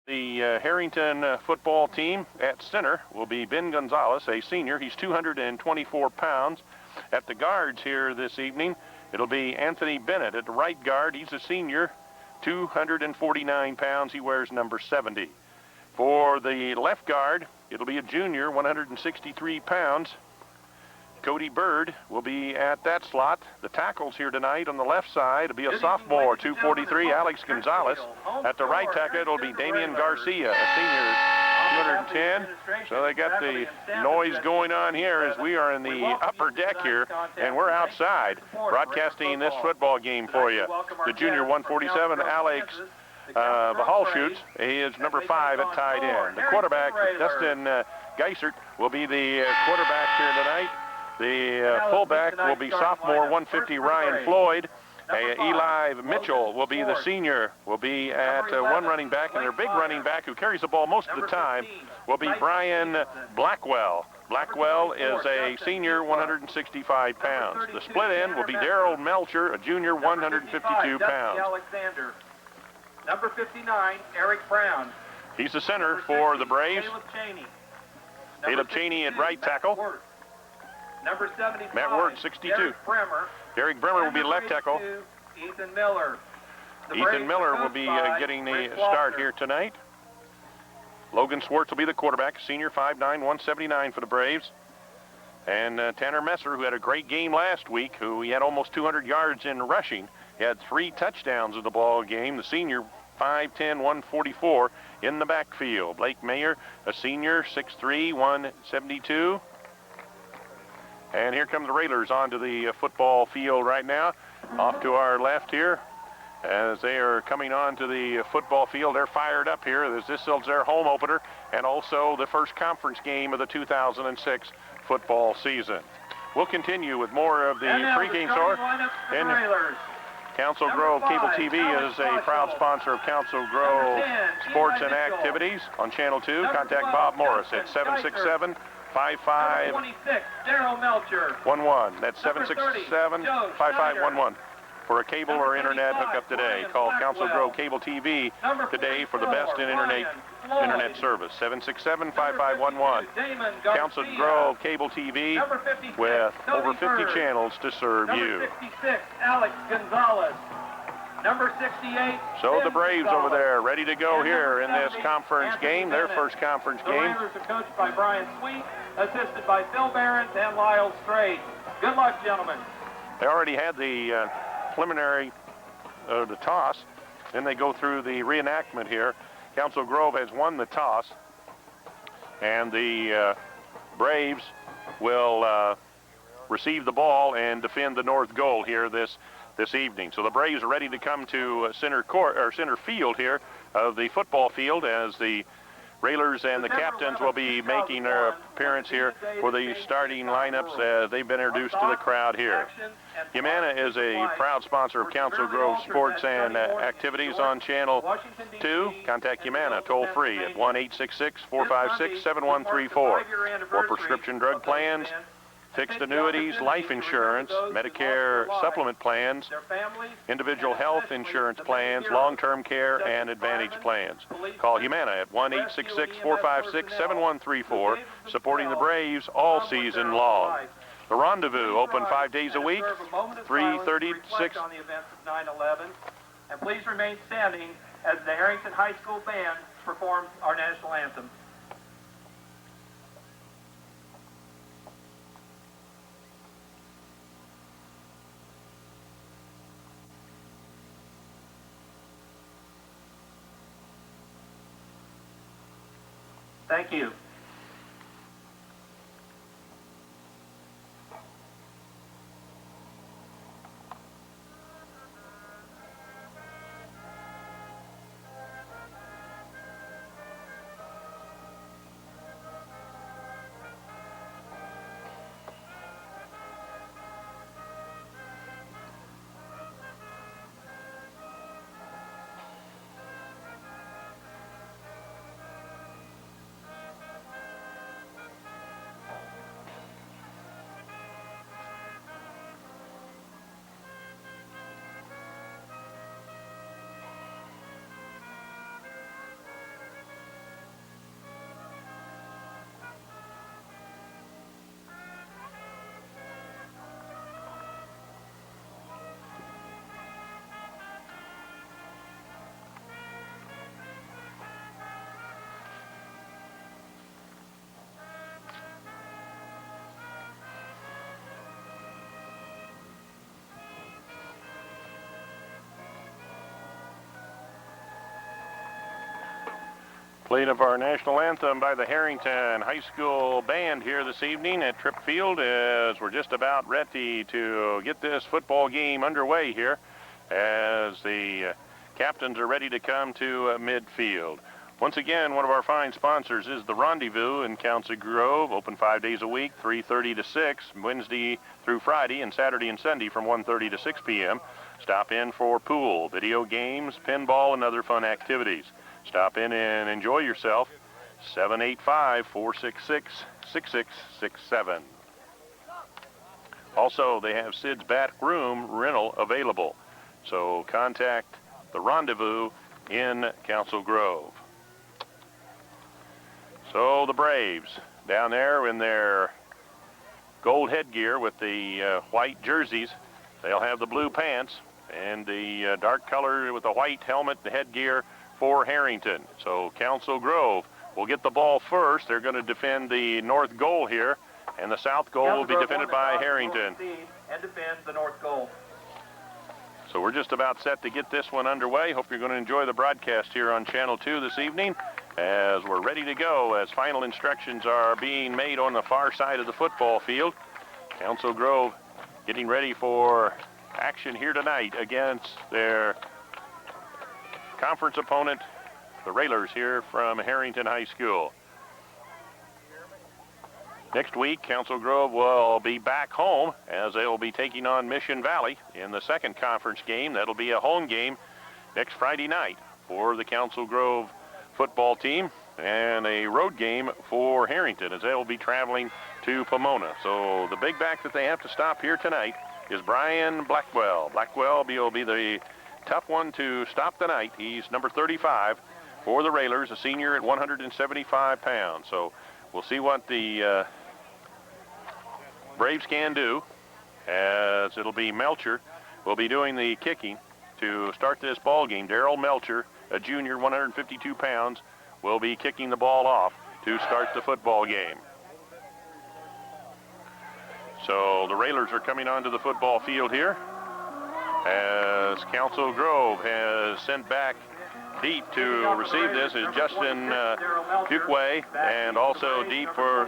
The Herington football team at center will be Ben Gonzalez, a senior. He's 224 pounds. At the guards here this evening, it'll be Anthony Bennett at the right guard. He's a senior, 249 pounds. He wears number 70. For the left guard, it'll be a junior, 163 pounds. Cody Bird will be at that slot. The tackles here tonight on the left side will be a sophomore, 243, Alex Gonzalez. At the right tackle, it'll be Damian Garcia, a senior, 210. So they got the noise going on here as we are in the upper deck here, and we're outside broadcasting this football game for you. The junior, 147, Alex Bahalshoots, he is number 5 at tight end. The quarterback, Dustin Geisert, will be the quarterback here tonight. The fullback will be sophomore, 150, Ryan Floyd. Eli Mitchell will be the senior, will be at one running back, and their big running back who carries the ball most of the time will be Brian Blackwell. Blackwell is a senior, 165 pounds. The split end will be Daryl Melcher, a junior, 152 pounds. Number 59, Eric Brown. He's the center for the Braves. Caleb Cheney at right tackle. Number 75, Matt Word, 62. Derek Bremer will be left tackle. Ethan Miller. Ethan Miller will be getting the start here tonight. Logan Swartz will be the quarterback, senior, 5'9", 179 for the Braves. And Tanner Messer, who had a great game last week, who he had almost 200 yards in rushing. He had 3 touchdowns in the ball game. The senior, 5'10", 144 in the backfield. Blake Mayer, a senior, 6'3", 172. And here come the Railers onto the football field right now. Off to our left here. As they are coming onto the football field, they're fired up here as this is their home opener and also the first conference game of the 2006 football season. We'll continue with more of the pregame score. And Council Grove Cable TV is a proud sponsor of Council Grove Sports and Activities on Channel 2. Contact Bob Morris at 767 55 11. That's 767 5511 for a cable or internet hookup today. Call Council Grove Cable TV today for the best in internet service. 767 5511. Council Grove Cable TV with over 50 channels to serve you. Number 56, Alex Gonzalez. Number 68. So the Braves over there ready to go here in this conference game, their first conference game. The Railers are coached by Brian Sweet, assisted by Phil Behrens and Lyle Strait. Good luck, gentlemen. They already had the preliminary, the toss. Then they go through the reenactment here. Council Grove has won the toss, and the Braves will receive the ball and defend the north goal here this evening. So the Braves are ready to come to center court or center field here of the football field as the Railers and the captains will be making their appearance here for the starting lineups as they've been introduced to the crowd here. Humana is a proud sponsor of Council Grove Sports and Activities on Channel 2. Contact Humana toll-free at 1-866-456-7134 for prescription drug plans, fixed annuities, life insurance, Medicare supplement plans, individual health insurance plans, long-term care, and Advantage plans. Call Humana at 1-866-456-7134, supporting the Braves all season long. The Rendezvous, open 5 days a week, 3:30 to 6. On the events of 9/11, and please remain standing as the Herington High School Band performs our national anthem. Thank you. Playing of our national anthem by the Herington High School Band here this evening at Tripp Field, as we're just about ready to get this football game underway here, as the captains are ready to come to midfield. Once again, one of our fine sponsors is the Rendezvous in Council Grove, open 5 days a week, 3:30 to 6, Wednesday through Friday, and Saturday and Sunday from 1:30 to 6 p.m. Stop in for pool, video games, pinball, and other fun activities. Stop in and enjoy yourself. 785-466-6667. Also, they have Sid's Back Room rental available. So contact the Rendezvous in Council Grove. So the Braves down there in their gold headgear with the white jerseys. They'll have the blue pants and the dark color with the white helmet, the headgear for Herington. So Council Grove will get the ball first. They're going to defend the north goal here, and the south goal will be defended by Herington. And defend the north goal. So we're just about set to get this one underway. Hope you're going to enjoy the broadcast here on Channel 2 this evening, as we're ready to go, as final instructions are being made on the far side of the football field. Council Grove getting ready for action here tonight against their conference opponent, the Railers here from Herington High School. Next week, Council Grove will be back home, as they will be taking on Mission Valley in the second conference game. That'll be a home game next Friday night for the Council Grove football team, and a road game for Herington, as they will be traveling to Pomona. So the big back that they have to stop here tonight is Brian Blackwell. Blackwell will be the tough one to stop tonight. He's number 35 for the Railers, a senior at 175 pounds. So we'll see what the Braves can do, as it'll be Melcher will be doing the kicking to start this ball game. Darrell Melcher, a junior, 152 pounds, will be kicking the ball off to start the football game. So the Railers are coming onto the football field here, as Council Grove has sent back deep to receive this is Justin Fuquay, and also deep for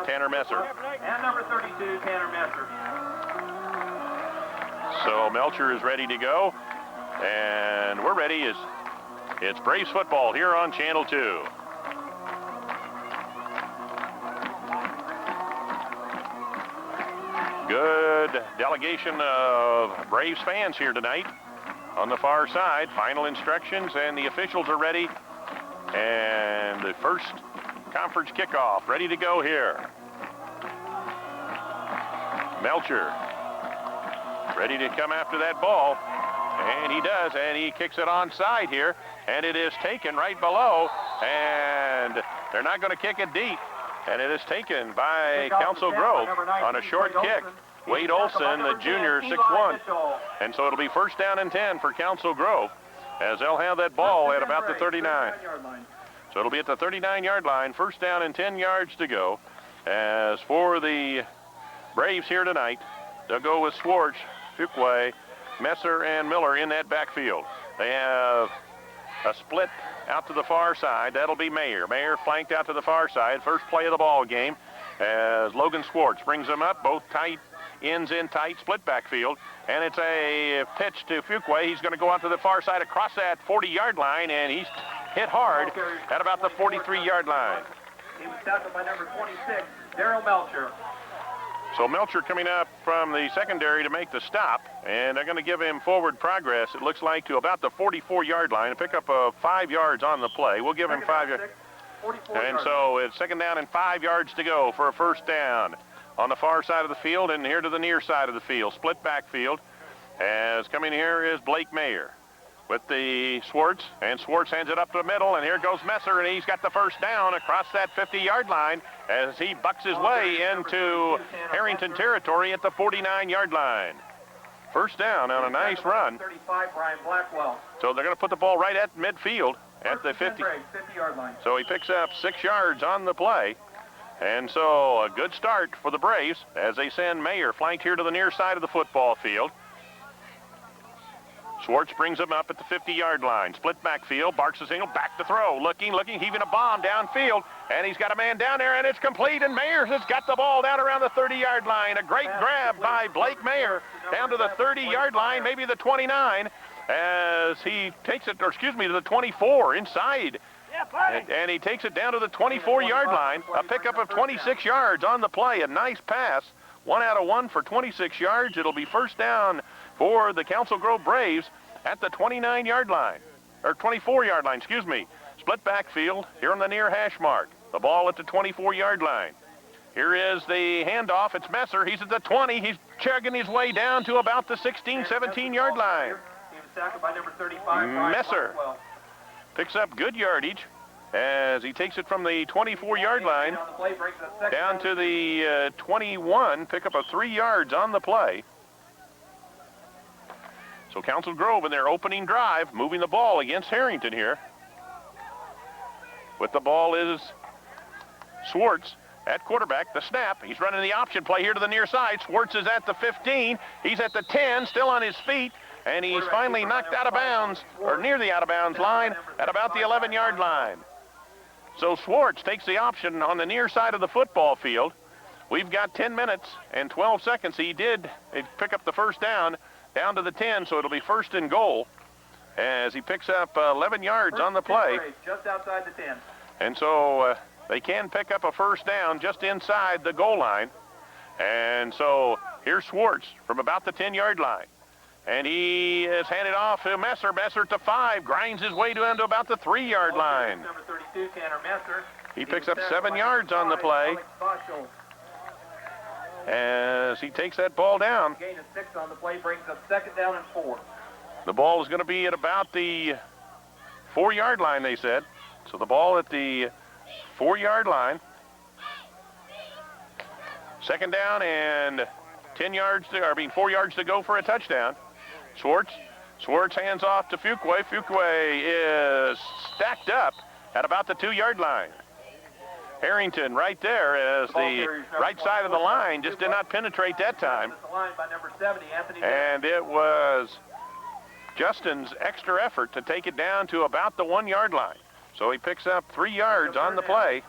Tanner Messer. And number 32, Tanner Messer. So Melcher is ready to go, and we're ready. It's Braves football here on Channel 2. Good delegation of Braves fans here tonight. On the far side, final instructions, and the officials are ready. And the first conference kickoff ready to go here. Melcher ready to come after that ball. And he does, and he kicks it onside here. And it is taken right below. And they're not going to kick it deep. And it is taken by Council Grove on a short kick. Wade Olson, the junior, 6'1". And so it'll be first down and 10 for Council Grove, as they'll have that ball at about the 39. So it'll be at the 39-yard line, first down and 10 yards to go. As for the Braves here tonight, they'll go with Schwartz, Fuquay, Messer, and Miller in that backfield. They have a split out to the far side. That'll be Mayer. Mayer flanked out to the far side. First play of the ball game, as Logan Schwartz brings them up, both tight ends in tight, split backfield, and it's a pitch to Fuquay. He's going to go out to the far side across that 40-yard line, and he's hit hard at about the 43-yard line. He was tackled by number 26, Darrell Melcher. So Melcher coming up from the secondary to make the stop, and they're going to give him forward progress, it looks like, to about the 44-yard line, and pick up 5 yards on the play. We'll give him 5 yards. And so it's second down and 5 yards to go for a first down on the far side of the field, and here to the near side of the field, split backfield. As coming here is Blake Mayer with the Schwartz, and Schwartz hands it up to the middle, and here goes Messer, and he's got the first down across that 50-yard line as he bucks his way into Herington territory at the 49-yard line. First down on a nice run. 35, Brian Blackwell. So they're going to put the ball right at midfield at the 50-yard line. So he picks up 6 yards on the play. And so a good start for the Braves as they send Mayer flanked here to the near side of the football field. Schwartz brings him up at the 50-yard line. Split backfield. Barks the single. Back to throw. Looking, heaving a bomb downfield. And he's got a man down there, and it's complete. And Mayers has got the ball down around the 30-yard line. A great grab by Blake Mayer down to the 30-yard line, maybe the 29, as he takes it, or excuse me, to the 24 inside. And he takes it down to the 24-yard line. A pickup of 26 yards on the play. A nice pass. 1 out of 1 for 26 yards. It'll be first down for the Council Grove Braves at the 29-yard line, or 24-yard line, excuse me. Split backfield here on the near hash mark. The ball at the 24-yard line. Here is the handoff. It's Messer. He's at the 20. He's chugging his way down to about the 16, 17-yard line. Messer picks up good yardage as he takes it from the 24-yard line down to the 21, pick up of 3 yards on the play. So Council Grove in their opening drive, moving the ball against Herington here. With the ball is Schwartz at quarterback. The snap. He's running the option play here to the near side. Schwartz is at the 15. He's at the 10, still on his feet. And he's finally knocked out of bounds, or near the out-of-bounds line, at about the 11-yard line. So Schwartz takes the option on the near side of the football field. We've got 10 minutes and 12 seconds. He did pick up the first down to the 10, so it'll be first and goal as he picks up 11 yards on the play. Just outside the 10. And so they can pick up a first down just inside the goal line. And so here's Schwartz from about the 10-yard line. And he is handed off to Messer. Messer to 5, grinds his way down to about the 3-yard line. Number 32, Tanner Messer. He picks up 7 yards on the play as he takes that ball down. Gain of 6 on the play brings up second down and 4. The ball is going to be at about the 4-yard line, they said. So the ball at the 4-yard line. Second down and 4 yards to go for a touchdown. Schwartz hands off to Fuqua. Fuqua is stacked up at about the 2-yard line. Harrington right there as the right side of the line just did not penetrate that time. And it was Justin's extra effort to take it down to about the 1-yard line. So he picks up 3 yards on the play.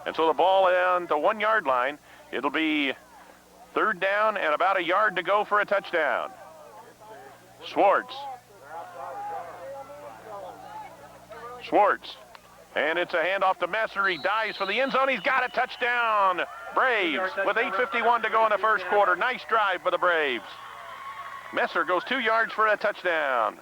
And so the ball on the 1-yard line, it'll be third down and about a yard to go for a touchdown. Schwartz. And it's a handoff to Messer. He dives for the end zone. He's got a touchdown. Braves with 8:51 to go in the first quarter. Nice drive for the Braves. Messer goes 2 yards for a touchdown.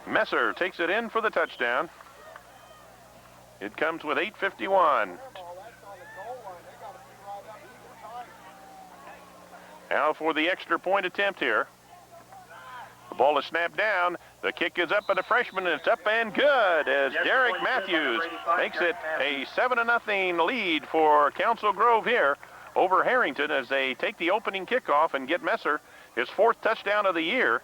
Messer takes it in for the touchdown. It comes with 8:51. Now for the extra point attempt here. The ball is snapped down. The kick is up by the freshman, and it's up and good as Derek Matthews makes it a 7-0 lead for Council Grove here over Herington as they take the opening kickoff and get Messer his 4th touchdown of the year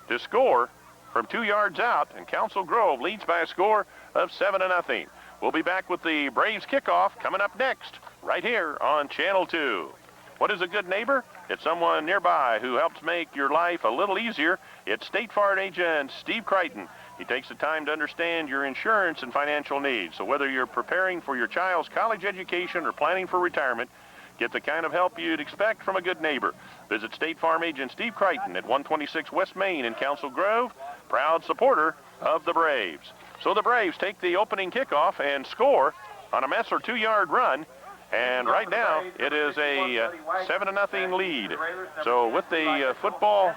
to score from 2 yards out, and Council Grove leads by a score of 7-0. We'll be back with the Braves kickoff coming up next right here on Channel 2. What is a good neighbor? It's someone nearby who helps make your life a little easier. It's State Farm agent Steve Crichton. He takes the time to understand your insurance and financial needs. So whether you're preparing for your child's college education or planning for retirement, get the kind of help you'd expect from a good neighbor. Visit State Farm agent Steve Crichton at 126 West Main in Council Grove, proud supporter of the Braves. So the Braves take the opening kickoff and score on a Messer 2-yard run. And right now, it is a 7-0 lead. So with the football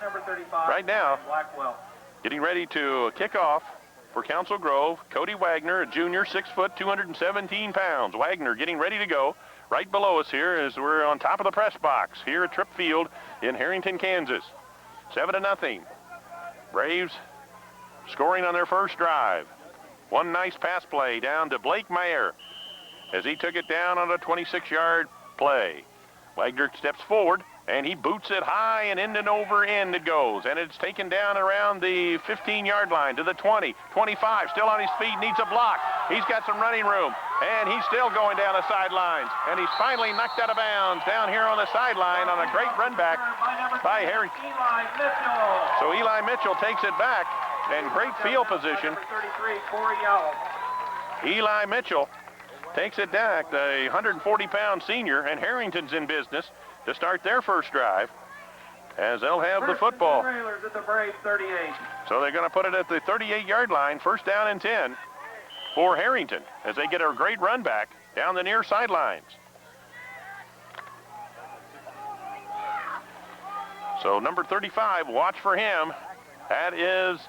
right now, getting ready to kick off for Council Grove, Cody Wagner, a junior, 6 foot, 217 pounds. Wagner getting ready to go. Right below us here as we're on top of the press box here at Tripp Field in Herington, Kansas. 7-0. Braves scoring on their first drive. One nice pass play down to Blake Mayer as he took it down on a 26-yard play. Wagner steps forward, and he boots it high, and end and over end it goes. And it's taken down around the 15-yard line to the 20, 25, still on his feet, needs a block. He's got some running room. And he's still going down the sidelines. And he's finally knocked out of bounds down here on the sideline on a great run back by Herington. Eli Mitchell. So Eli Mitchell takes it back, and great field position. Number 33, Corey Yowell. Eli Mitchell takes it back, the 140-pound senior, and Herington's in business to start their first drive as they'll have the football. At the Braves 38. So they're going to put it at the 38-yard line, first down and 10 for Herington as they get a great run back down the near sidelines. So number 35, watch for him. That is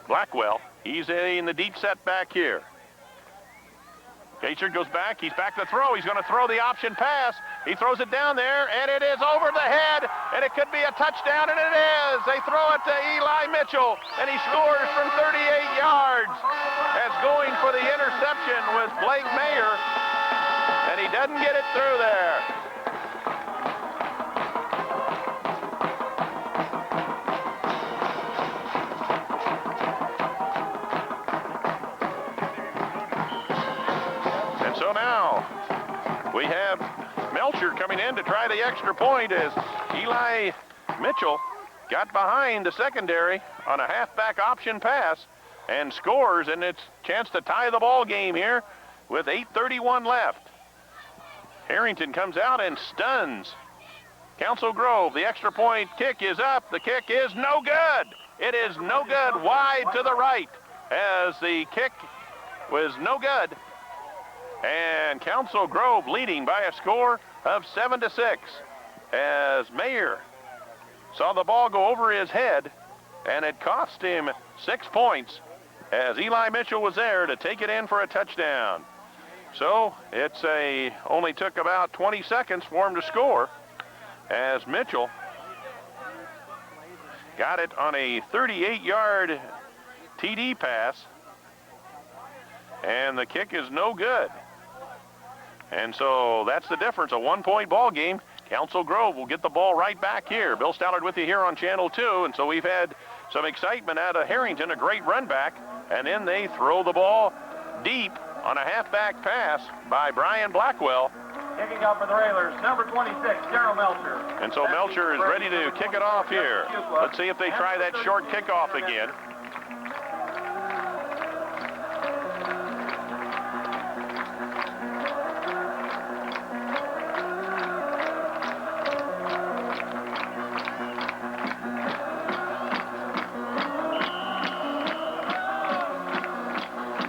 Blackwell. He's in the deep set back here. Gaither goes back. He's back to throw. He's going to throw the option pass. He throws it down there, and it is over the head, and it could be a touchdown, and it is. They throw it to Eli Mitchell, and he scores from 38 yards. As going for the interception was Blake Mayer, and he doesn't get it through there. So now we have Melcher coming in to try the extra point as Eli Mitchell got behind the secondary on a halfback option pass and scores, and it's a chance to tie the ball game here with 8:31 left. Herington comes out and stuns Council Grove. The extra point kick is up. The kick is no good. It is no good, wide to the right as the kick was no good. And Council Grove leading by a score of 7-6 as Mayer saw the ball go over his head, and it cost him 6 points as Eli Mitchell was there to take it in for a touchdown. So it's only took about 20 seconds for him to score as Mitchell got it on a 38-yard TD pass, and the kick is no good. And so that's the difference, a 1-point ball game. Council Grove will get the ball right back here. Bill Stallard with you here on Channel 2, and so we've had some excitement out of Herington, a great run back, and then they throw the ball deep on a halfback pass by Brian Blackwell. Kicking out for the Railers, number 26, Darryl Melcher. And so Melcher is ready to kick it off here. Let's see if they try that short kickoff again.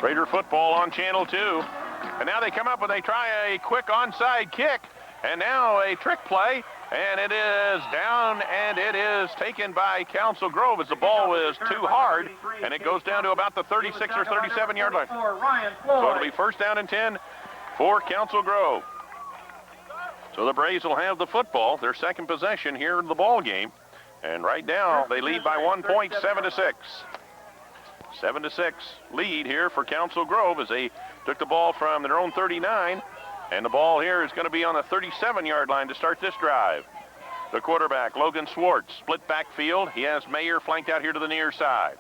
Raider football on Channel 2. And now they come up and they try a quick onside kick. And now a trick play. And it is down, and it is taken by Council Grove as the ball was too hard. And it goes down to about the 36 or 37-yard line. So it'll be first down and 10 for Council Grove. So the Braves will have the football, their second possession here in the ball game. And right now they lead by 1 point, 7-6. 7-6 lead here for Council Grove as they took the ball from their own 39, and the ball here is going to be on the 37-yard line to start this drive. The quarterback, Logan Swartz, split backfield. He has Mayer flanked out here to the near side.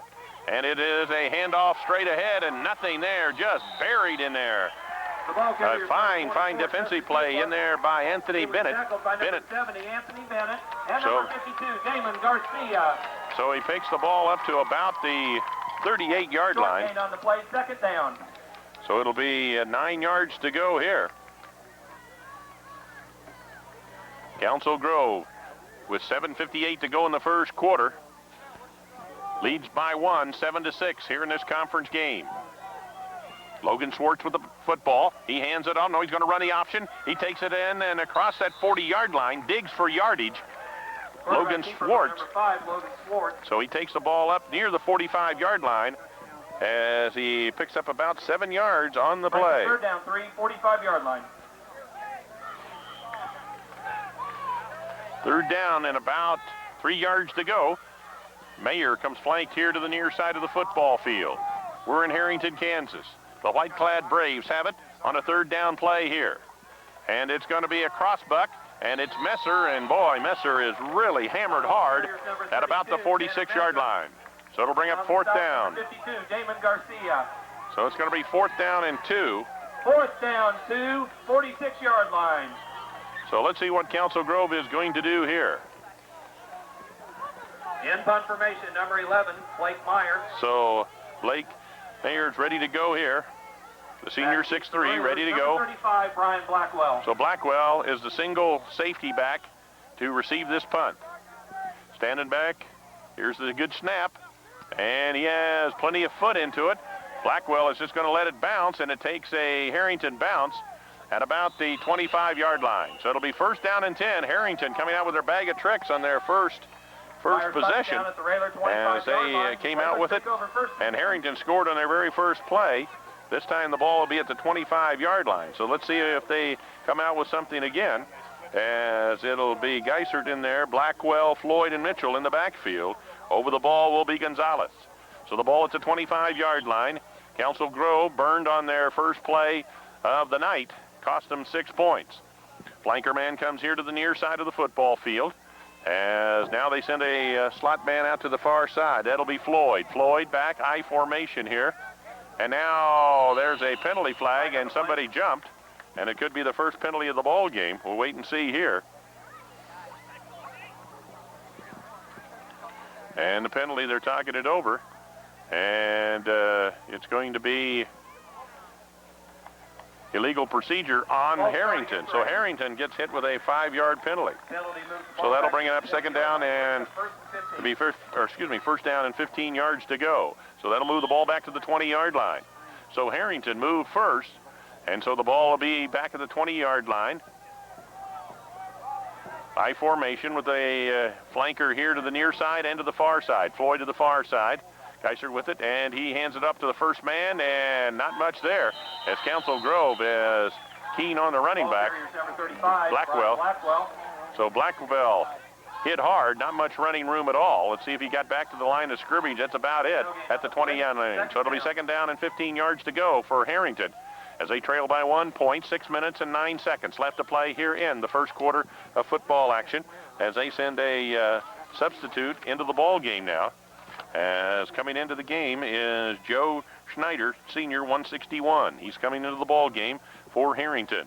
And it is a handoff straight ahead, and nothing there, just buried in there. A fine defensive play in there by Anthony Bennett. Number 70, Anthony Bennett, and number 52, Damon Garcia. So he picks the ball up to about the 38-yard line. Short gain on the play, second down. So it'll be 9 yards to go here. Council Grove with 7:58 to go in the first quarter leads by 1, 7-6 here in this conference game. Logan Swartz with the football. He hands it on. No, he's going to run the option. He takes it in and across that 40-yard line, digs for yardage. Logan Swartz. Number 5, Logan Swartz. So he takes the ball up near the 45-yard line as he picks up about 7 yards on the play. Third down, 3, 45-yard line. Third down and about 3 yards to go. Mayer comes flanked here to the near side of the football field. We're in Herington, Kansas. The white-clad Braves have it on a third down play here. And it's going to be a crossbuck. And it's Messer, and boy, Messer is really hammered hard at about the 46-yard line. So it'll bring up fourth down. 52, Damon Garcia. So it's going to be fourth down and 2 Fourth down, 2, 46-yard line. So let's see what Council Grove is going to do here. In punt formation, number 11, Blake Myers. So Blake Mayer's ready to go here. The senior 6'3", ready to go. Number 35, Brian Blackwell. So Blackwell is the single safety back to receive this punt. Standing back, here's the good snap, and he has plenty of foot into it. Blackwell is just going to let it bounce, and it takes a Herington bounce at about the 25-yard line. So it'll be first down and 10. Herington coming out with their bag of tricks on their first possession as they came out with it, and Herington scored on their very first play. This time the ball will be at the 25-yard line. So let's see if they come out with something again, as it'll be Geisert in there, Blackwell, Floyd, and Mitchell in the backfield. Over the ball will be Gonzalez. So the ball at the 25-yard line. Council Grove burned on their first play of the night, cost them 6 points. Flanker man comes here to the near side of the football field, as now they send a slot man out to the far side. That'll be Floyd. Floyd back, I formation here. And now there's a penalty flag, and somebody jumped, and it could be the first penalty of the ball game. We'll wait and see here. And the penalty, they're talking it over, and it's going to be illegal procedure on Herington. So Herington gets hit with a 5-yard penalty. So that'll bring it up second down and to be first down and 15 yards to go. So that'll move the ball back to the 20-yard line. So Herington moved first, and so the ball will be back at the 20-yard line. I formation with a flanker here to the near side and to the far side. Floyd to the far side. Geisert with it, and he hands it up to the first man, and not much there, as Council Grove is keen on the running back, Blackwell. So Blackwell hit hard, not much running room at all. Let's see if he got back to the line of scrimmage. That's about it at the 20-yard line. So it'll be second down and 15 yards to go for Herington, as they trail by 1 point, 6 minutes and 9 seconds left to play here in the first quarter of football action, as they send a substitute into the ball game now. As coming into the game is Joe Schneider, senior, 161. He's coming into the ball game for Herington.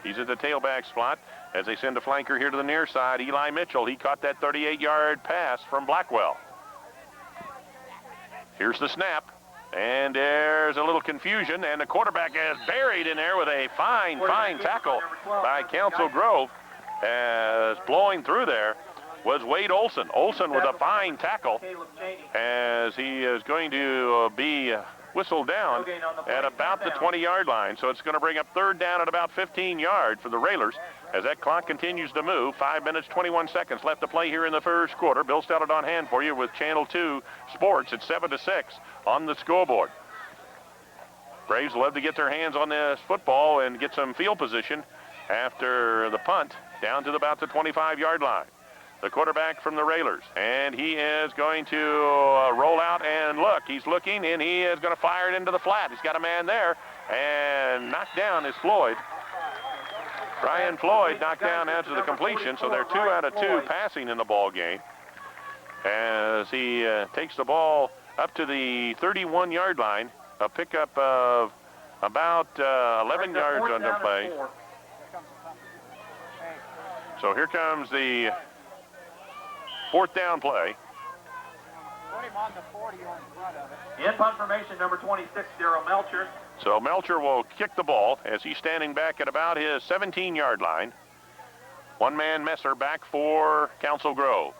He's at the tailback spot as they send a flanker here to the near side. Eli Mitchell, he caught that 38-yard pass from Blackwell. Here's the snap, and there's a little confusion, and the quarterback is buried in there with a fine tackle by Council Grove, as blowing through there was Wade Olson. Olson with a fine tackle, as he is going to be whistled down at about the 20-yard line. So it's going to bring up third down at about 15 yards for the Railers, as that clock continues to move. 5 minutes, 21 seconds left to play here in the first quarter. Bill Stout on hand for you with Channel 2 Sports at 7-6 on the scoreboard. Braves love to get their hands on this football and get some field position after the punt down to about the 25-yard line. The quarterback from the Railers, and he is going to roll out and look. He's looking, and he is going to fire it into the flat. He's got a man there, and knocked down is Floyd. Brian Floyd knocked down after the completion, so they're 2 out of 2 passing in the ball game, as he takes the ball up to the 31-yard line, a pickup of about 11 yards on the play. So here comes the fourth down play. Put him on the 40 on the front of it. In punt formation, number 26, Daryl Melcher. So Melcher will kick the ball as he's standing back at about his 17-yard line. One-man Messer back for Council Grove.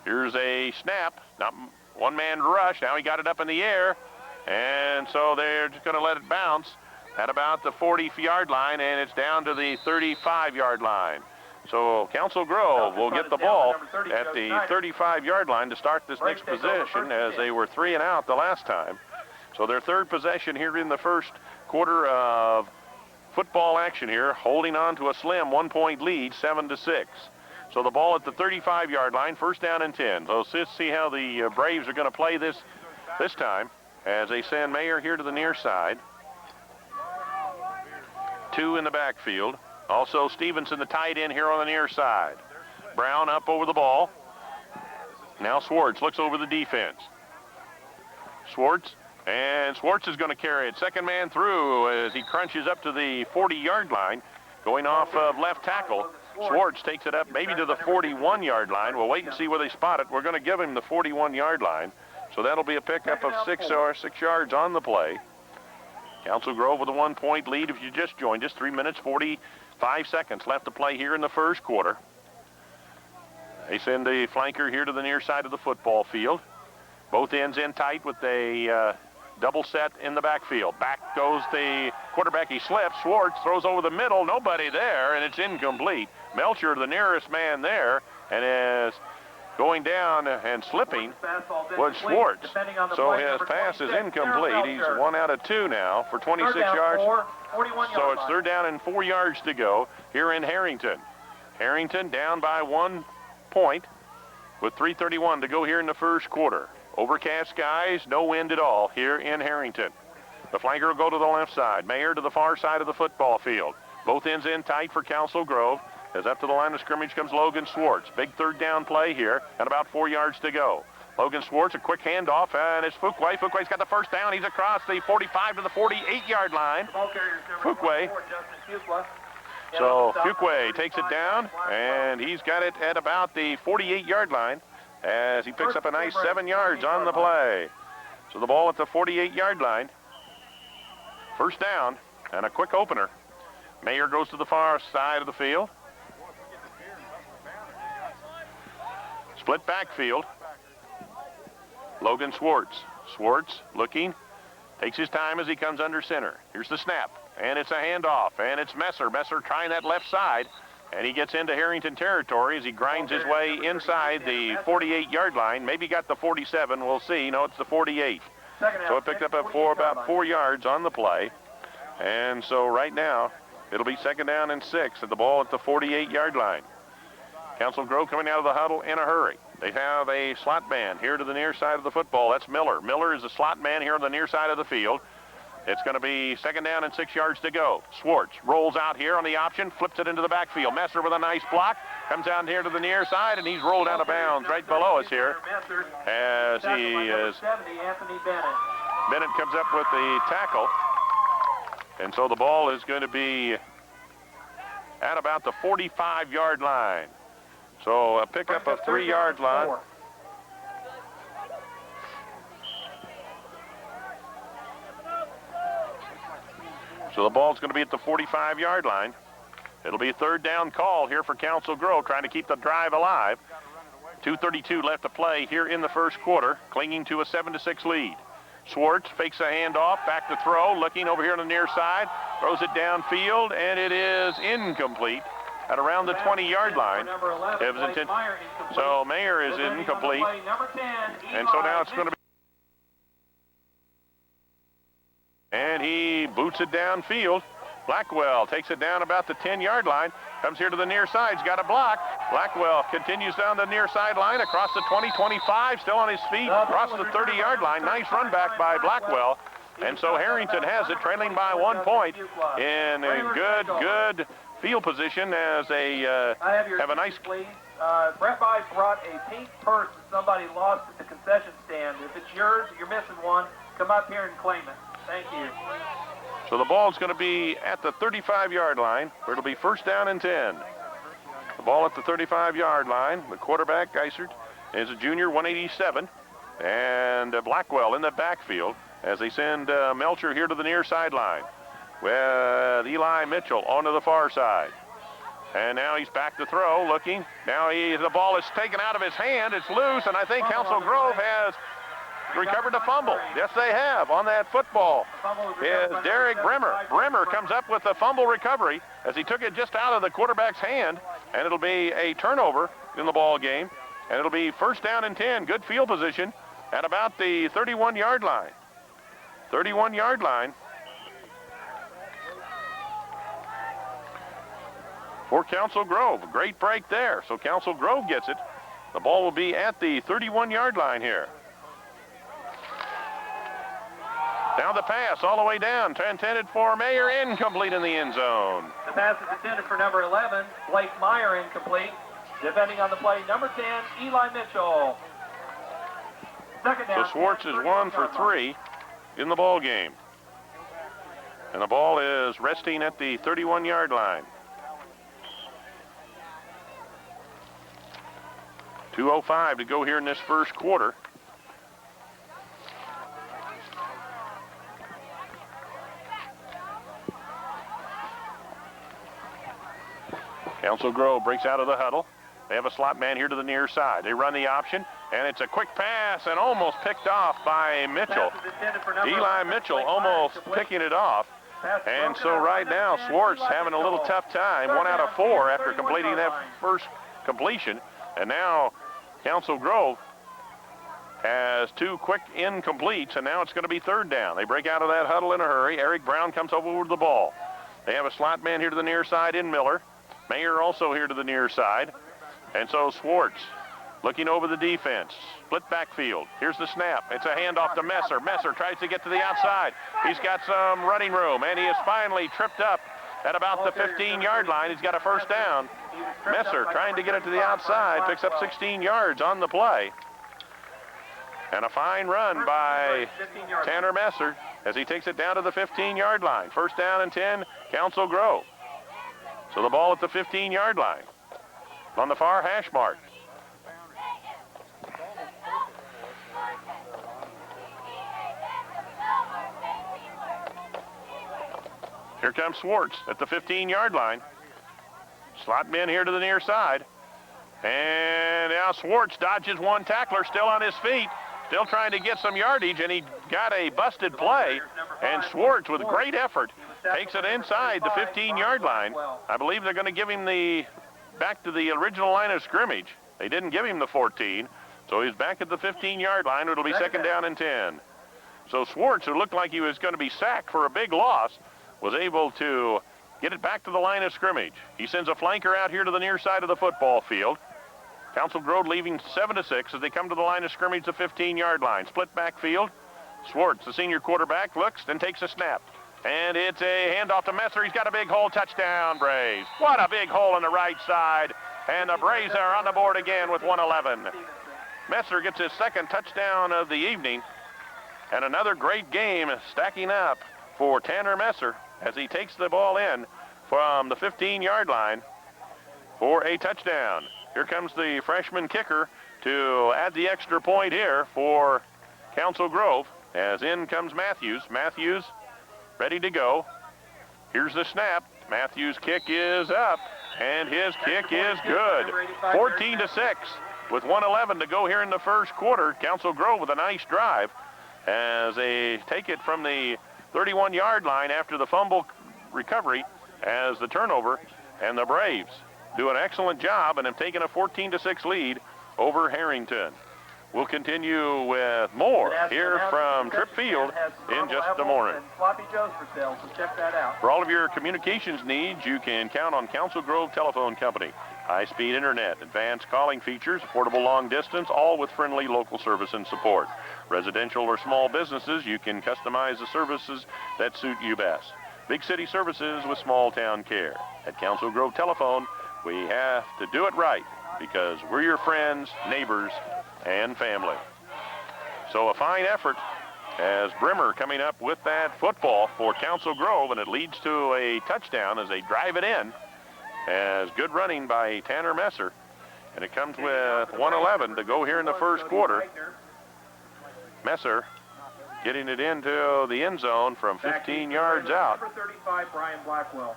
Here's a snap. Not one-man rush. Now he got it up in the air, and so they're just going to let it bounce at about the 40-yard line, and it's down to the 35-yard line. So Council Grove will get the ball at the 35-yard line to start this next possession, as they were 3 and out the last time. So their third possession here in the first quarter of football action here, holding on to a slim 1-point lead, 7-6. So the ball at the 35-yard line, first down and 10. So let's see how the Braves are going to play this time, as they send Mayer here to the near side. 2 in the backfield. Also Stevenson, the tight end, here on the near side. Brown up over the ball. Now Swartz looks over the defense. Swartz And Swartz is going to carry it. Second man through as he crunches up to the 40-yard line, going off of left tackle. Swartz takes it up maybe to the 41-yard line. We'll wait and see where they spot it. We're going to give him the 41-yard line. So that'll be a pickup of 6 yards on the play. Council Grove with a 1-point lead if you just joined us. 3 minutes, 45 seconds left to play here in the first quarter. They send the flanker here to the near side of the football field. Both ends in tight with a double set in the backfield. Back goes the quarterback. He slips. Swartz throws over the middle. Nobody there, and it's incomplete. Melcher, the nearest man there, and is going down and slipping was Swartz. So his pass is incomplete. He's 1 out of 2 now for 26 yards. So it's 3rd down and 4 yards to go here in Herington. Herington down by 1 point with 3:31 to go here in the first quarter. Overcast skies, no wind at all here in Herington. The flanker will go to the left side. Mayer to the far side of the football field. Both ends in tight for Council Grove. As up to the line of scrimmage comes Logan Swartz. Big 3rd down play here and about 4 yards to go. Logan Swartz, a quick handoff, and it's Fuquay. Fuquay's got the 1st down. He's across the 45 to the 48-yard line. Fuquay. So Fuquay takes it down, and he's got it at about the 48-yard line as he picks up a nice 7 yards on the play. So the ball at the 48-yard line. 1st down and a quick opener. Mayer goes to the far side of the field. Split backfield. Logan Swartz. Swartz looking. Takes his time as he comes under center. Here's the snap. And it's a handoff. And it's Messer. Messer trying that left side. And he gets into Herington territory as he grinds his way inside the 48-yard line. Maybe got the 47. We'll see. No, it's the 48. So it picked up about 4 yards on the play. And so right now, it'll be 2nd down and 6 at the ball at the 48-yard line. Council Grove coming out of the huddle in a hurry. They have a slot man here to the near side of the football. That's Miller. Miller is a slot man here on the near side of the field. It's going to be 2nd down and 6 yards to go. Swartz rolls out here on the option, flips it into the backfield. Messer with a nice block, comes down here to the near side, and he's rolled out of bounds right below us here as he is. Bennett comes up with the tackle, and so the ball is going to be at about the 45-yard line. So a pickup of 3-yard line. So the ball's going to be at the 45-yard line. It'll be a 3rd down call here for Council Grove, trying to keep the drive alive. 2:32 left to play here in the first quarter, clinging to a 7-6 lead. Swartz fakes a handoff, back to throw, looking over here on the near side, throws it downfield, and it is incomplete at around the 20-yard line. So Mayer is incomplete, and so now it's going to be. And he boots it downfield. Blackwell takes it down about the 10-yard line. Comes here to the near side. He's got a block. Blackwell continues down the near sideline across the 20, 25, still on his feet, across the 30-yard line. Nice run back by Blackwell. And so Herington has it, trailing by 1 point in a good field position as they have a nice. Brett Bice brought a pink purse that somebody lost at the concession stand. If it's yours, you're missing one, come up here and claim it. Thank you. So the ball's going to be at the 35-yard line, where it'll be 1st down and 10. The ball at the 35-yard line. The quarterback, Geisert, is a junior, 187. And Blackwell in the backfield as they send Melcher here to the near sideline with Eli Mitchell onto the far side. And now he's back to throw, looking. Now the ball is taken out of his hand. It's loose, and I think Council Grove has recovered a fumble. Yes, they have on that football. Is Derek Brimmer. Brimmer comes up with a fumble recovery as he took it just out of the quarterback's hand, and it'll be a turnover in the ball game, and it'll be 1st down and 10. Good field position at about the 31-yard line. 31-yard line for Council Grove. A great break there. So Council Grove gets it. The ball will be at the 31-yard line here. Now the pass all the way down, intended for Mayer, incomplete in the end zone. The pass is intended for number 11, Blake Meyer, incomplete. Defending on the play, number 10, Eli Mitchell. 2nd down. So Swartz is 1 for 3. in the ball game. And the ball is resting at the 31-yard line. 2:05 to go here in this first quarter. Council Grove breaks out of the huddle. They have a slot man here to the near side. They run the option, and it's a quick pass and almost picked off by Mitchell. Eli Mitchell almost picking it off. And so right now, Swartz having a little tough time. 1 out of 4 after completing that first completion. And now Council Grove has 2 quick incompletes, and now it's going to be 3rd down. They break out of that huddle in a hurry. Eric Brown comes over with the ball. They have a slot man here to the near side in Miller. Mayer also here to the near side. And so Swartz looking over the defense. Split backfield. Here's the snap. It's a handoff to Messer. Messer tries to get to the outside. He's got some running room, and he is finally tripped up at about the 15-yard line. He's got a first down. Messer trying to get it to the outside. Picks up 16 yards on the play. And a fine run by Tanner Messer as he takes it down to the 15-yard line. First down and 10, Council Grove. So the ball at the 15-yard line. On the far hash mark. Here comes Swartz at the 15-yard line. Slot men here to the near side. And now Swartz dodges one tackler, still on his feet, still trying to get some yardage, and he got a busted play. And Swartz, with great effort, takes it inside the 15-yard line. I believe they're going to give him back to the original line of scrimmage. They didn't give him the 14, so he's back at the 15-yard line. It'll be 2nd down and 10. So Swartz, who looked like he was going to be sacked for a big loss, was able to get it back to the line of scrimmage. He sends a flanker out here to the near side of the football field. Council Grove leaving 7-6 as they come to the line of scrimmage, the 15-yard line. Split backfield. Swartz, the senior quarterback, looks, then takes a snap. And it's a handoff to Messer. He's got a big hole. Touchdown, Braves. What a big hole on the right side. And the Braves are on the board again with 1:11. Messer gets his 2nd touchdown of the evening. And another great game stacking up for Tanner Messer as he takes the ball in from the 15-yard line for a touchdown. Here comes the freshman kicker to add the extra point here for Council Grove, as in comes Matthews. Matthews ready to go. Here's the snap. Matthews' kick is up, and his kick is good. 14-6 with 1:11 to go here in the first quarter. Council Grove with a nice drive as they take it from the 31-yard line after the fumble recovery as the turnover, and the Braves do an excellent job and have taken a 14-6 lead over Herington. We'll continue with more here from Tripp Field in just a moment. For all of your communications needs, you can count on Council Grove Telephone Company. High-speed internet, advanced calling features, affordable long distance, all with friendly local service and support. Residential or small businesses, you can customize the services that suit you best. Big city services with small town care. At Council Grove Telephone, we have to do it right because we're your friends, neighbors, and family. So a fine effort as Brimmer coming up with that football for Council Grove, and it leads to a touchdown as they drive it in. As good running by Tanner Messer, and it comes with 1:11 to go here in the first quarter. Messer getting it into the end zone from 15 yards out. Number 35, Brian Blackwell.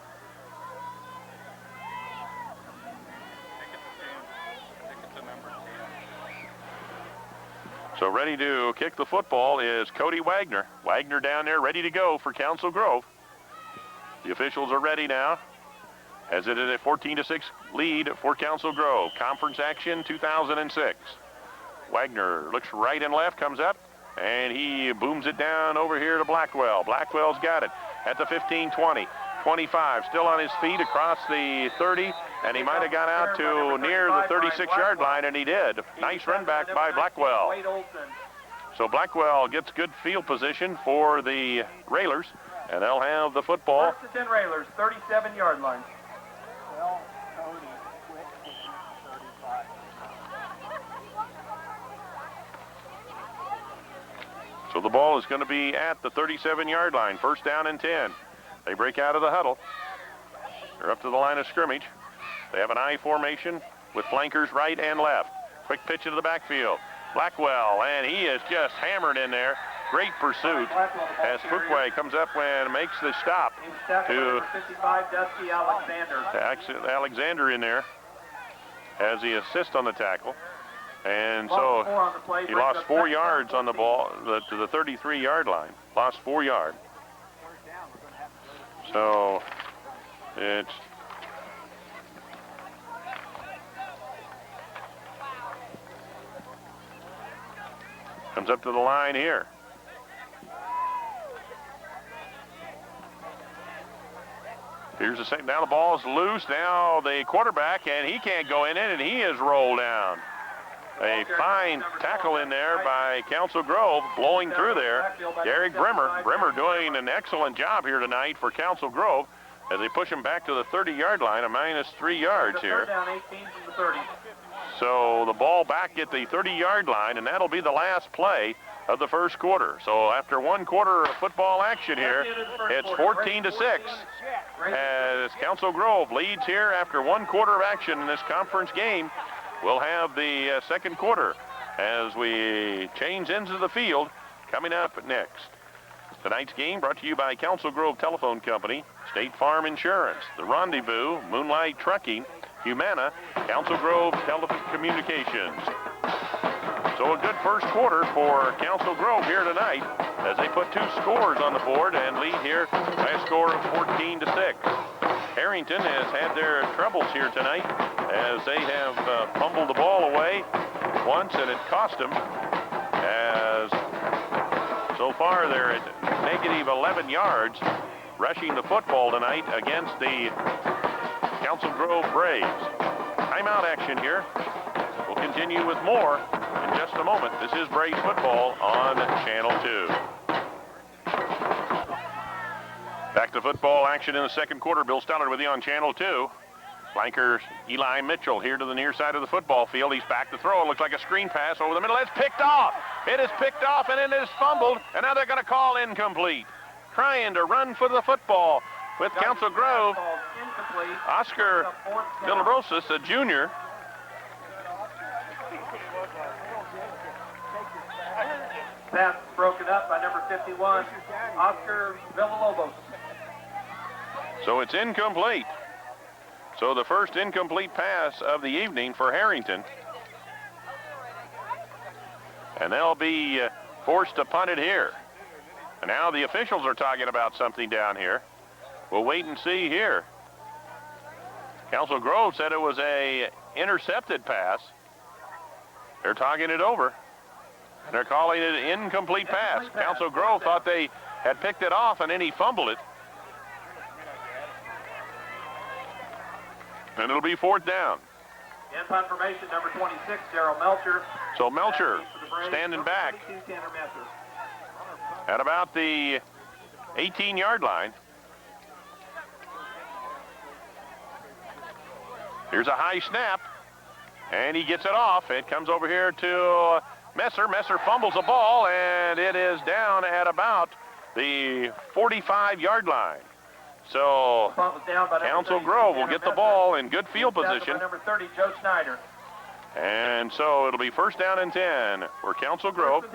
So ready to kick the football is Cody Wagner. Wagner down there ready to go for Council Grove. The officials are ready now, as it is a 14-6 lead for Council Grove. Conference action 2006. Wagner looks right and left, comes up, and he booms it down over here to Blackwell. Blackwell's got it at the 15, 20, 25, still on his feet across the 30, and he might have got out to near the 36-yard line, and he did. Nice run back by Blackwell. So Blackwell gets good field position for the Railers, and they'll have the football. First and 10 Railers, 37-yard line. So So the ball is going to be at the 37-yard line, first down and 10. They break out of the huddle. They're up to the line of scrimmage. They have an I formation with flankers right and left. Quick pitch into the backfield. Blackwell, and he is just hammered in there. Great pursuit as Fuquay comes up and makes the stop to 55, Dusty Alexander. Alexander in there as the assist on the tackle. And so he lost 4 yards on the ball to the 33-yard line. Lost 4 yards. So it's comes up to the line here. Here's the second. Now the ball's loose. Now the quarterback, and he can't go in it, and he is rolled down. A fine tackle in there by Council Grove, blowing through there. Derek Brimmer. Brimmer doing an excellent job here tonight for Council Grove as they push him back to the 30-yard line, a -3 yards here. Down 18 from the 30. So the ball back at the 30-yard line, and that'll be the last play of the first quarter. So after 1 quarter of football action here, it's 14-6 as Council Grove leads here after 1 quarter of action in this conference game. We'll have the second quarter as we change ends of the field coming up next. Tonight's game brought to you by Council Grove Telephone Company, State Farm Insurance, The Rendezvous, Moonlight Trucking, Humana, Council Grove Telecommunications. So a good first quarter for Council Grove here tonight as they put 2 scores on the board and lead here by a score of 14-6. Herington has had their troubles here tonight as they have fumbled the ball away once, and it cost them as so far they're at negative 11 yards rushing the football tonight against the Council Grove Braves. Timeout action here. We'll continue with more in just a moment. This is Braves football on Channel 2. Back to football action in the second quarter. Bill Stellar with you on Channel 2. Flanker Eli Mitchell here to the near side of the football field. He's back to throw. It looks like a screen pass over the middle. It's picked off. It is picked off, and it is fumbled, and now they're going to call incomplete. Trying to run for the football with Council Grove. Oscar Villabrosis, a junior. Pass broken up by number 51, Oscar Villalobos. So it's incomplete. So the first incomplete pass of the evening for Herington. And they'll be forced to punt it here. And now the officials are talking about something down here. We'll wait and see here. Council Grove said it was a intercepted pass. They're talking it over. And they're calling it an incomplete pass. Council Grove thought they had picked it off, and then he fumbled it. And it'll be 4th down. In punt formation, number 26, Darryl Melcher. So Melcher standing back at about the 18-yard line. Here's a high snap, and he gets it off. It comes over here to Messer. Messer fumbles the ball, and it is down at about the 45-yard line. So Council Grove will get the ball in good field position. Number 30, Joe Snyder. And so it'll be 1st down and 10 for Council Grove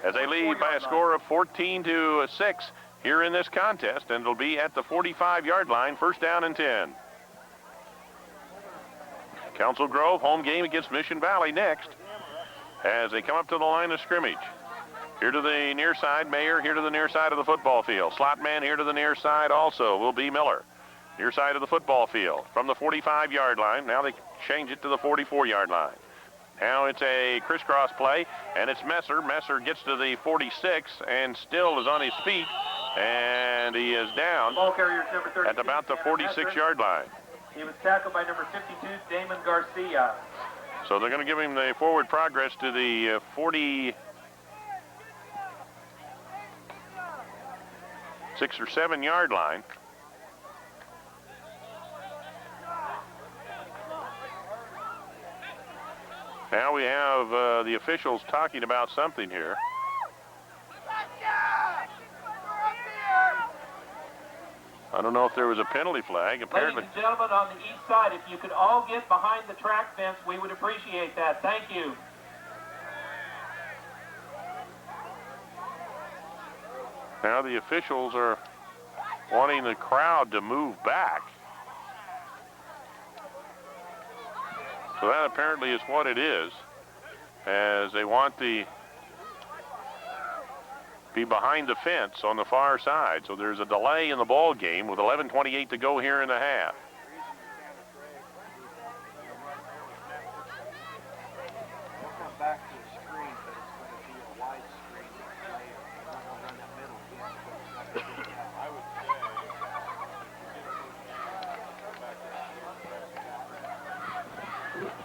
as they lead by a score of 14-6 here in this contest, and it'll be at the 45-yard line, 1st down and 10. Council Grove, home game against Mission Valley next as they come up to the line of scrimmage. Here to the near side, Mayer here to the near side of the football field. Slot man here to the near side also will be Miller. Near side of the football field from the 45-yard line. Now they change it to the 44-yard line. Now it's a crisscross play, and it's Messer. Messer gets to the 46 and still is on his feet, and he is down at about the 46-yard line. He was tackled by number 52, Damon Garcia. So they're going to give him the forward progress to the 46 or 7-yard line. Now we have the officials talking about something here. I don't know if there was a penalty flag. Apparently. Ladies and gentlemen on the east side, if you could all get behind the track fence, we would appreciate that. Thank you. Now the officials are wanting the crowd to move back. So that apparently is what it is, as they want the be behind the fence on the far side. So there's a delay in the ball game with 11:28 to go here in the half.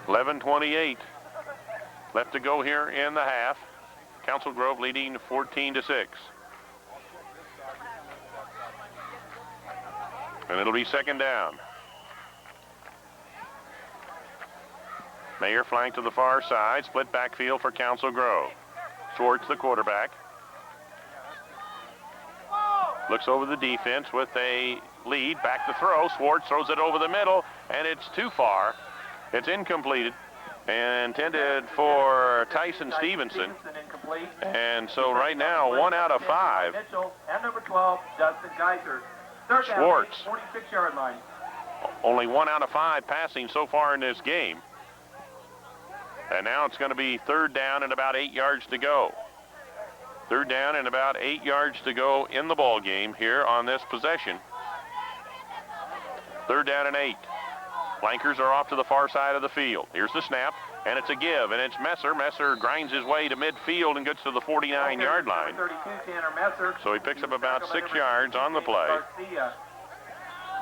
.28 left to go here in the half. Council Grove leading 14-6. And it'll be second down. Mayer flank to the far side, split backfield for Council Grove. Schwartz, the quarterback, looks over the defense with a lead, back to throw. Schwartz throws it over the middle, and it's too far. It's incomplete and intended for Tyson Stevenson. And so right now, 1 out of 5. Mitchell and number 12, Dustin Geiser. Schwartz. 46-yard line. Only 1 out of 5 passing so far in this game. And now it's going to be third down and about 8 yards to go. Third down and about 8 yards to go in the ball game here on this possession. Third down and 8. Flankers are off to the far side of the field. Here's the snap, and it's a give, and it's Messer. Messer grinds his way to midfield and gets to the 49-yard line. 32, Tanner Messer. So he picks up about 6 yards on the play.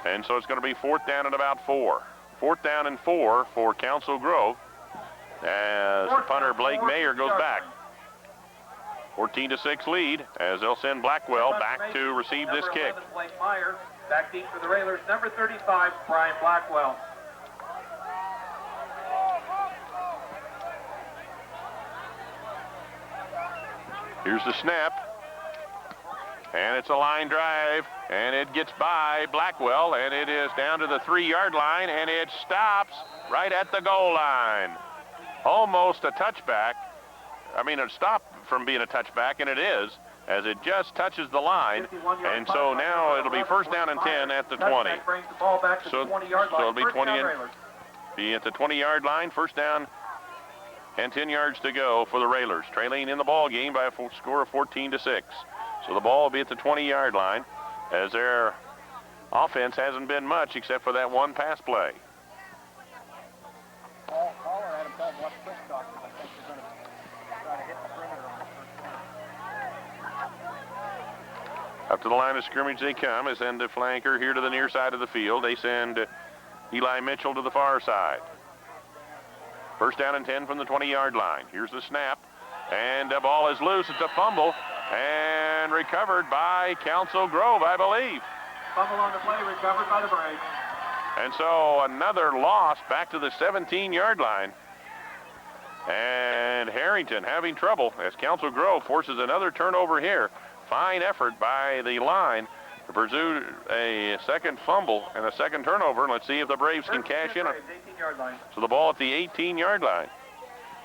And so it's going to be fourth down and about 4. Fourth down and 4 for Council Grove as punter Blake Mayer goes back. 14-6 lead as they'll send Blackwell back to receive this kick. Blake Meyer, back deep for the Railers. Number 35, Brian Blackwell. Here's the snap, and it's a line drive, and it gets by Blackwell, and it is down to the 3-yard line, and it stops right at the goal line. Almost a touchback. I mean, it stopped from being a touchback, and it is, as it just touches the line. And so now it'll be first down and 10 at the 20. So it'll be 20 be at the 20-yard line, first down and 10 yards to go for the Railers, trailing in the ball game by a score of 14-6. So the ball will be at the 20-yard line, as their offense hasn't been much except for that one pass play. Up to the line of scrimmage they come. They send a flanker here to the near side of the field. They send Eli Mitchell to the far side. First down and 10 from the 20-yard line. Here's the snap, and the ball is loose. It's a fumble, and recovered by Council Grove, I believe. Fumble on the play, recovered by the Braves. And so another loss back to the 17-yard line. And Herington having trouble as Council Grove forces another turnover here. Fine effort by the line to pursue a second fumble and a second turnover. Let's see if the Braves can cash in. So the ball at the 18-yard line.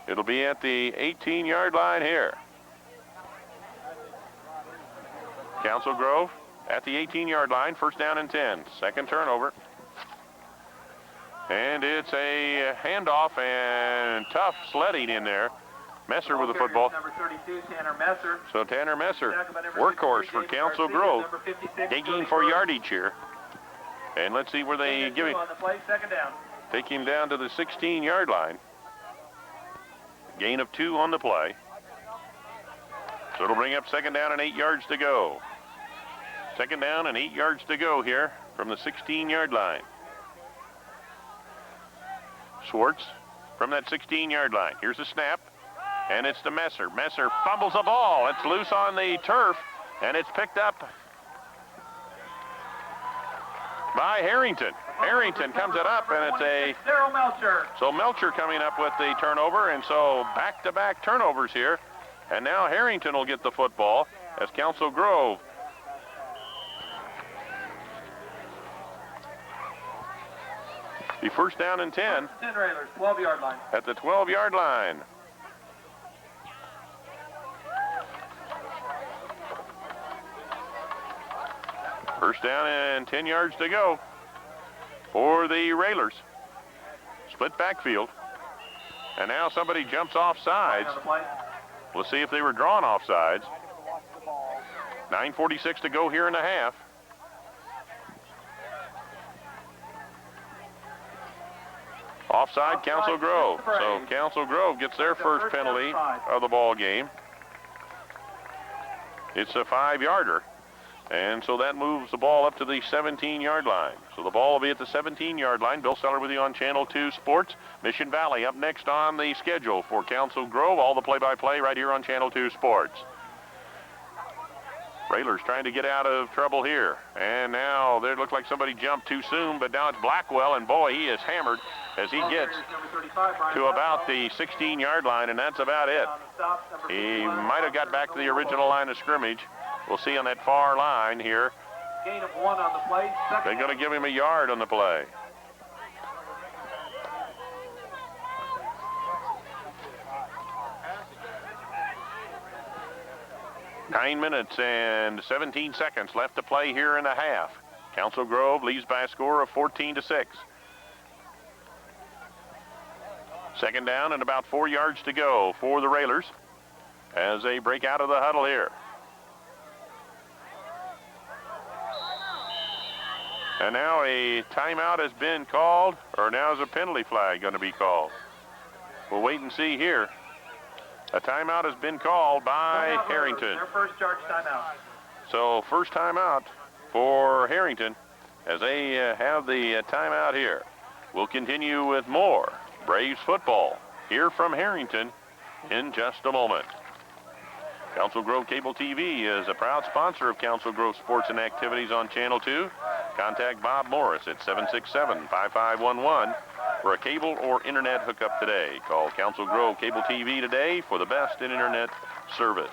It'll be at the 18-yard line here. Council Grove at the 18-yard line, first down and 10. Second turnover. And it's a handoff and tough sledding in there. Messer with the football. Number 32, Tanner Messer. So Tanner Messer, workhorse for Council Grove, digging for yardage here. And let's see where they give him. Second down. Take him down to the 16-yard line. Gain of 2 on the play. So it'll bring up second down and 8 yards to go. Second down and 8 yards to go here from the 16-yard line. Schwartz from that 16-yard line. Here's the snap, and it's to Messer. Messer fumbles the ball. It's loose on the turf, and it's picked up by Herington. Herington comes it up, and it's a... So Melcher coming up with the turnover, and so back-to-back turnovers here. And now Herington will get the football as Council Grove Be first down and 10. 10 Railers, 12-yard line. At the 12-yard line. First down and 10 yards to go for the Railers. Split backfield. And now somebody jumps off sides. We'll see if they were drawn off sides. 9:46 to go here in the half. Offside, Council Grove. So Council Grove gets their first penalty of the ball game. It's a 5-yarder. And so that moves the ball up to the 17-yard line. So the ball will be at the 17-yard line. Bill Seller with you on Channel 2 Sports. Mission Valley up next on the schedule for Council Grove. All the play-by-play right here on Channel 2 Sports. Railers trying to get out of trouble here. And now there looked like somebody jumped too soon, but now it's Blackwell, and boy, he is hammered as he gets to about the 16-yard line, and that's about it. He might have got back to the original line of scrimmage. We'll see on that far line here. Gain of 1 on the play. They're going to give him a yard on the play. Nine minutes and 17 seconds left to play here in the half. Council Grove leads by a score of 14-6. Second down and about 4 yards to go for the Railers as they break out of the huddle here. And now a timeout has been called, or now is a penalty flag going to be called? We'll wait and see here. A timeout has been called by Herington. Their first charge timeout. So first timeout for Herington as they have the timeout here. We'll continue with more Braves football here from Herington in just a moment. Council Grove Cable TV is a proud sponsor of Council Grove Sports and Activities on Channel 2. Contact Bob Morris at 767-5511 for a cable or internet hookup today. Call Council Grove Cable TV today for the best in internet service.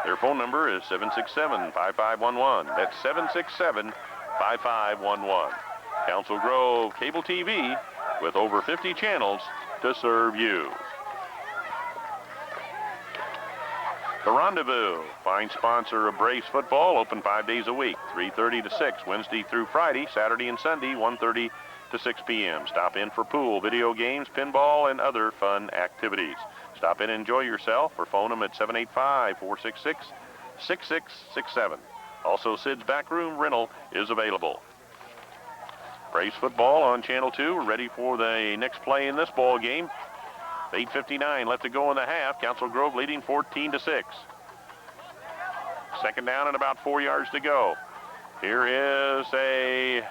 Their phone number is 767-5511. That's 767-5511. Council Grove Cable TV with over 50 channels to serve you. The Rendezvous, fine sponsor of Braves football, open 5 days a week, 3:30 to 6, Wednesday through Friday, Saturday and Sunday, 1:30 to 6 p.m. Stop in for pool, video games, pinball, and other fun activities. Stop in and enjoy yourself or phone them at 785-466-6667. Also, Sid's Backroom Rental is available. Braves football on Channel 2. We're ready for the next play in this ball game. 8:59 left to go in the half. Council Grove leading 14-6. Second down and about 4 yards to go. Here is a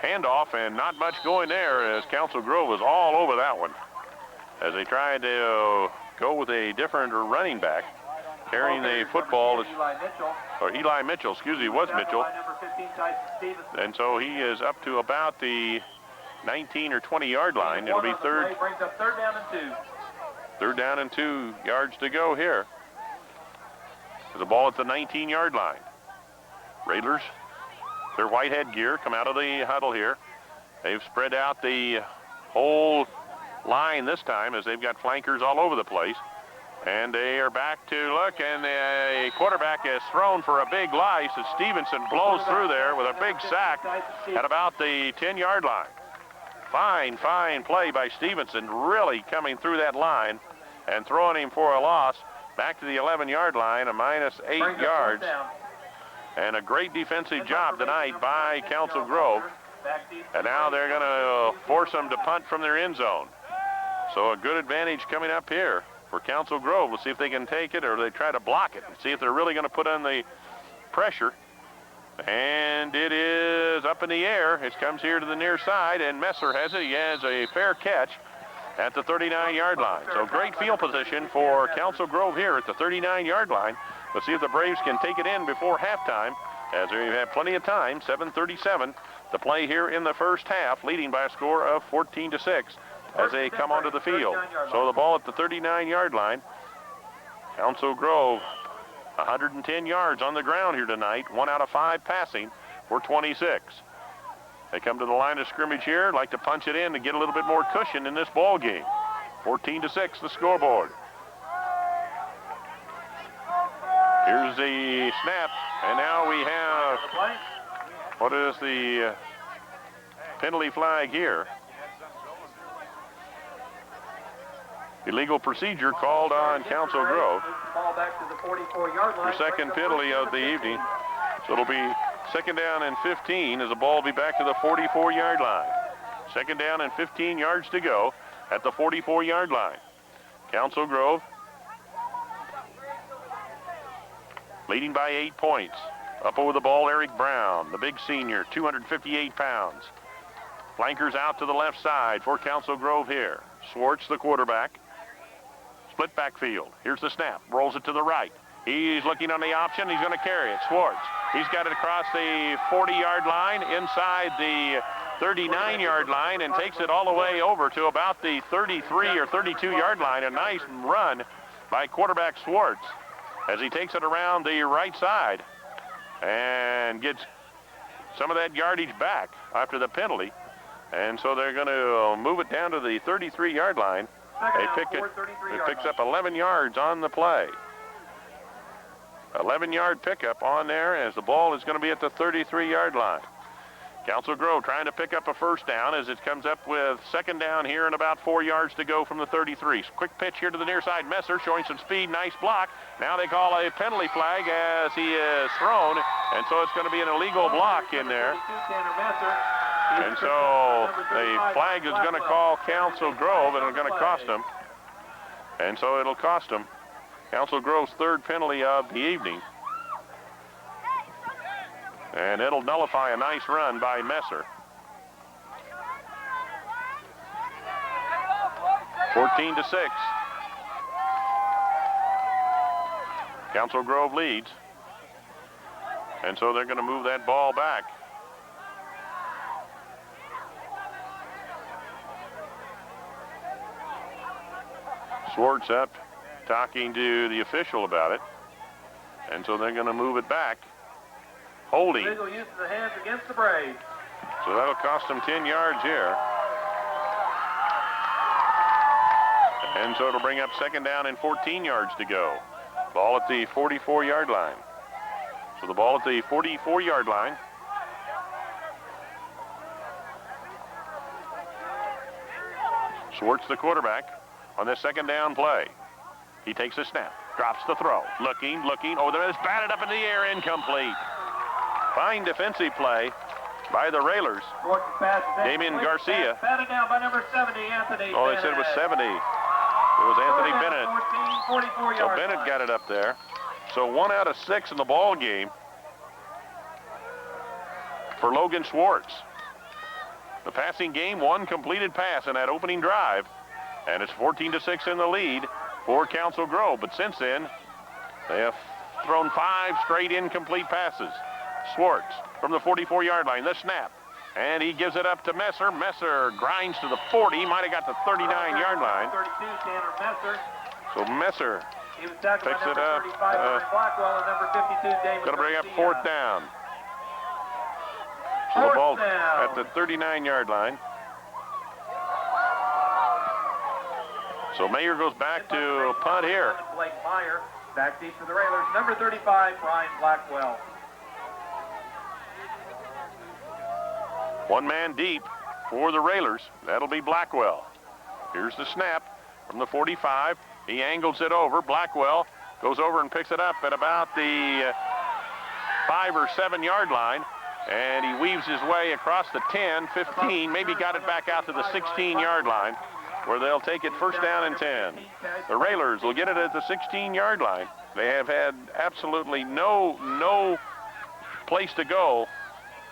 handoff and not much going there as Council Grove was all over that one as they tried to go with a different running back. Carrying the football is Eli Mitchell, excuse me, was Mitchell. And so he is up to about the 19 or 20 yard line. It'll be third down and 2. Third down and 2 yards to go here. The ball at the 19-yard line. Railers, their white headgear, come out of the huddle here. They've spread out the whole line this time as they've got flankers all over the place. And they are back to look, and the quarterback is thrown for a big lice as Stevenson blows through there with a big sack at about the 10-yard line. Fine play by Stevenson, really coming through that line and throwing him for a loss back to the 11-yard line, a -8 yards. And a great defensive job tonight by Council Grove. And now they're going to force them to punt from their end zone. So a good advantage coming up here for Council Grove. We'll see if they can take it or they try to block it and see if they're really going to put on the pressure. And it is up in the air. It comes here to the near side, and Messer has it. He has a fair catch at the 39-yard line. So great field position for Council Grove here at the 39-yard line. Let's see if the Braves can take it in before halftime, as they have plenty of time. 7:37 to play here in the first half, leading by a score of 14-6 as they come onto the field. So the ball at the 39-yard line. Council Grove, 110 yards on the ground here tonight. 1 out of 5 passing for 26. They come to the line of scrimmage here, like to punch it in to get a little bit more cushion in this ball game. 14-6, the scoreboard. Here's the snap, and now we have, what is the penalty flag here? Illegal procedure called on Council Grove. The second penalty of the evening. So it'll be second down and 15 as the ball will be back to the 44-yard line. Second down and 15 yards to go at the 44-yard line. Council Grove leading by 8 points. Up over the ball, Eric Brown, the big senior, 258 pounds. Flankers out to the left side for Council Grove here. Swartz, the quarterback. Split backfield. Here's the snap. Rolls it to the right. He's looking on the option. He's going to carry it. Swartz. He's got it across the 40-yard line, inside the 39-yard line, and takes it all the way over to about the 33 or 32-yard line. A nice run by quarterback Swartz as he takes it around the right side and gets some of that yardage back after the penalty. And so they're going to move it down to the 33-yard line. It picks up 11 yards on the play. 11-yard pickup on there as the ball is going to be at the 33-yard line. Council Grove trying to pick up a first down as it comes up with second down here and about 4 yards to go from the 33. Quick pitch here to the near side. Messer showing some speed. Nice block. Now they call a penalty flag as he is thrown, and so it's going to be an illegal block in there. And so the flag is going to call Council Grove, and it's going to cost them. And so it'll cost them Council Grove's third penalty of the evening. And it'll nullify a nice run by Messer. 14-6. Council Grove leads. And so they're going to move that ball back. Swartz up, talking to the official about it. And so they're going to move it back. Holding. Legal use of the hands against the Braves. So that'll cost them 10 yards here. And so it'll bring up second down and 14 yards to go. Ball at the 44-yard line. So the ball at the 44-yard line. Swartz, the quarterback, on this second down play. He takes a snap, drops the throw, looking. Oh, there is batted up in the air, incomplete. Fine defensive play by the Railers. Damien Garcia. Batted down by number 70, Anthony. Oh, they said it was 70. It was Anthony Bennett. 44 So Bennett got it up there. So 1 out of 6 in the ball game for Logan Swartz. The passing game, 1 completed pass in that opening drive, and it's 14-6 in the lead for Council Grove. But since then, they have thrown 5 straight incomplete passes. Swartz from the 44-yard line, the snap, and he gives it up to Messer. Messer grinds to the 40, might have got the 39-yard line. 32, Tanner Messer. So Messer picks it up. Blackwell and number 52, David Going to bring up Garcia. fourth down. So the ball at the 39-yard line. So Mayer goes back to punt here. Blake Meyer back deep for the Railers. Number 35, Brian Blackwell. 1 man deep for the Railers. That'll be Blackwell. Here's the snap from the 45. He angles it over. Blackwell goes over and picks it up at about the 5 or 7 yard line. And he weaves his way across the 10, 15, maybe got it back out to the 16-yard line, where they'll take it first down and 10. The Railers will get it at the 16-yard line. They have had absolutely no place to go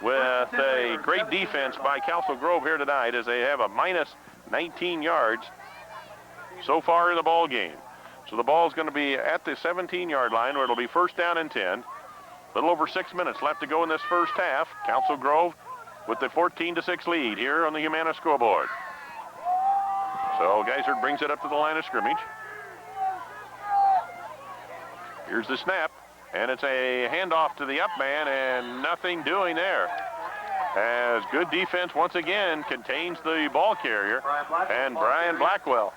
with a great defense by Council Grove here tonight, as they have a minus 19 yards so far in the ball game. So the ball's going to be at the 17-yard line, where it'll be first down and 10. A little over 6 minutes left to go in this first half. Council Grove with the 14-6 lead here on the Humana scoreboard. So Geisert brings it up to the line of scrimmage. Here's the snap, and it's a handoff to the up man, and nothing doing there. as good defense once again contains the ball carrier, and Brian Blackwell.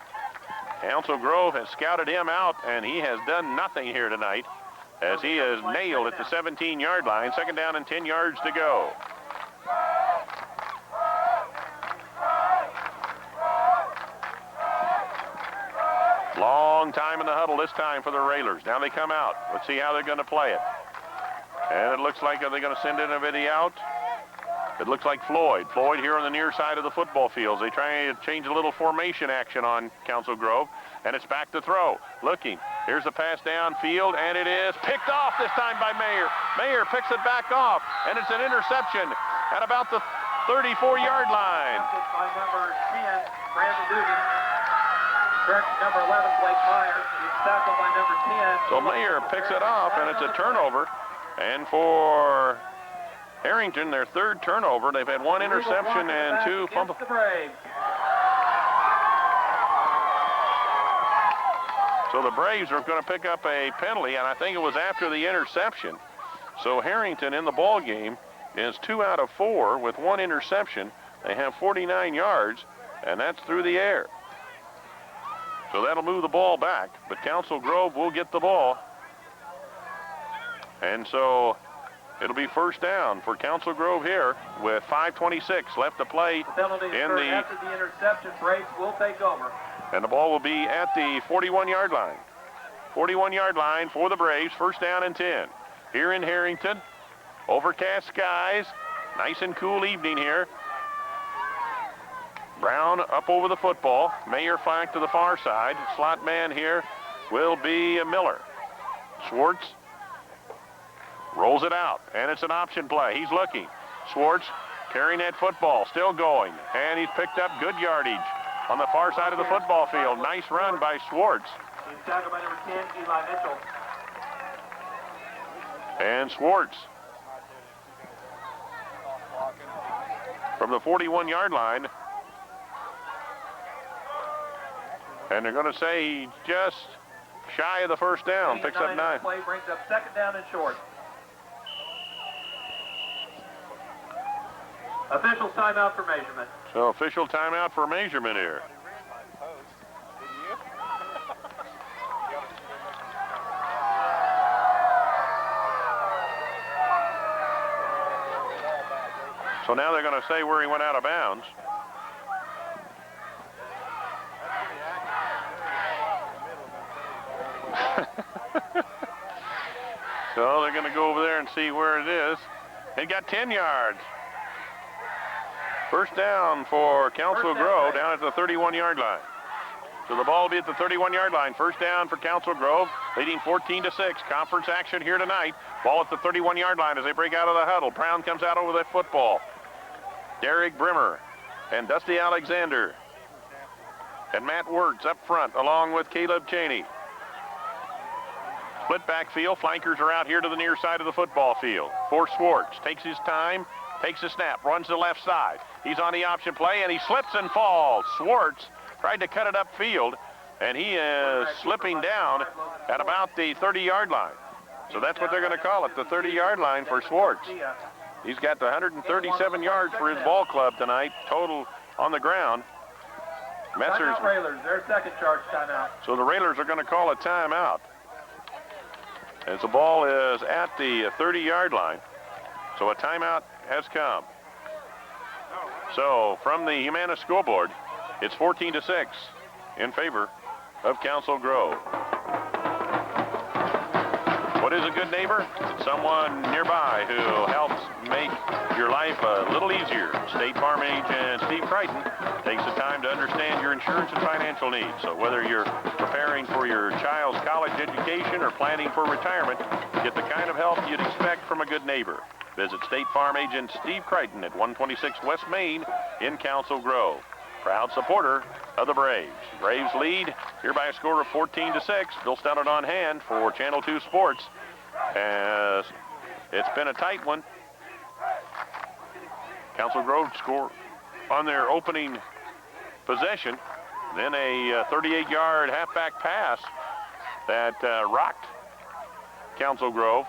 Council Grove has scouted him out, and he has done nothing here tonight as he is nailed at the 17-yard line. 2nd down and 10 yards to go. Long time in the huddle this time for the Railers. Now they come out. Let's see how they're going to play it. And it looks like, are they going to send in a video out? It looks like Floyd. Floyd here on the near side of the football field. They try to change a little formation action on Council Grove, and it's back to throw. Looking. Here's the pass downfield, and it is picked off this time by Mayer. Mayer picks it back off, and it's an interception at about the 34-yard line. By number 10, Brandon Dugan. Correct, number 11, Blake Meyer. He's tackled by number 10. So Mayer picks it off, and it's a turnover. And for Herington, their 3rd turnover. They've had 1 interception and 2 fumbles. So the Braves are going to pick up a penalty, and I think it was after the interception. So Herington in the ball game is 2 out of 4 with 1 interception. They have 49 yards, and that's through the air. So that'll move the ball back, but Council Grove will get the ball. And so it'll be 1st down for Council Grove here with 5:26 left to play Penalty after the interception. Braves will take over. And the ball will be at the 41-yard line. 41-yard line for the Braves. 1st down and 10. Here in Herington, overcast skies, nice and cool evening here. Brown up over the football. Mayer flank to the far side. Slot man here will be Miller. Schwartz rolls it out, and it's an option play. He's looking. Schwartz carrying that football, still going, and he's picked up good yardage on the far side of the football field. Nice run by Schwartz. He's tackled by number 10, Eli Mitchell. And Schwartz from the 41-yard line. And they're going to say just shy of the 1st down. Picks up 9. Play brings up 2nd down and short. Official timeout for measurement. So official timeout for measurement here. So now they're going to say where he went out of bounds. So they're going to go over there and see where it is. He got 10 yards. 1st down for Council Grove down at the 31-yard line. So the ball will be at the 31-yard line. 1st down for Council Grove, leading 14-6. Conference action here tonight. Ball at the 31-yard line as they break out of the huddle. Brown comes out over that football. Derek Brimmer and Dusty Alexander and Matt Wirtz up front along with Caleb Cheney. Split backfield. Flankers are out here to the near side of the football field. For Schwartz, takes his time, takes a snap, runs to the left side. He's on the option play, and he slips and falls. Schwartz tried to cut it upfield, and he is slipping down at about the 30-yard line. So that's what they're going to call it, the 30-yard line for Schwartz. He's got the 137 yards for his ball club tonight, total on the ground. Messers. Timeout Railers, their 2nd charge timeout. So the Railers are going to call a timeout as the ball is at the 30-yard line. So a timeout has come. So from the Humana scoreboard, it's 14-6 in favor of Council Grove. What is a good neighbor? It's someone nearby who helps make your life a little easier. State Farm agent Steve Crichton takes the time to understand your insurance and financial needs. So whether you're preparing for your child's college education or planning for retirement, get the kind of help you'd expect from a good neighbor. Visit State Farm agent Steve Crichton at 126 West Main in Council Grove. Proud supporter of the Braves. Braves lead here by a score of 14-6. Bill Studdard on hand for Channel 2 Sports as it's been a tight one. Council Grove score on their opening possession. Then a 38-yard halfback pass that rocked Council Grove.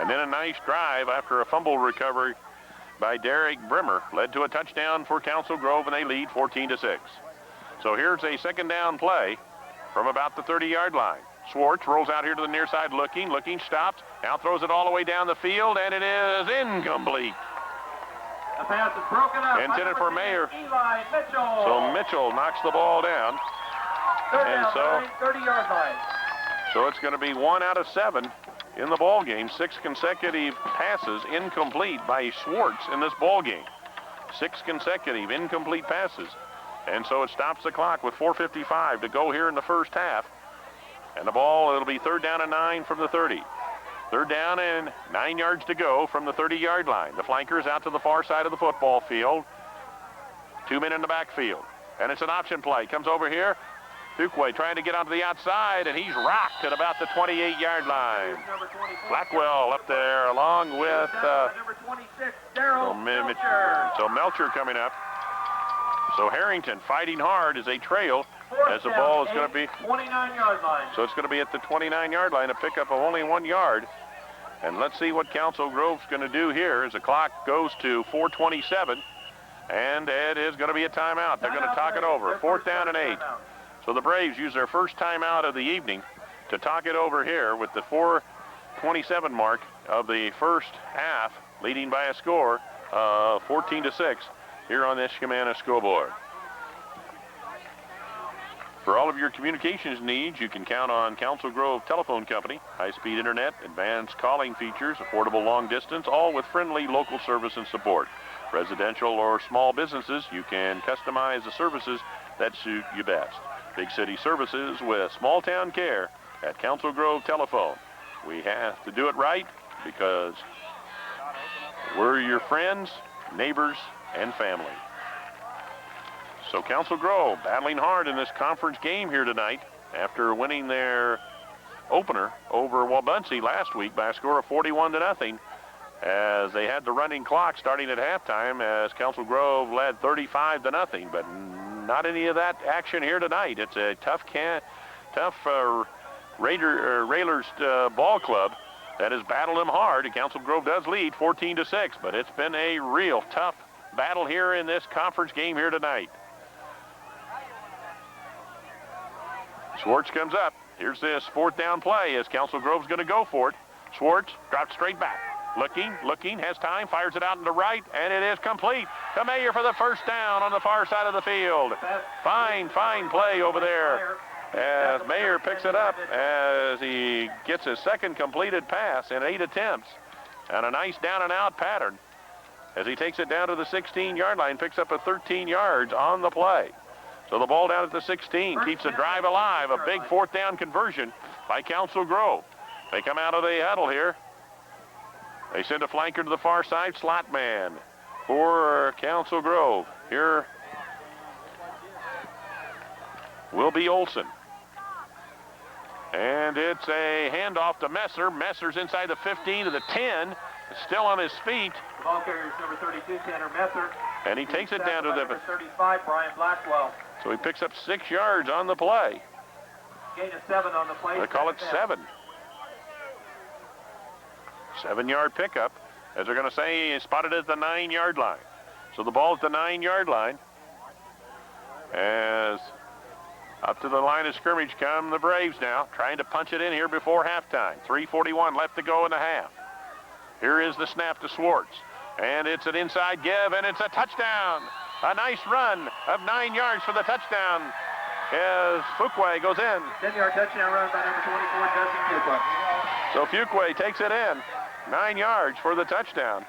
And then a nice drive after a fumble recovery by Derek Brimmer led to a touchdown for Council Grove, and they lead 14-6. So here's a second down play from about the 30-yard line. Schwartz rolls out here to the near side looking, stopped, now throws it all the way down the field, and it is incomplete. The pass is broken up. Intended for Mayer. Eli Mitchell. So Mitchell knocks the ball down. Third And down, so- 30-yard line. So it's going to be 1 out of 7 in the ball game. 6 consecutive passes incomplete by Schwartz in this ball game. 6 consecutive incomplete passes. And so it stops the clock with 4:55 to go here in the first half. And the ball, it'll be 3rd down and 9 from the 30. 3rd down and 9 yards to go from the 30-yard line. The flankers out to the far side of the football field. 2 men in the backfield. And it's an option play. Comes over here. Fuqua trying to get onto the outside, and he's rocked at about the 28-yard line. Blackwell up there along with number 26, Darryl Melcher. So Melcher coming up. So Herington fighting hard as they trail as the ball is going to be 29-yard line. So it's going to be at the 29-yard line, a pickup of only 1 yard. And let's see what Council Grove's going to do here as the clock goes to 4:27. And it is going to be a timeout. They're going to talk it over. 4th down and 8. So the Braves use their first timeout of the evening to talk it over here with the 4:27 mark of the first half, leading by a score of 14-6 here on this Humana scoreboard. For all of your communications needs, you can count on Council Grove Telephone Company. High-speed internet, advanced calling features, affordable long distance, all with friendly local service and support. Residential or small businesses, you can customize the services that suit you best. Big city services with small town care at Council Grove Telephone. We have to do it right because we're your friends, neighbors, and family. So Council Grove battling hard in this conference game here tonight after winning their opener over Wabaunsee last week by a score of 41-0, as they had the running clock starting at halftime as Council Grove led 35-0, but not any of that action here tonight. It's a tough Railers ball club that has battled them hard, and Council Grove does lead 14-6, but it's been a real tough battle here in this conference game here tonight. Schwartz comes up. Here's this 4th down play as Council Grove's going to go for it. Schwartz drops straight back. Looking, has time, fires it out in the right, and it is complete to Mayer for the first down on the far side of the field. Fine play over there as Mayer picks it up as he gets his second completed pass in 8 attempts. And a nice down and out pattern as he takes it down to the 16-yard line, picks up a 13 yards on the play. So the ball down at the 16 keeps the drive alive. A big 4th down conversion by Council Grove. They come out of the huddle here. They send a flanker to the far side, slot man for Council Grove. Here will be Olson. And it's a handoff to Messer. Messer's inside the 15 to the 10, still on his feet. The ball carrier is number 32, Tanner Messer. And he takes it down to the number 35, Brian Blackwell. So he picks up 6 yards on the play. Gain of 7 on the play. They call it 7. 7-yard pickup, as they're going to say, he spotted at the 9-yard line. So the ball's the 9-yard line. As up to the line of scrimmage come the Braves now, trying to punch it in here before halftime. 3:41 left to go in the half. Here is the snap to Schwartz. And it's an inside give, and it's a touchdown. A nice run of 9 yards for the touchdown as Fuqua goes in. 10-yard touchdown run by number 24, Dustin Fuqua. So Fuqua takes it in. 9 yards for the touchdown.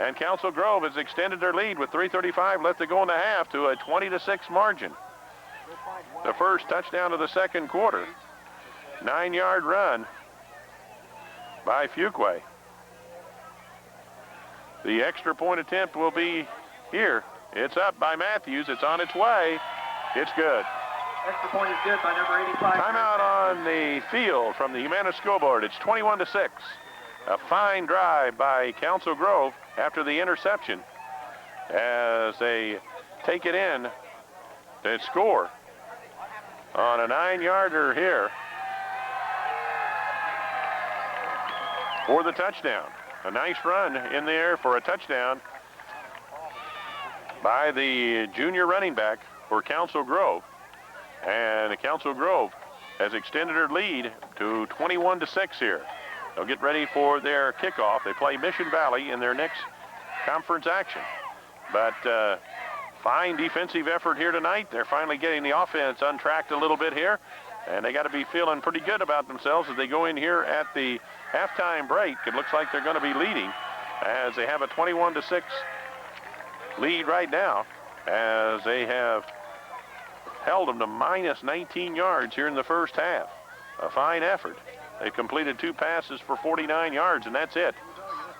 And Council Grove has extended their lead with 3:35 left to go in the half to a 20-6 margin. The first touchdown of the second quarter. 9-yard run by Fuqua. The extra point attempt will be here. It's up by Matthews. It's on its way. It's good. Extra point is good by number 85. Timeout on the field from the Humana scoreboard. It's 21-6. A fine drive by Council Grove after the interception as they take it in to score on a 9-yarder here for the touchdown. A nice run in the air for a touchdown by the junior running back for Council Grove. And Council Grove has extended her lead to 21-6 here. They'll get ready for their kickoff. They play Mission Valley in their next conference action. But fine defensive effort here tonight. They're finally getting the offense untracked a little bit here. And they got to be feeling pretty good about themselves as they go in here at the halftime break. It looks like they're going to be leading as they have a 21-6 lead right now, as they have held them to minus 19 yards here in the first half. A fine effort. They completed 2 passes for 49 yards, and that's it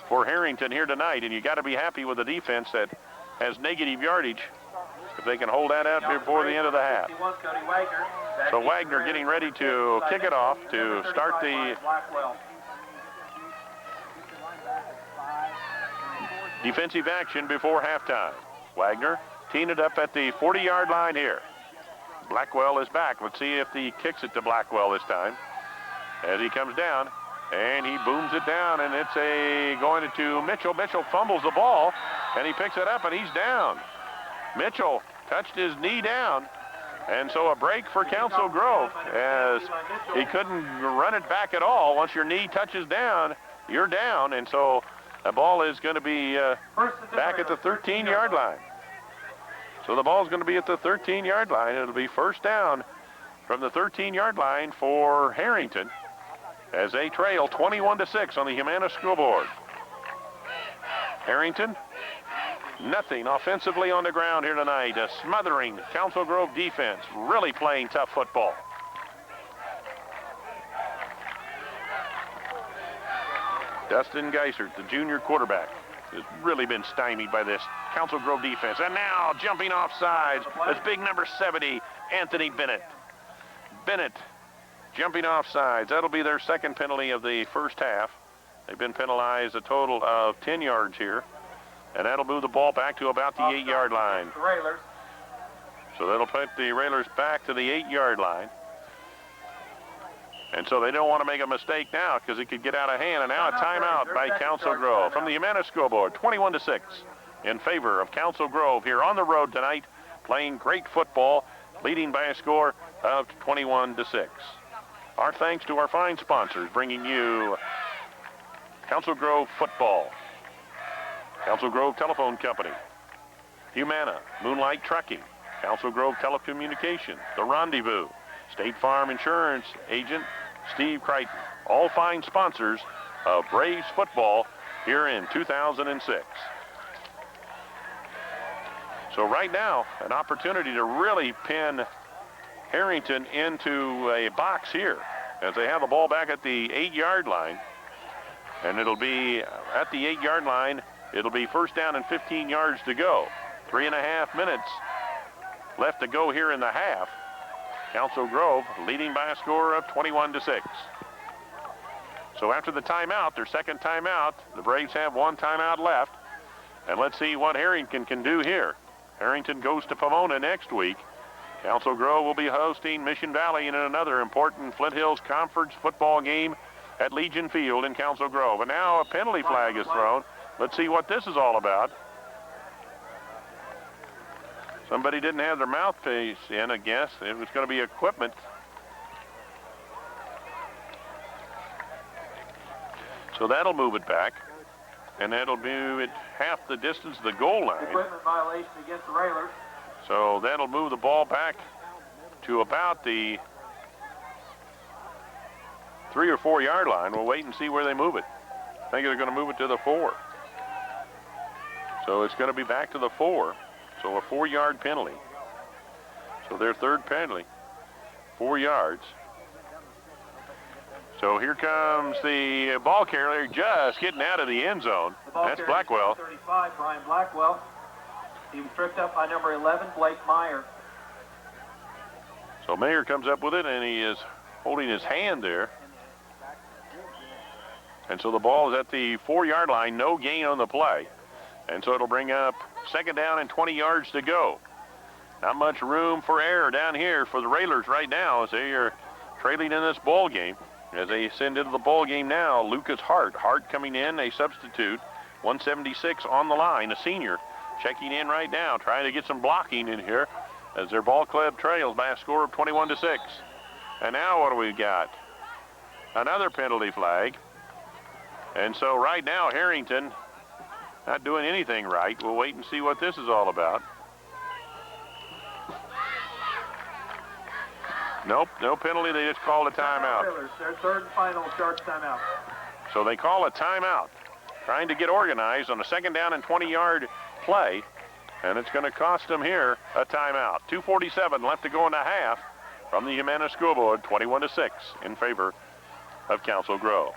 for Herington here tonight. And you got to be happy with the defense that has negative yardage if they can hold that out before the end of the half. So Wagner getting ready to kick it off to start the defensive action before halftime. Wagner teeing it up at the 40-yard line here. Blackwell is back. Let's see if he kicks it to Blackwell this time. As he comes down, and he booms it down, and it's going to Mitchell. Mitchell fumbles the ball, and he picks it up, and he's down. Mitchell touched his knee down, and so a break for Council Grove, as he couldn't run it back at all. Once your knee touches down, you're down, and so the ball is going to be back at the 13-yard line. So the ball is going to be at the 13-yard line. It'll be first down from the 13-yard line for Herington, as they trail 21-6 on the Humana scoreboard. Herington, nothing offensively on the ground here tonight. A smothering Council Grove defense, really playing tough football. Dustin Geisert, the junior quarterback, has really been stymied by this Council Grove defense. And now jumping off sides is big number 70, Anthony Bennett. Bennett jumping off sides. That'll be their second penalty of the first half. They've been penalized a total of 10 yards here. And that'll move the ball back to about the 8-yard line. So that'll put the Railers back to the 8-yard line. And so they don't want to make a mistake now because it could get out of hand. And now a timeout by Council Grove from the Humana scoreboard, 21-6 in favor of Council Grove here on the road tonight, playing great football, leading by a score of 21-6. Our thanks to our fine sponsors bringing you Council Grove football, Council Grove Telephone Company, Humana, Moonlight Trucking, Council Grove Telecommunications, The Rendezvous, State Farm Insurance Agent Steve Crichton, all fine sponsors of Braves football here in 2006. So right now, an opportunity to really pin Herington into a box here as they have the ball back at the 8-yard line. And it'll be at the 8-yard line. It'll be first down and 15 yards to go. 3.5 minutes left to go here in the half. Council Grove leading by a score of 21-6. So after the timeout, their second timeout, the Braves have one timeout left. And let's see what Herington can do here. Herington goes to Pomona next week. Council Grove will be hosting Mission Valley in another important Flint Hills Conference football game at Legion Field in Council Grove. And now a penalty flag is thrown. Let's see what this is all about. Somebody didn't have their mouthpiece in, I guess. It was going to be equipment. So that'll move it back. And that'll move it half the distance of the goal line. Equipment violation against the Railers. So that'll move the ball back to about the 3 or 4 yard line. We'll wait and see where they move it. I think they're going to move it to the 4. So it's going to be back to the 4. So a 4-yard penalty. So their third penalty, 4 yards. So here comes the ball carrier just getting out of the end zone. That's Blackwell. 35, Brian Blackwell. He was tripped up by number 11, Blake Meyer. So Mayer comes up with it, and he is holding his hand there. And so the ball is at the 4-yard line, no gain on the play. And so it'll bring up second down and 20 yards to go. Not much room for error down here for the Railers right now as they are trailing in this ball game. As they send into the ball game now, Lucas Hart. Hart coming in, a substitute, 176 on the line, a senior checking in right now, trying to get some blocking in here as their ball club trails by a score of 21-6. And now what do we got? Another penalty flag. And so right now, Herington not doing anything right. We'll wait and see what this is all about. Nope, no penalty. They just called a timeout. Their third and final charge timeout. So they call a timeout, trying to get organized on a 2nd down and 20-yard play, and it's going to cost them here a timeout. 2:47 left to go in the half from the Humana School Board, 21-6 in favor of Council Grove.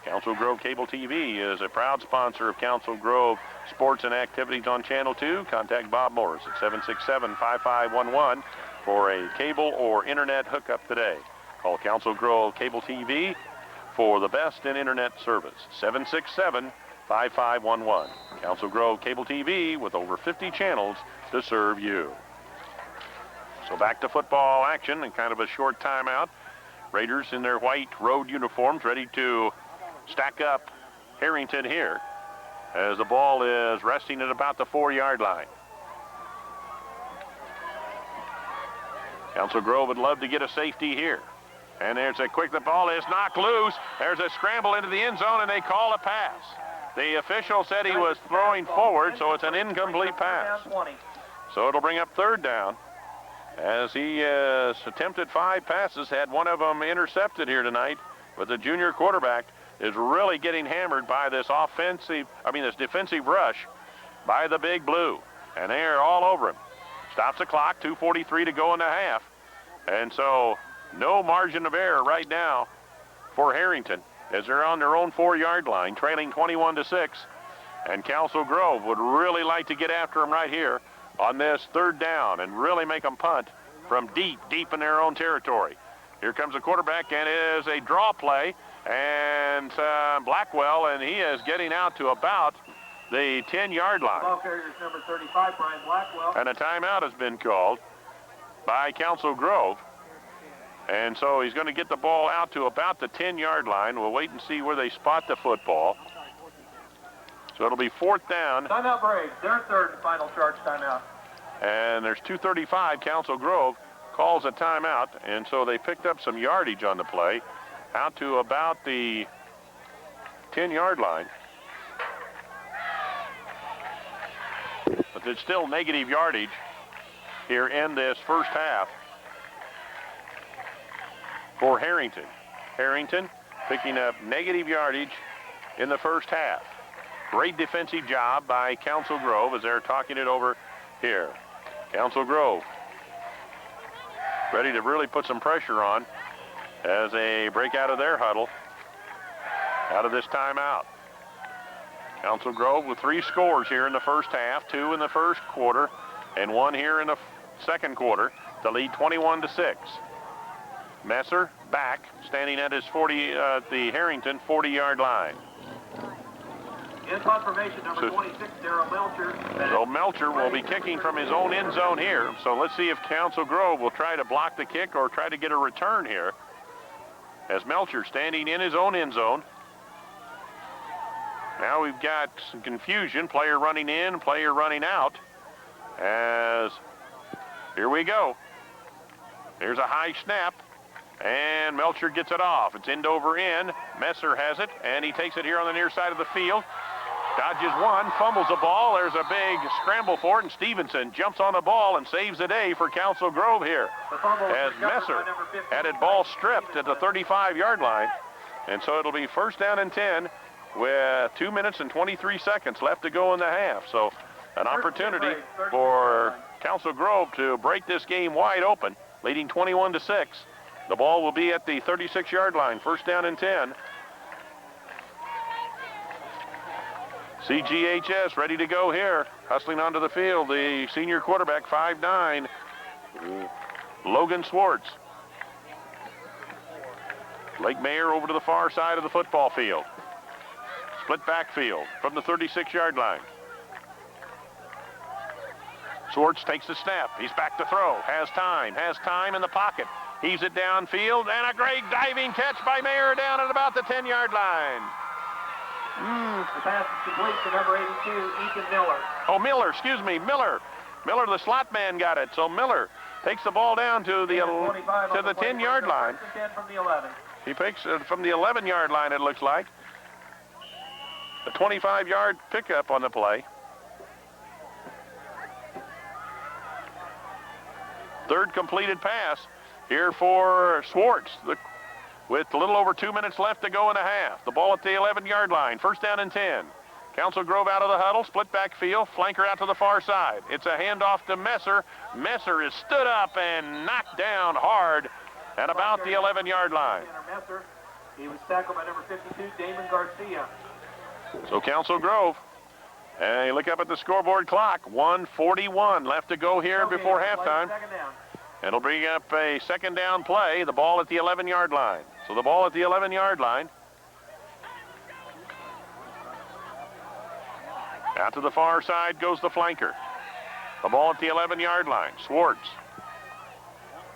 Council Grove Cable TV is a proud sponsor of Council Grove Sports and Activities on Channel 2. Contact Bob Morris at 767-5511 for a cable or internet hookup today. Call Council Grove Cable TV for the best in internet service. 767-5511. Council Grove Cable TV with over 50 channels to serve you. So back to football action and kind of a short timeout. Raiders in their white road uniforms ready to stack up Herington here as the ball is resting at about the 4-yard line. Council Grove would love to get a safety here. And there's a quick, the ball is knocked loose. There's a scramble into the end zone, and they call a pass. The official said he was throwing forward, so it's an incomplete pass. So it'll bring up 3rd down. As he has attempted 5 passes, had one of them intercepted here tonight, but the junior quarterback is really getting hammered by this this defensive rush by the Big Blue. And they're all over him. Stops the clock, 2:43 to go in the half. And so no margin of error right now for Herington as they're on their own 4-yard line, trailing 21-6. And Council Grove would really like to get after them right here on this 3rd down and really make them punt from deep in their own territory. Here comes the quarterback, and it is a draw play. And Blackwell, and he is getting out to about the 10-yard line. Ball carrier is number 35, Brian Blackwell. And a timeout has been called by Council Grove. And so he's going to get the ball out to about the 10-yard line. We'll wait and see where they spot the football. So it'll be 4th down. Timeout Braves, their 3rd and final charge timeout. And there's 2:35. Council Grove calls a timeout. And so they picked up some yardage on the play out to about the 10-yard line. But there's still negative yardage here in this first half for Herington. Herington picking up negative yardage in the first half. Great defensive job by Council Grove as they're talking it over here. Council Grove ready to really put some pressure on as they break out of their huddle, out of this timeout. Council Grove with 3 scores here in the first half, 2 in the first quarter, and 1 here in the second quarter to lead 21-6. Messer back, standing at his the Herington 40-yard line. In confirmation, number 26, Darryl Melcher. So Melcher will be kicking from his own end zone here. So let's see if Council Grove will try to block the kick or try to get a return here. As Melcher standing in his own end zone. Now we've got some confusion. Player running in, player running out. As here we go. Here's a high snap. And Melcher gets it off. It's end over end. Messer has it, and he takes it here on the near side of the field. Dodges one, fumbles the ball. There's a big scramble for it, and Stevenson jumps on the ball and saves the day for Council Grove here. As Messer had it ball stripped at the 35-yard line. And so it'll be 1st down and 10 with 2 minutes and 23 seconds left to go in the half. So an opportunity for Council Grove to break this game wide open, leading 21-6. The ball will be at the 36-yard line, 1st down and 10. CGHS ready to go here. Hustling onto the field, the senior quarterback, 5'9", Logan Swartz. Lake Mayer over to the far side of the football field. Split backfield from the 36-yard line. Swartz takes the snap. He's back to throw. Has time in the pocket. Heaves it downfield, and a great diving catch by Mayer down at about the 10-yard line. The pass is complete to number 82, Ethan Miller. Oh, Miller, excuse me, Miller. Miller, the slot man, got it. So Miller takes the ball down to the 10-yard line. 10 from the 11. He picks it from the 11-yard line, it looks like. A 25-yard pickup on the play. Third completed pass here for Schwartz with a little over 2 minutes left to go in a half. The ball at the 11-yard line, first down and 10. Council Grove out of the huddle, split backfield, flanker out to the far side. It's a handoff to Messer. Messer is stood up and knocked down hard at about the 11-yard line. Messer, he was tackled by number 52, Damon Garcia. So Council Grove, and you look up at the scoreboard clock, 1:41 left to go here before halftime. It'll bring up a second down play, the ball at the 11-yard line. So the ball at the 11-yard line. Out to the far side goes the flanker. The ball at the 11-yard line. Schwartz.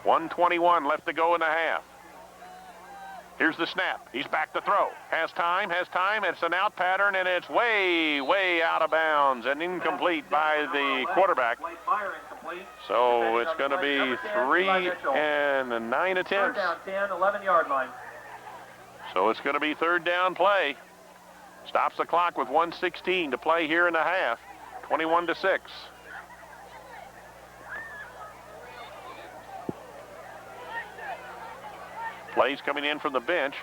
1:21 left to go in a half. Here's the snap. He's back to throw. Has time. It's an out pattern, and it's way, way out of bounds and incomplete by the quarterback. So it's going to be 3 and 9 attempts. Third down, 10, 11-yard line. So it's going to be third down play. Stops the clock with 1:16 to play here in the half. 21-6. Plays coming in from the bench.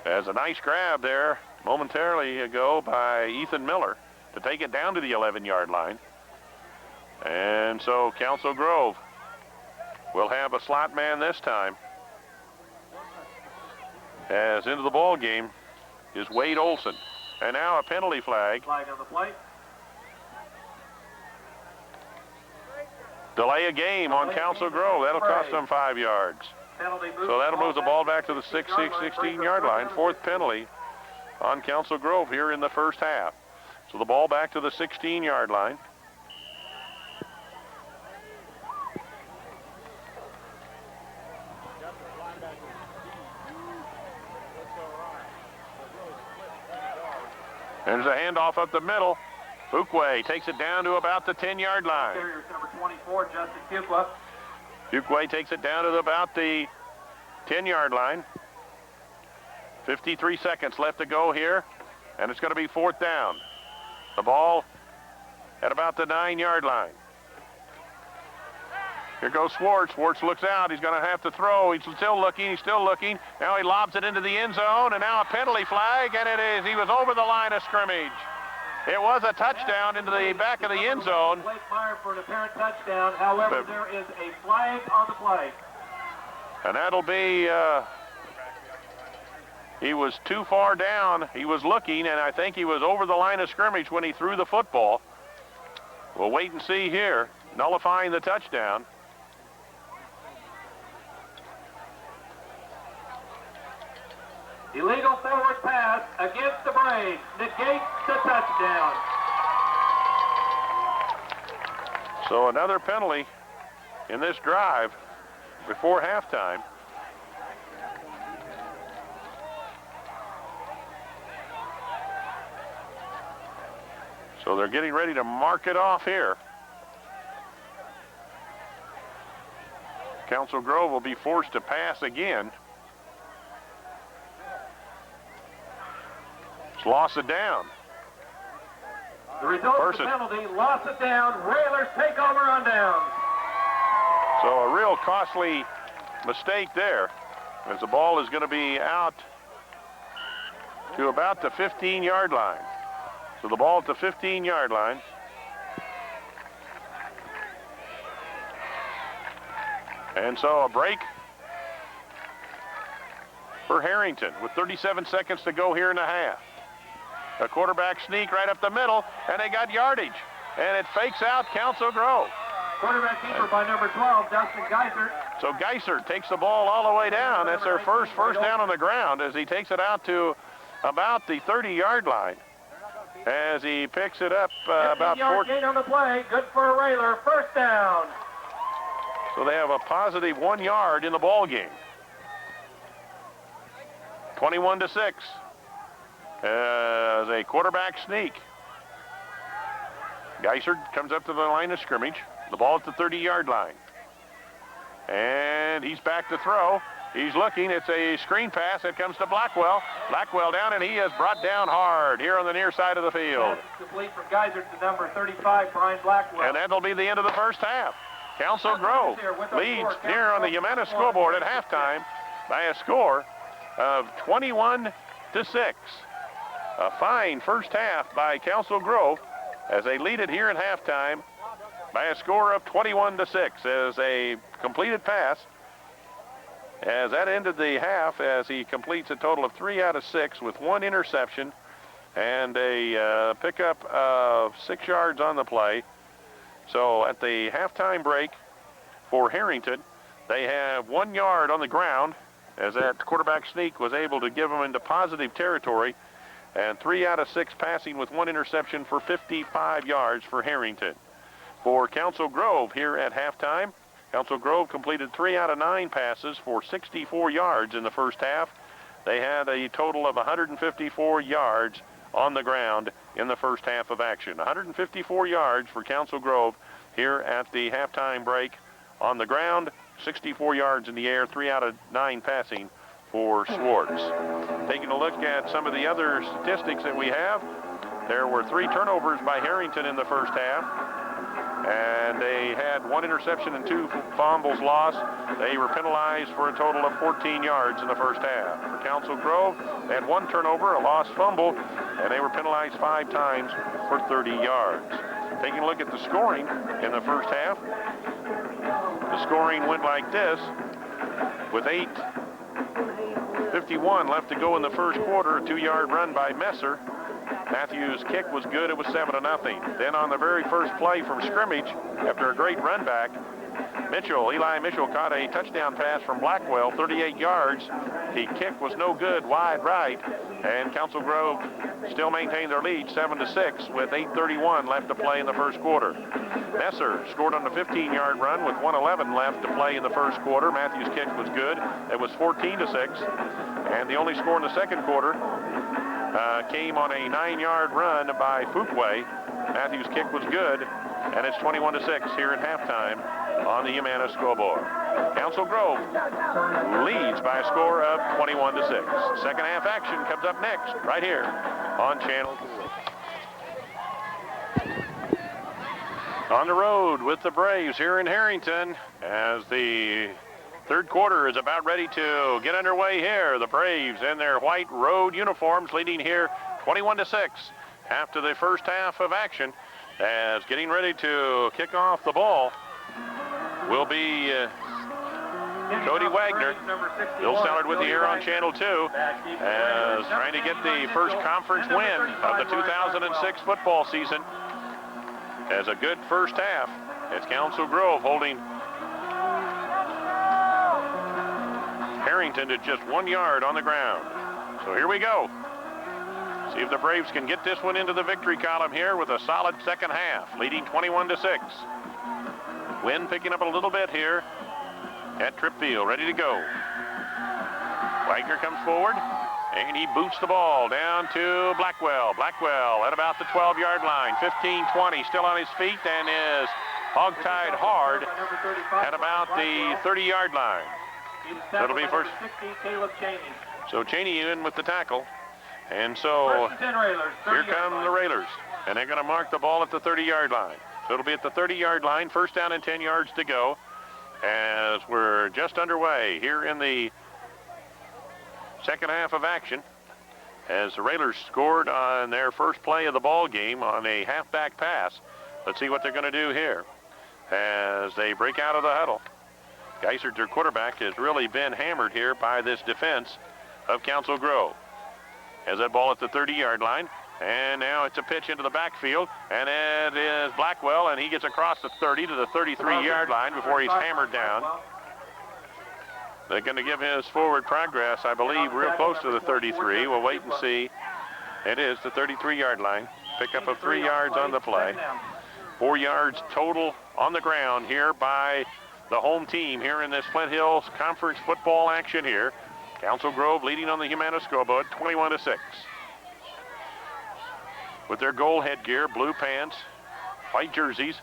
There's a nice grab there momentarily ago by Ethan Miller to take it down to the 11-yard line. And so Council Grove will have a slot man this time. As into the ball game is Wade Olson. And now a penalty flag. Flag on the plate. Delay a game on Council Grove. That'll cost them 5 yards. So that'll move the ball back to the 16-yard line. Fourth penalty on Council Grove here in the first half. So the ball back to the 16-yard line. There's a handoff up the middle. Fuqua takes it down to about the 10-yard line. Carriers number 24, Justin Fuqua. Fuqua takes it down to about the 10-yard line. 53 seconds left to go here, and it's going to be fourth down. The ball at about the 9-yard line. Here goes Schwartz. Schwartz looks out. He's going to have to throw. He's still looking. Now he lobs it into the end zone, and now a penalty flag, and it is. He was over the line of scrimmage. It was a touchdown into the back of the end zone. Blake Meyer for an apparent touchdown. However, there is a flag on the play. And that'll be, he was too far down. He was looking, and I think he was over the line of scrimmage when he threw the football. We'll wait and see here. Nullifying the touchdown. Illegal forward pass against the Braves. Negates the touchdown. So another penalty in this drive before halftime. So they're getting ready to mark it off here. Council Grove will be forced to pass again. It's lost it down. The result of the penalty, lost it down. Railers take over on downs. So a real costly mistake there, as the ball is going to be out to about the 15-yard line. So the ball at the 15-yard line. And so a break for Herington with 37 seconds to go here in the half. A quarterback sneak right up the middle, and they got yardage. And it fakes out Council Grove. Quarterback keeper by number 12, Dustin Geisert. So Geisert takes the ball all the way down. That's their first down on the ground as he takes it out to about the 30-yard line. As he picks it up about 4 gain on the play. Good for a Railer. First down. So they have a positive 1 yard in the ball game. 21-6. As a quarterback sneak. Geiser comes up to the line of scrimmage. The ball at the 30-yard line. And he's back to throw. He's looking. It's a screen pass. It comes to Blackwell. Blackwell down, and he is brought down hard here on the near side of the field. Complete from Geiser to number 35, Brian Blackwell. And that'll be the end of the first half. Council Grove leads here on the Humana scoreboard at halftime by a score of 21-6. A fine first half by Council Grove as they lead it here at halftime by a score of 21-6 as a completed pass. As that ended the half, as he completes a total of 3 out of 6 with 1 interception and a pickup of 6 yards on the play. So at the halftime break for Herington, they have 1 yard on the ground as that quarterback sneak was able to give them into positive territory, and 3 out of 6 passing with 1 interception for 55 yards for Herington. For Council Grove here at halftime, Council Grove completed 3 out of 9 passes for 64 yards in the first half. They had a total of 154 yards on the ground in the first half of action. 154 yards for Council Grove here at the halftime break on the ground, 64 yards in the air, 3 out of 9 passing for Swartz. Taking a look at some of the other statistics that we have, there were 3 turnovers by Herington in the first half, and they had 1 interception and 2 fumbles lost. They were penalized for a total of 14 yards in the first half. For Council Grove, they had 1 turnover, a lost fumble, and they were penalized 5 times for 30 yards. Taking a look at the scoring in the first half, the scoring went like this, with 8:51 left to go in the first quarter, a 2-yard run by Messer. Matthews' kick was good. It was 7-0. Then on the very first play from scrimmage, after a great run back, Eli Mitchell caught a touchdown pass from Blackwell, 38 yards. The kick was no good, wide right, and Council Grove still maintained their lead, 7-6, with 8:31 left to play in the first quarter. Messer scored on the 15-yard run with 1:11 left to play in the first quarter. Matthews' kick was good. It was 14-6, and the only score in the second quarter came on a 9-yard run by Fuquay. Matthews' kick was good, and it's 21-6 here at halftime on the Humana scoreboard. Council Grove leads by a score of 21-6. Second half action comes up next, right here on Channel 2. On the road with the Braves here in Harrington as the third quarter is about ready to get underway here. The Braves in their white road uniforms leading here 21-6 after the first half of action, as getting ready to kick off the ball will be Cody Wagner. Bill Stallard with you here on Channel 2 as trying to get the first conference win of the 2006 football season. As a good first half, it's Council Grove holding Herington to just 1 yard on the ground. So here we go. See if the Braves can get this one into the victory column here with a solid second half, leading 21-6. Wind picking up a little bit here at Tripp Field, ready to go. Wagner comes forward, and he boots the ball down to Blackwell. Blackwell at about the 12-yard line, 15-20, still on his feet, and is hog-tied hard at about the 30-yard line. That'll be first. So Cheney in with the tackle. And so here come the Railers. And they're going to mark the ball at the 30-yard line. So it'll be at the 30-yard line, first down and 10 yards to go, as we're just underway here in the second half of action, as the Railers scored on their first play of the ball game on a halfback pass. Let's see what they're going to do here as they break out of the huddle. Geiser, their quarterback, has really been hammered here by this defense of Council Grove. Has that ball at the 30-yard line, and now it's a pitch into the backfield, and it is Blackwell, and he gets across the 30 to the 33-yard line before he's hammered down. They're going to give his forward progress, I believe, real close to the 33. We'll wait and see. It is the 33-yard line. Pickup of 3 yards on the play. 4 yards total on the ground here by the home team here in this Flint Hills Conference football action here. Council Grove leading on the Humana scoreboard, 21-6. With their goal headgear, blue pants, white jerseys.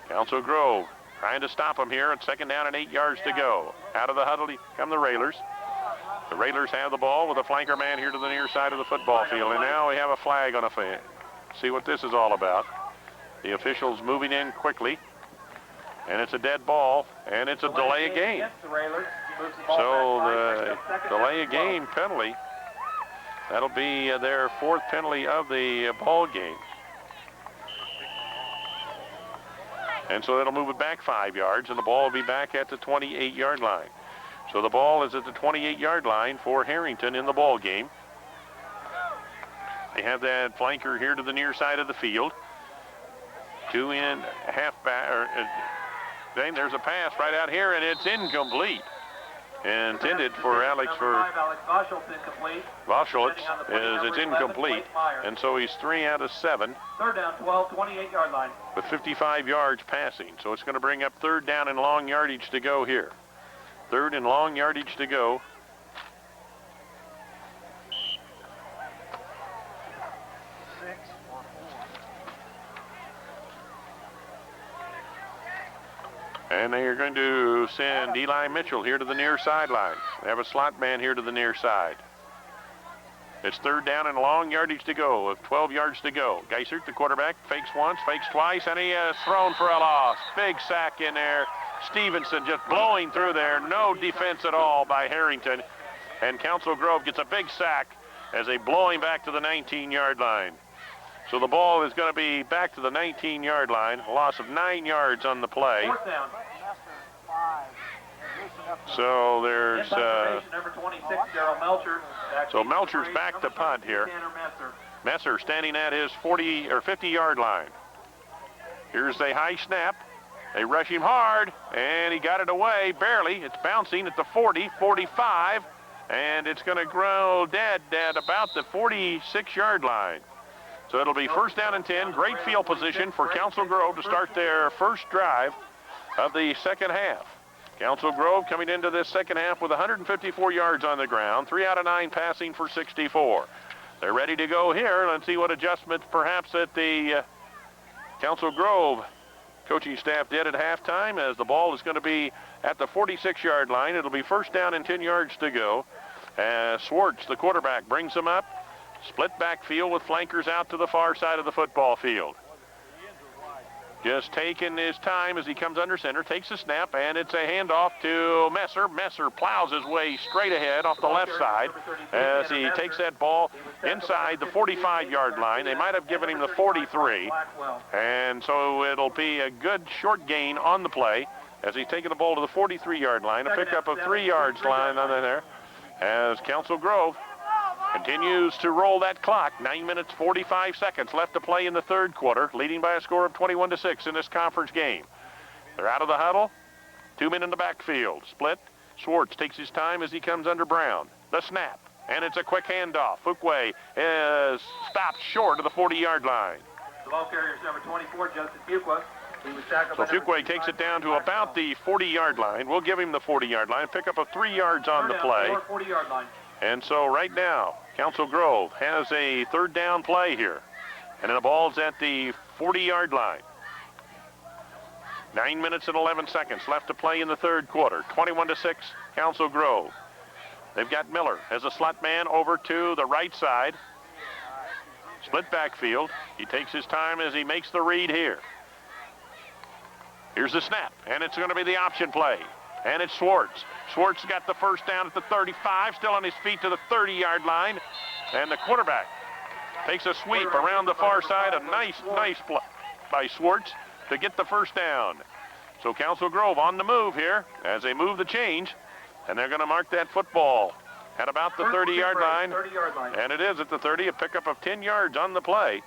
Council Grove trying to stop them here at 2nd down and 8 yards to go. Out of the huddle come the Railers. The Railers have the ball with a flanker man here to the near side of the football field. And now we have a flag on a fan. See what this is all about. The officials moving in quickly. And it's a dead ball, and it's a delay of game. So the delay of game penalty, that'll be their 4th penalty of the ball game. And so that'll move it back 5 yards, and the ball will be back at the 28-yard line. So the ball is at the 28-yard line for Herington in the ball game. They have that flanker here to the near side of the field. 2 in, halfback. Then there's a pass right out here, and it's incomplete. Intended for Alex Voschulitz it's incomplete. And so he's 3 out of 7. 3rd down, 12, 28-yard line. With 55 yards passing. So it's going to bring up 3rd down and long yardage to go here. 3rd and long yardage to go. And they are going to send Eli Mitchell here to the near sideline. They have a slot man here to the near side. It's 3rd down and long yardage to go with 12 yards to go. Geisert, the quarterback, fakes once, fakes twice, and he is thrown for a loss. Big sack in there. Stevenson just blowing through there. No defense at all by Herington. And Council Grove gets a big sack as they blow him back to the 19-yard line. So the ball is going to be back to the 19-yard line. A loss of 9 yards on the play. 4th down. So there's number 26, Daryl Melcher. So Melcher's back to punt here. Messer standing at his 40 or 50-yard line. Here's a high snap. They rush him hard, and he got it away barely. It's bouncing at the 40, 45, and it's going to grow dead at about the 46-yard line. So it'll be 1st down and 10. Great field position for Council Grove to start their first drive of the second half. Council Grove coming into this second half with 154 yards on the ground, 3 out of 9 passing for 64. They're ready to go here. Let's see what adjustments perhaps at the Council Grove coaching staff did at halftime, as the ball is going to be at the 46-yard line. It'll be 1st down and 10 yards to go. Swartz, the quarterback, brings them up. Split backfield with flankers out to the far side of the football field. Just taking his time as he comes under center, takes a snap, and it's a handoff to Messer. Messer plows his way straight ahead off the left side as he takes that ball inside the 45-yard line. They might have given him the 43, and so it'll be a good short gain on the play as he's taking the ball to the 43-yard line, a pickup of 3 yards line on there as Council Grove continues to roll that clock. 9 minutes, 45 seconds left to play in the 3rd quarter, leading by a score of 21-6 in this conference game. They're out of the huddle. 2 men in the backfield. Split. Swartz takes his time as he comes under Brown. The snap, and it's a quick handoff. Fuqua is stopped short of the 40-yard line. The ball carrier is number 24, Justin Fuqua. So Fuqua takes it down to about the 40-yard line. We'll give him the 40-yard line. Pick up of 3 yards on the play. 40-yard line. And so right now, Council Grove has a 3rd down play here. And the ball's at the 40-yard line. 9 minutes and 11 seconds left to play in the 3rd quarter. 21-6, Council Grove. They've got Miller as a slot man over to the right side. Split backfield. He takes his time as he makes the read here. Here's the snap, and it's going to be the option play. And it's Swartz. Swartz got the 1st down at the 35, still on his feet to the 30-yard line. And the quarterback takes a sweep around the far side. A nice play by Swartz to get the 1st down. So Council Grove on the move here as they move the change. And they're going to mark that football at about the 30-yard line. And it is at the 30, a pickup of 10 yards on the play.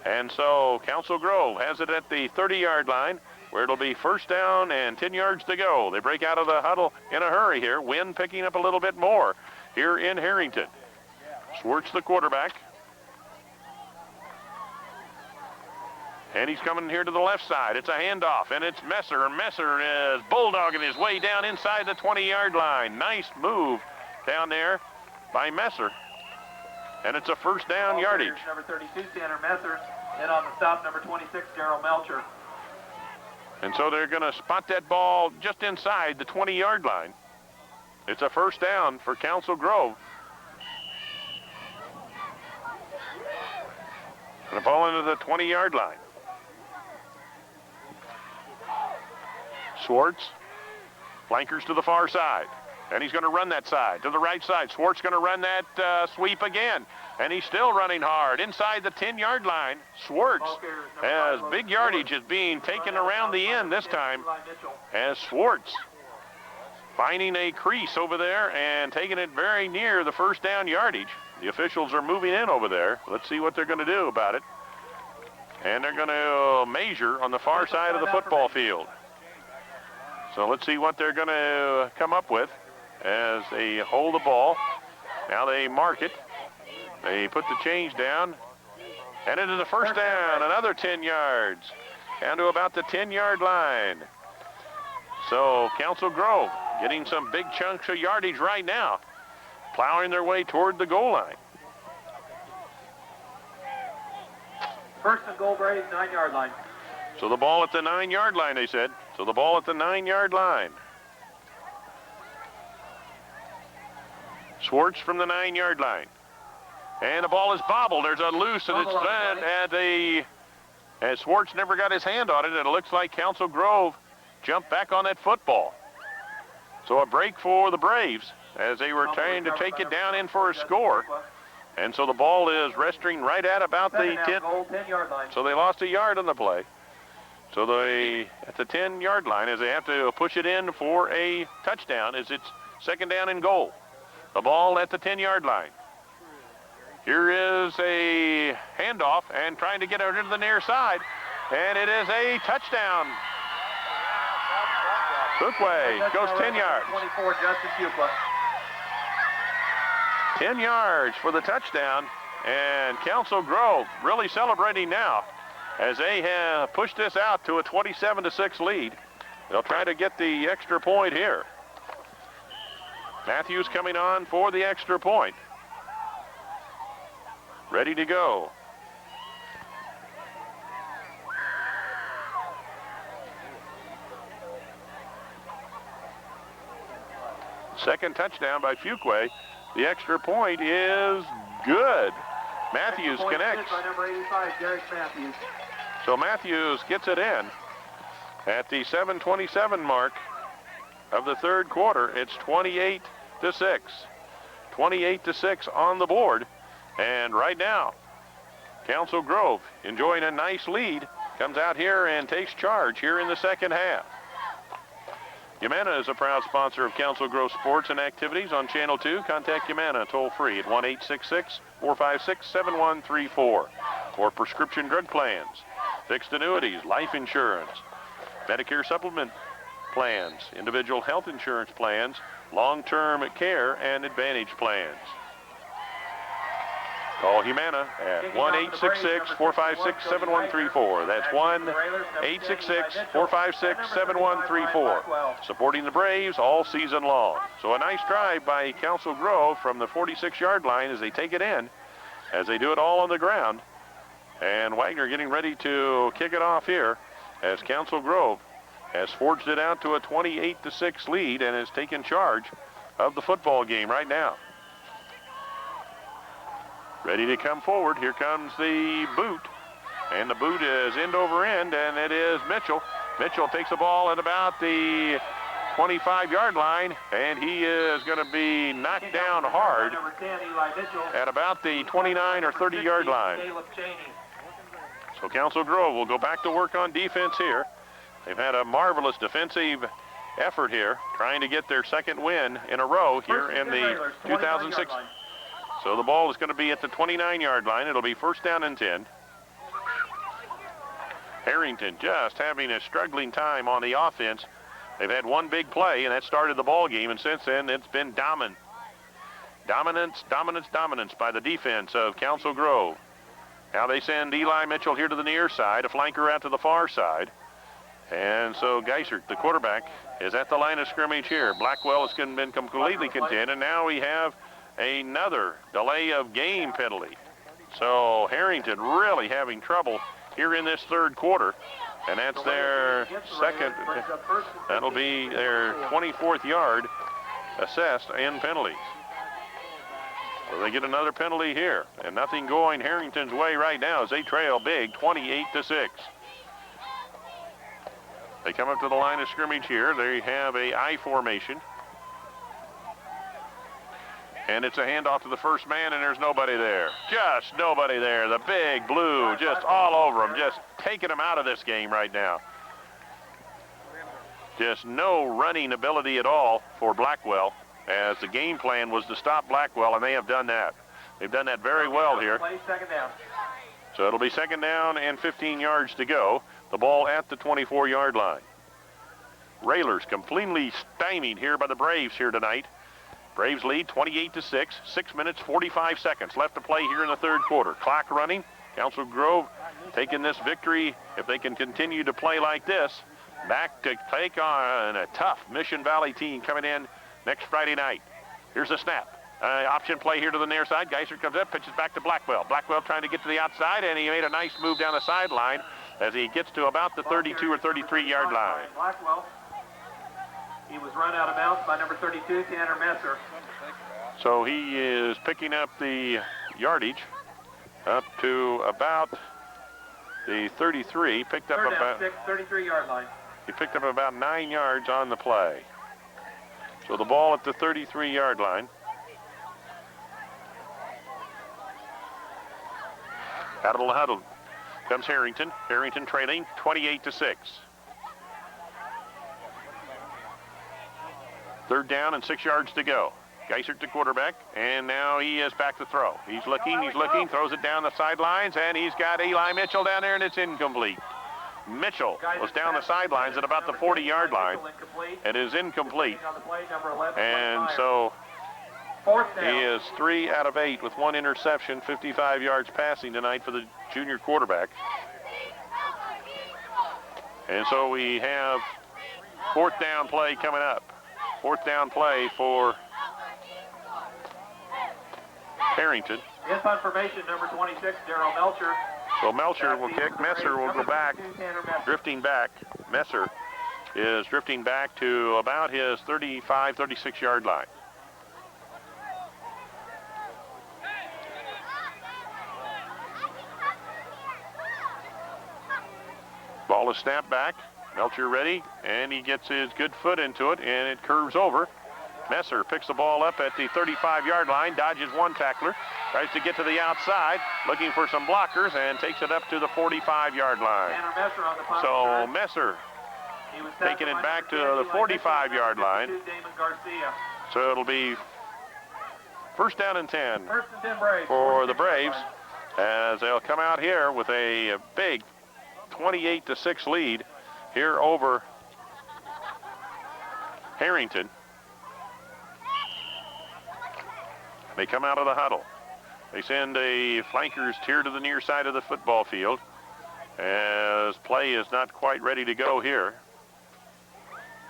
And so Council Grove has it at the 30-yard line, where it'll be 1st down and 10 yards to go. They break out of the huddle in a hurry here. Wind picking up a little bit more here in Herington. Swartz, the quarterback. And he's coming here to the left side. It's a handoff, and it's Messer. And Messer is bulldogging his way down inside the 20-yard line. Nice move down there by Messer. And it's a 1st down yardage. Number 32, Tanner Messer. And on the stop, number 26, Daryl Melcher. And so they're going to spot that ball just inside the 20-yard line. It's a first down for Council Grove. And the ball into the 20-yard line. Swartz flankers to the far side. And he's going to run that side to the right side. Swartz going to run that sweep again. And he's still running hard inside the 10-yard line. Swartz, as big yardage is being taken around the end this time, as Swartz finding a crease over there and taking it very near the first down yardage. The officials are moving in over there. Let's see what they're going to do about it. And they're going to measure on the far side of the football field. So let's see what they're going to come up with as they hold the ball. Now they mark it. They put the change down. And it is a first down, another 10 yards. Down to about the 10-yard line. So Council Grove getting some big chunks of yardage right now, plowing their way toward the goal line. First and goal, Braves, 9-yard line. So the ball at the 9-yard line, they said. So the ball at the 9-yard line. Swartz from the 9-yard line. And the ball is bobbled. There's a loose, and it's done as Swartz never got his hand on it, and it looks like Council Grove jumped back on that football. So a break for the Braves as they were trying to take it down in for a score. And so the ball is resting right at about the 10-yard line. So they lost a yard on the play. So they, at the 10-yard line, as they have to push it in for a touchdown, as it's second down and goal. The ball at the 10-yard line. Here is a handoff and trying to get it into the near side. And it is a touchdown. Fuqua goes 10 yards. 24, Justin Fuqua. 10 yards for the touchdown. And Council Grove really celebrating now as they have pushed this out to a 27-6 lead. They'll try to get the extra point here. Matthews coming on for the extra point. Ready to go. Second touchdown by Fuqua. The extra point is good. Matthews connects. By number 85, Derek Matthews. So Matthews gets it in at the 7:27 mark of the third quarter. It's 28-6. 28-6 on the board. And right now, Council Grove enjoying a nice lead, comes out here and takes charge here in the second half. Humana is a proud sponsor of Council Grove Sports and Activities on Channel 2. Contact Humana toll free at 1-866-456-7134 for prescription drug plans, fixed annuities, life insurance, Medicare supplement plans, individual health insurance plans, long-term care, and advantage plans. Call Humana at 1-866-456-7134. That's 1-866-456-7134. Supporting the Braves all season long. So a nice drive by Council Grove from the 46-yard line as they take it in, as they do it all on the ground. And Wagner getting ready to kick it off here as Council Grove has forged it out to a 28-6 lead and has taken charge of the football game right now. Ready to come forward. Here comes the boot. And the boot is end over end, and it is Mitchell. Mitchell takes the ball at about the 25-yard line, and he is going to be knocked down hard at about the 29 or 30-yard line. So Council Grove will go back to work on defense here. They've had a marvelous defensive effort here, trying to get their second win in a row here in the 2006. So the ball is going to be at the 29-yard line. It'll be first down and 10. Herington just having a struggling time on the offense. They've had one big play, and that started the ball game, and since then it's been dominance by the defense of Council Grove. Now they send Eli Mitchell here to the near side, a flanker out to the far side. And so Geisert, the quarterback, is at the line of scrimmage here. Blackwell has been completely content, and now we have another delay of game penalty. So Herington really having trouble here in this third quarter. And that's their second. That'll be their 24th yard assessed and penalties. So they get another penalty here. And nothing going Harrington's way right now as they trail big, 28-6. They come up to the line of scrimmage here. They have a I formation. And it's a handoff to the first man, and there's nobody there. Just nobody there. The big blue just all over him, just taking him out of this game right now. Just no running ability at all for Blackwell, as the game plan was to stop Blackwell, and they have done that. They've done that very well here. So it'll be second down and 15 yards to go. The ball at the 24-yard line. Railers completely stymied here by the Braves here tonight. Braves lead 28-6, 6 minutes, 45 seconds left to play here in the third quarter. Clock running. Council Grove taking this victory, if they can continue to play like this, back to take on a tough Mission Valley team coming in next Friday night. Here's a snap. Option play here to the near side. Geiser comes up, pitches back to Blackwell. Blackwell trying to get to the outside, and he made a nice move down the sideline as he gets to about the 32 or 33-yard line. Blackwell. He was run out of bounds by number 32, Tanner Messer. So he is picking up the yardage up to about the 33. Picked up about 33-yard line. He picked up about 9 yards on the play. So the ball at the 33-yard line. Out of the huddle comes Herington. Herington trailing 28-6. Third down and 6 yards to go. Geisert to quarterback, and now he is back to throw. He's looking, throws it down the sidelines, and he's got Eli Mitchell down there, and it's incomplete. Mitchell was down the sidelines at about the 40-yard line. It is incomplete. And so he is 3 out of 8 with 1 interception, 55 yards passing tonight for the junior quarterback. And so we have fourth down play coming up. Fourth down play for Herington. In punt formation, number 26, Darrell Melcher. So Melcher will kick. Messer will go back, drifting back. Messer is drifting back to about his 35, 36-yard line. Ball is snapped back. Melcher ready, and he gets his good foot into it, and it curves over. Messer picks the ball up at the 35-yard line, dodges one tackler, tries to get to the outside, looking for some blockers, and takes it up to the 45-yard line. So Messer taking it back to the 45-yard line. So it'll be first down and 10 for the Braves, as they'll come out here with a big 28-6 lead here over Herington. They come out of the huddle. They send a flankers tier to the near side of the football field, as play is not quite ready to go here.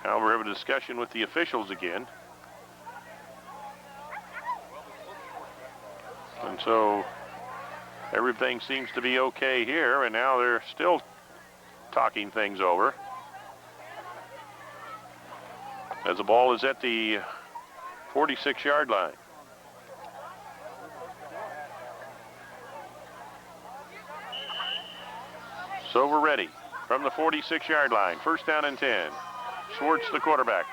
However, we have a discussion with the officials again. And so everything seems to be okay here, and now they're still talking things over, as the ball is at the 46-yard line. So we're ready from the 46-yard line. First down and 10. Schwartz, the quarterback.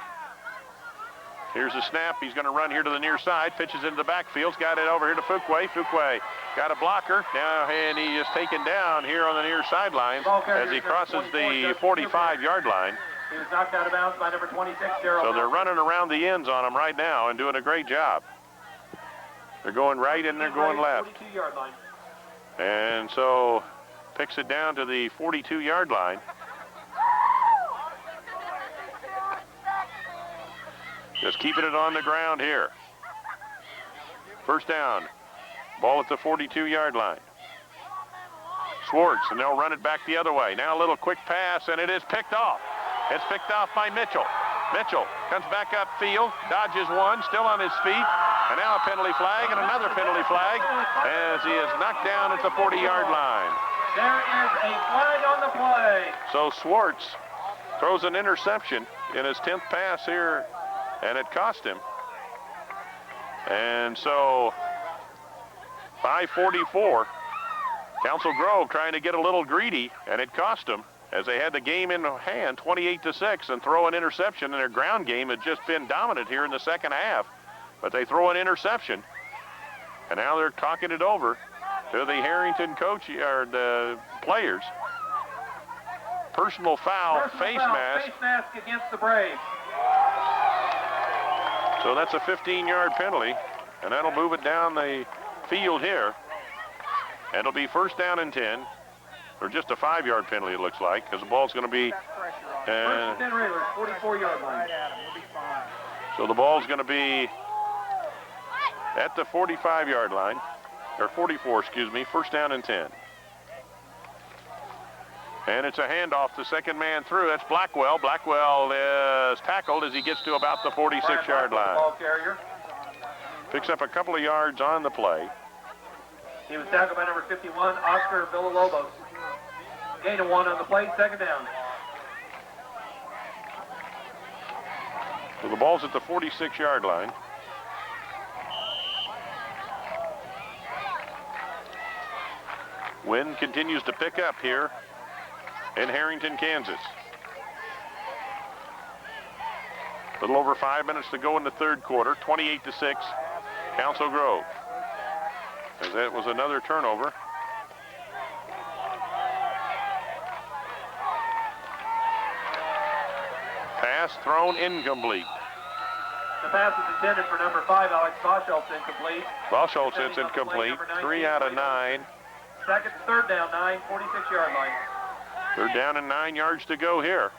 Here's the snap. He's going to run here to the near side. Pitches into the backfield. Got it over here to Fuquay. Fuquay got a blocker now, and he is taken down here on the near sideline as he crosses the 45-yard line. He was knocked out of bounds by number 26, Darrell. So they're running around the ends on him right now and doing a great job. They're going right and they're going left. 42-yard line. And so picks it down to the 42-yard line. Just keeping it on the ground here. First down. Ball at the 42-yard line. Schwartz, and they'll run it back the other way. Now a little quick pass, and it is picked off. It's picked off by Mitchell. Mitchell comes back upfield, dodges one, still on his feet, And now a penalty flag and another penalty flag as he is knocked down at the 40-yard line. There is a flag on the play. So Swartz throws an interception in his 10th pass here, and it cost him. And so 5:44, Council Grove trying to get a little greedy, and it cost them as they had the game in hand, 28-6, and throw an interception. And their ground game had just been dominant here in the second half. But they throw an interception, and now they're talking it over to the Herington coach or the players. Personal foul, face mask. Face mask against the Braves. So that's a 15-yard penalty, and that'll move it down the field here. And it'll be first down and 10, or just a 5-yard penalty, it looks like, because the ball's going to be. First and 10 Railers, 44-yard line. So the ball's going to be at the 45-yard line, or 44, excuse me, first down and 10. And it's a handoff, the second man through. That's Blackwell. Blackwell is tackled as he gets to about the 46-yard line. Ball carrier. Picks up a couple of yards on the play. He was tackled by number 51, Oscar Villalobos. Gain of 1 on the play, second down. So the ball's at the 46-yard line. Wind continues to pick up here in Herington, Kansas. A little over 5 minutes to go in the third quarter, 28-6, Council Grove. As that was another turnover. Pass thrown incomplete. The pass is intended for number 5, Alex Bosholtz, incomplete. Bosholtz, it's incomplete. 3 out of 9. Second, third down, 9, 46-yard line. Third down and 9 yards to go here.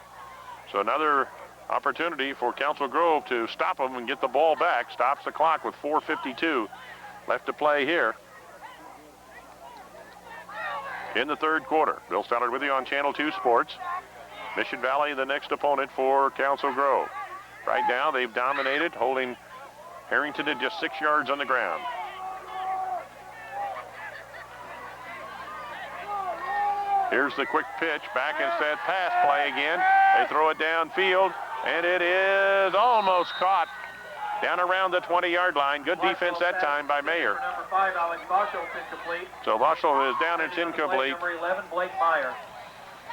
So another opportunity for Council Grove to stop them and get the ball back. Stops the clock with 4:52 left to play here in the third quarter. Bill Stoddard with you on Channel 2 Sports. Mission Valley, the next opponent for Council Grove. Right now, they've dominated, holding Herington at just 6 yards on the ground. Here's the quick pitch, back instead, pass play again. They throw it downfield, and it is almost caught down around the 20-yard line. Good defense that time by Mayer. Number 5, Alex Bosholtz, incomplete. So Bosholtz is down, it's incomplete. Number 11, Blake Meyer.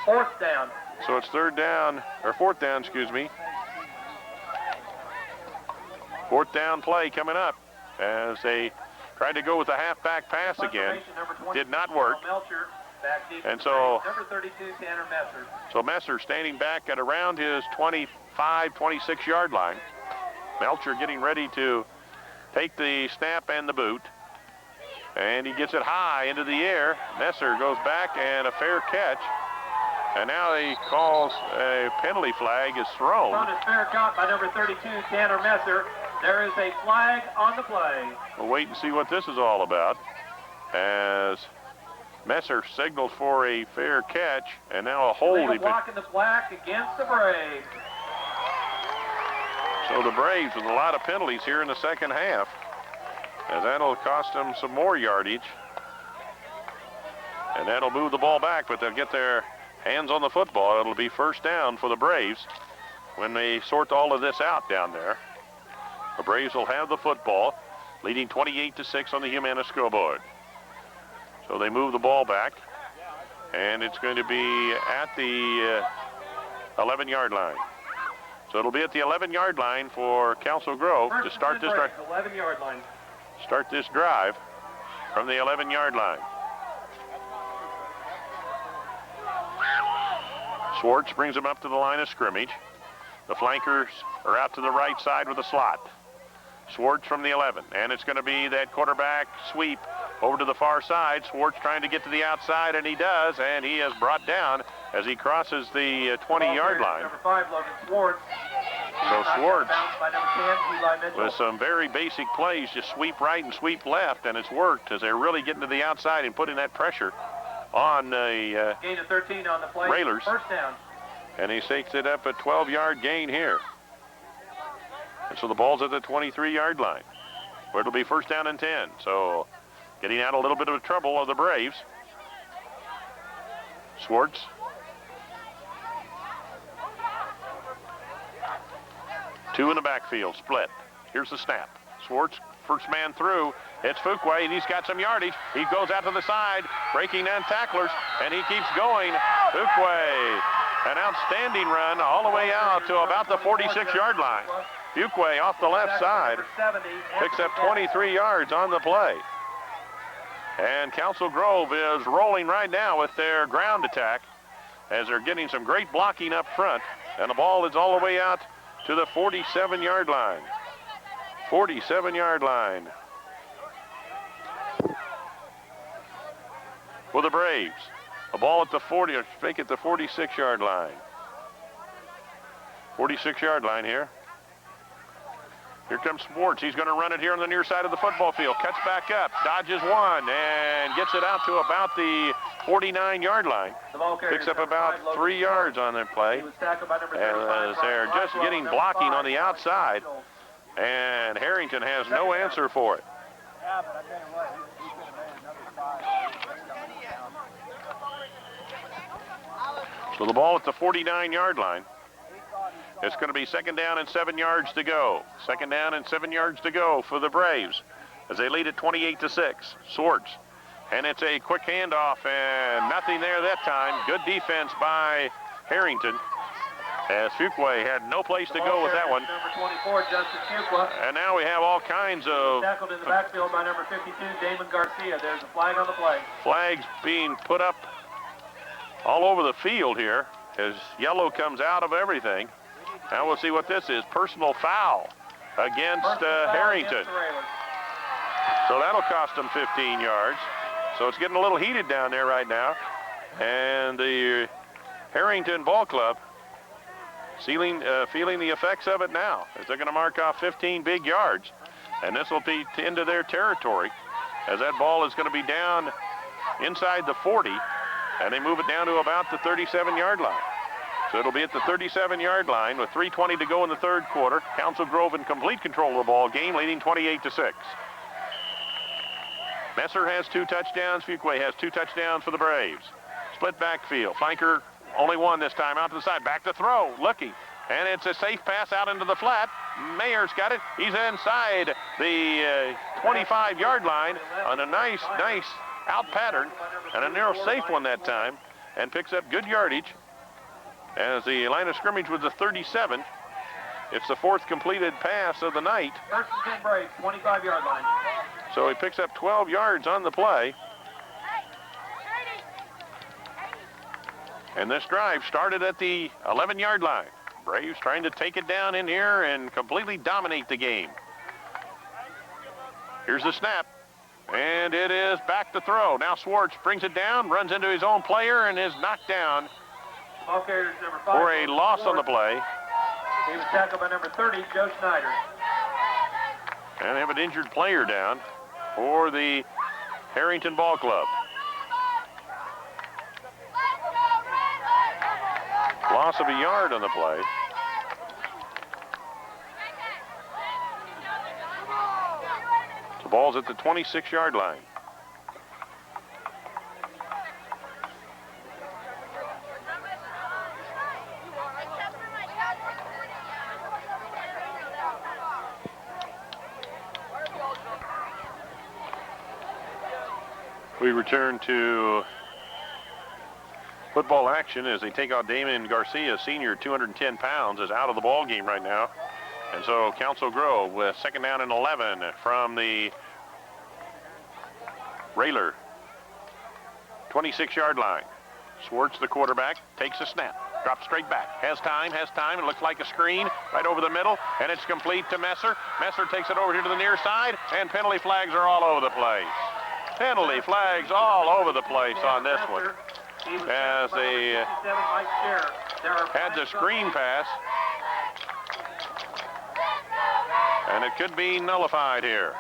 Fourth down. So it's fourth down, excuse me. Fourth down play coming up as they tried to go with the halfback pass again. Did not work. And so number 32, Tanner Messer. So Messer standing back at around his 25, 26-yard line. Melcher getting ready to take the snap and the boot. And he gets it high into the air. Messer goes back and a fair catch. And now he calls a penalty flag is thrown. On a fair caught by number 32, Tanner Messer. There is a flag on the play. We'll wait and see what this is all about as Messer signaled for a fair catch, and now a hold. They are blocking the black against the Braves. So the Braves with a lot of penalties here in the second half, as that'll cost them some more yardage. And that'll move the ball back, but they'll get their hands on the football. It'll be first down for the Braves when they sort all of this out down there. The Braves will have the football, leading 28-6 on the Humana scoreboard. So they move the ball back, and it's going to be at the 11-yard line. So it'll be at the 11-yard line for Council Grove to start this drive. 11-yard line. Start this drive from the 11-yard line. Swartz brings him up to the line of scrimmage. The flankers are out to the right side with a slot. Swartz from the 11, and it's going to be that quarterback sweep over to the far side. Swartz trying to get to the outside, and he does, and he is brought down as he crosses the 20-yard line. Number 5, Logan Swartz. So Swartz, by number 10, Eli with some very basic plays, just sweep right and sweep left, and it's worked as they're really getting to the outside and putting that pressure on the gain of 13 on the play. Railers. First down. And he takes it up a 12-yard gain here. And so the ball's at the 23-yard line. where it'll be first down and 10. So getting out a little bit of trouble of the Braves. Swartz. Two in the backfield, split. Here's the snap. Swartz, first man through. It's Fuqua, and he's got some yardage. He goes out to the side, breaking down tacklers, and he keeps going. Fuqua, an outstanding run all the way out to about the 46-yard line. Fuqua off the left side, picks up 23 yards on the play. And Council Grove is rolling right now with their ground attack as they're getting some great blocking up front. And the ball is all the way out to the 47-yard line. 47-yard line for the Braves. A ball at the 40, or make it the 46-yard line. 46-yard line here. Here comes Swartz. He's going to run it here on the near side of the football field. Cuts back up, dodges one, and gets it out to about the 49-yard line. Picks up about 3 yards on that play. As they're just getting blocking on the outside, and Herington has no answer for it. So the ball at the 49-yard line. It's going to be second down and 7 yards to go. Second down and 7 yards to go for the Braves as they lead it 28-6. Swartz. And it's a quick handoff and nothing there that time. Good defense by Herington as Fuqua had no place to go with that one. Number 24, Justin Fuqua. And now we have all kinds of tackled in the backfield by number 52, Damon Garcia. There's a flag on the play. Flags being put up all over the field here as yellow comes out of everything. Now we'll see what this is. Personal foul against Herington. So that'll cost them 15 yards. So it's getting a little heated down there right now. And the Herington Ball Club feeling the effects of it now as they're going to mark off 15 big yards. And this will be into their territory as that ball is going to be down inside the 40. And they move it down to about the 37-yard line. So it'll be at the 37-yard line with 3:20 to go in the third quarter. Council Grove in complete control of the ball game, leading 28-6. Messer has 2 touchdowns. Fuqua has 2 touchdowns for the Braves. Split backfield. Flanker only one this time. Out to the side. Back to throw. Looking. And it's a safe pass out into the flat. Mayer's got it. He's inside the 25-yard line on a nice out pattern and a narrow safe one that time, and picks up good yardage. As the line of scrimmage was the 37, it's the 4th completed pass of the night. First and 10 Braves, 25-yard line. So he picks up 12 yards on the play. And this drive started at the 11-yard line. Braves trying to take it down in here and completely dominate the game. Here's the snap. And it is back to throw. Now Swartz brings it down, runs into his own player, and is knocked down for a loss on the play. He was tackled by number 30, Joe Schneider. And they have an injured player down for the Herington Ball Club. Loss of a yard on the play. The ball's at the 26-yard line. We return to football action as they take out Damon Garcia, senior, 210 pounds, is out of the ball game right now. And so Council Grove with second down and 11 from the Railer 26-yard line. Swartz, the quarterback, takes a snap, drops straight back, has time, it looks like a screen right over the middle, and it's complete to Messer. Messer takes it over here to the near side, and penalty flags are all over the place. Penalty flags all over the place on this one as they had the screen pass, and it could be nullified here.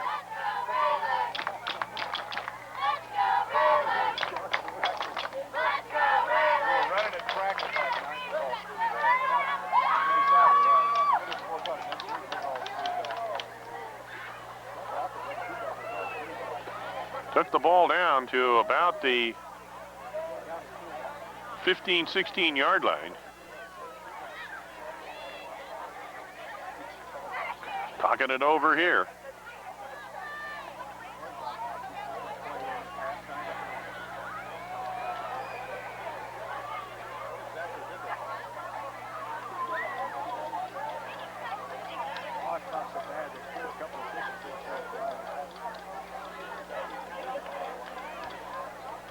Took the ball down to about the 15, 16 yard line. Talking it over here.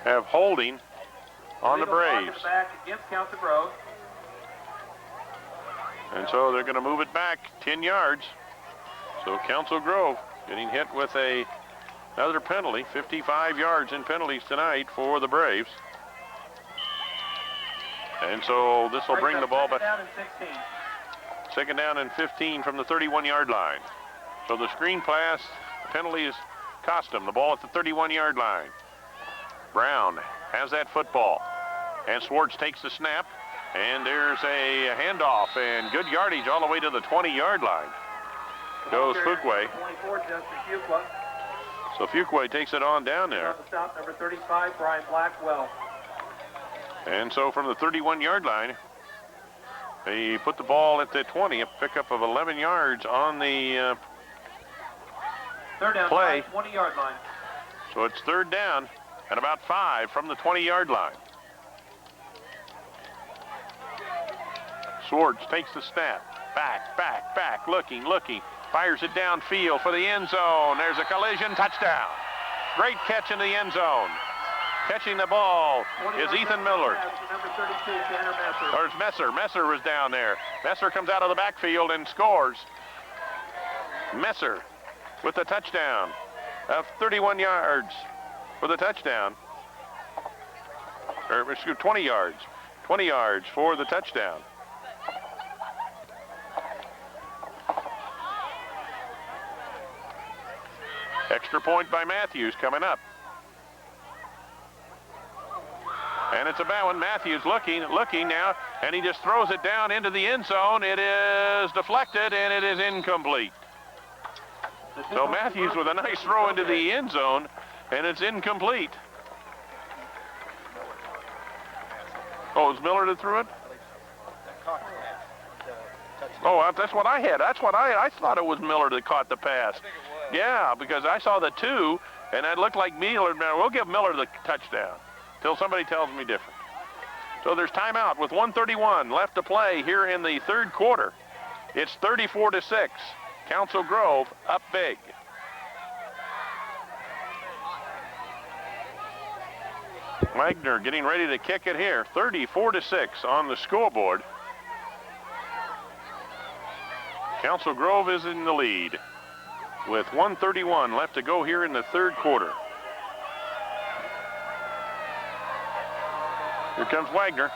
Have holding on the Braves. Back against Council Grove. And so they're going to move it back 10 yards. So Council Grove getting hit with another penalty, 55 yards in penalties tonight for the Braves. And so this will bring the ball back. Second down and 15 from the 31-yard line. So the screen pass penalties cost them. The ball at the 31-yard line. Brown has that football. And Swartz takes the snap. And there's a handoff and good yardage all the way to the 20-yard line. Goes Fuqua. 24, Justin Fuqua. So Fuqua takes it on down there. Stop number 35, Brian Blackwell. And so from the 31-yard line, they put the ball at the 20, a pickup of 11 yards on the third down, play. 20-yard line. So it's third down and about 5 from the 20-yard line. Swartz takes the snap. Back, looking. Fires it downfield for the end zone. There's a collision, touchdown. Great catch in the end zone. Catching the ball is Ethan Miller. Number 32, Tanner Messer. There's Messer. Messer was down there. Messer comes out of the backfield and scores. Messer with the touchdown of 31 yards for the touchdown. Or, excuse, 20 yards. 20 yards for the touchdown. Extra point by Matthews coming up. And it's a bad one. Matthews looking now, and he just throws it down into the end zone. It is deflected, and it is incomplete. So Matthews with a nice throw into the end zone, and it's incomplete. Oh, it was Miller that threw it? Oh, that's what I had. That's what I thought it was Miller that caught the pass. Yeah, because I saw the 2, and it looked like Miller. We'll give Miller the touchdown till somebody tells me different. So there's timeout with 1:31 left to play here in the third quarter. It's 34-6. Council Grove up big. Wagner getting ready to kick it here. 34-6 on the scoreboard. Council Grove is in the lead with 1:31 left to go here in the third quarter. Here comes Wagner.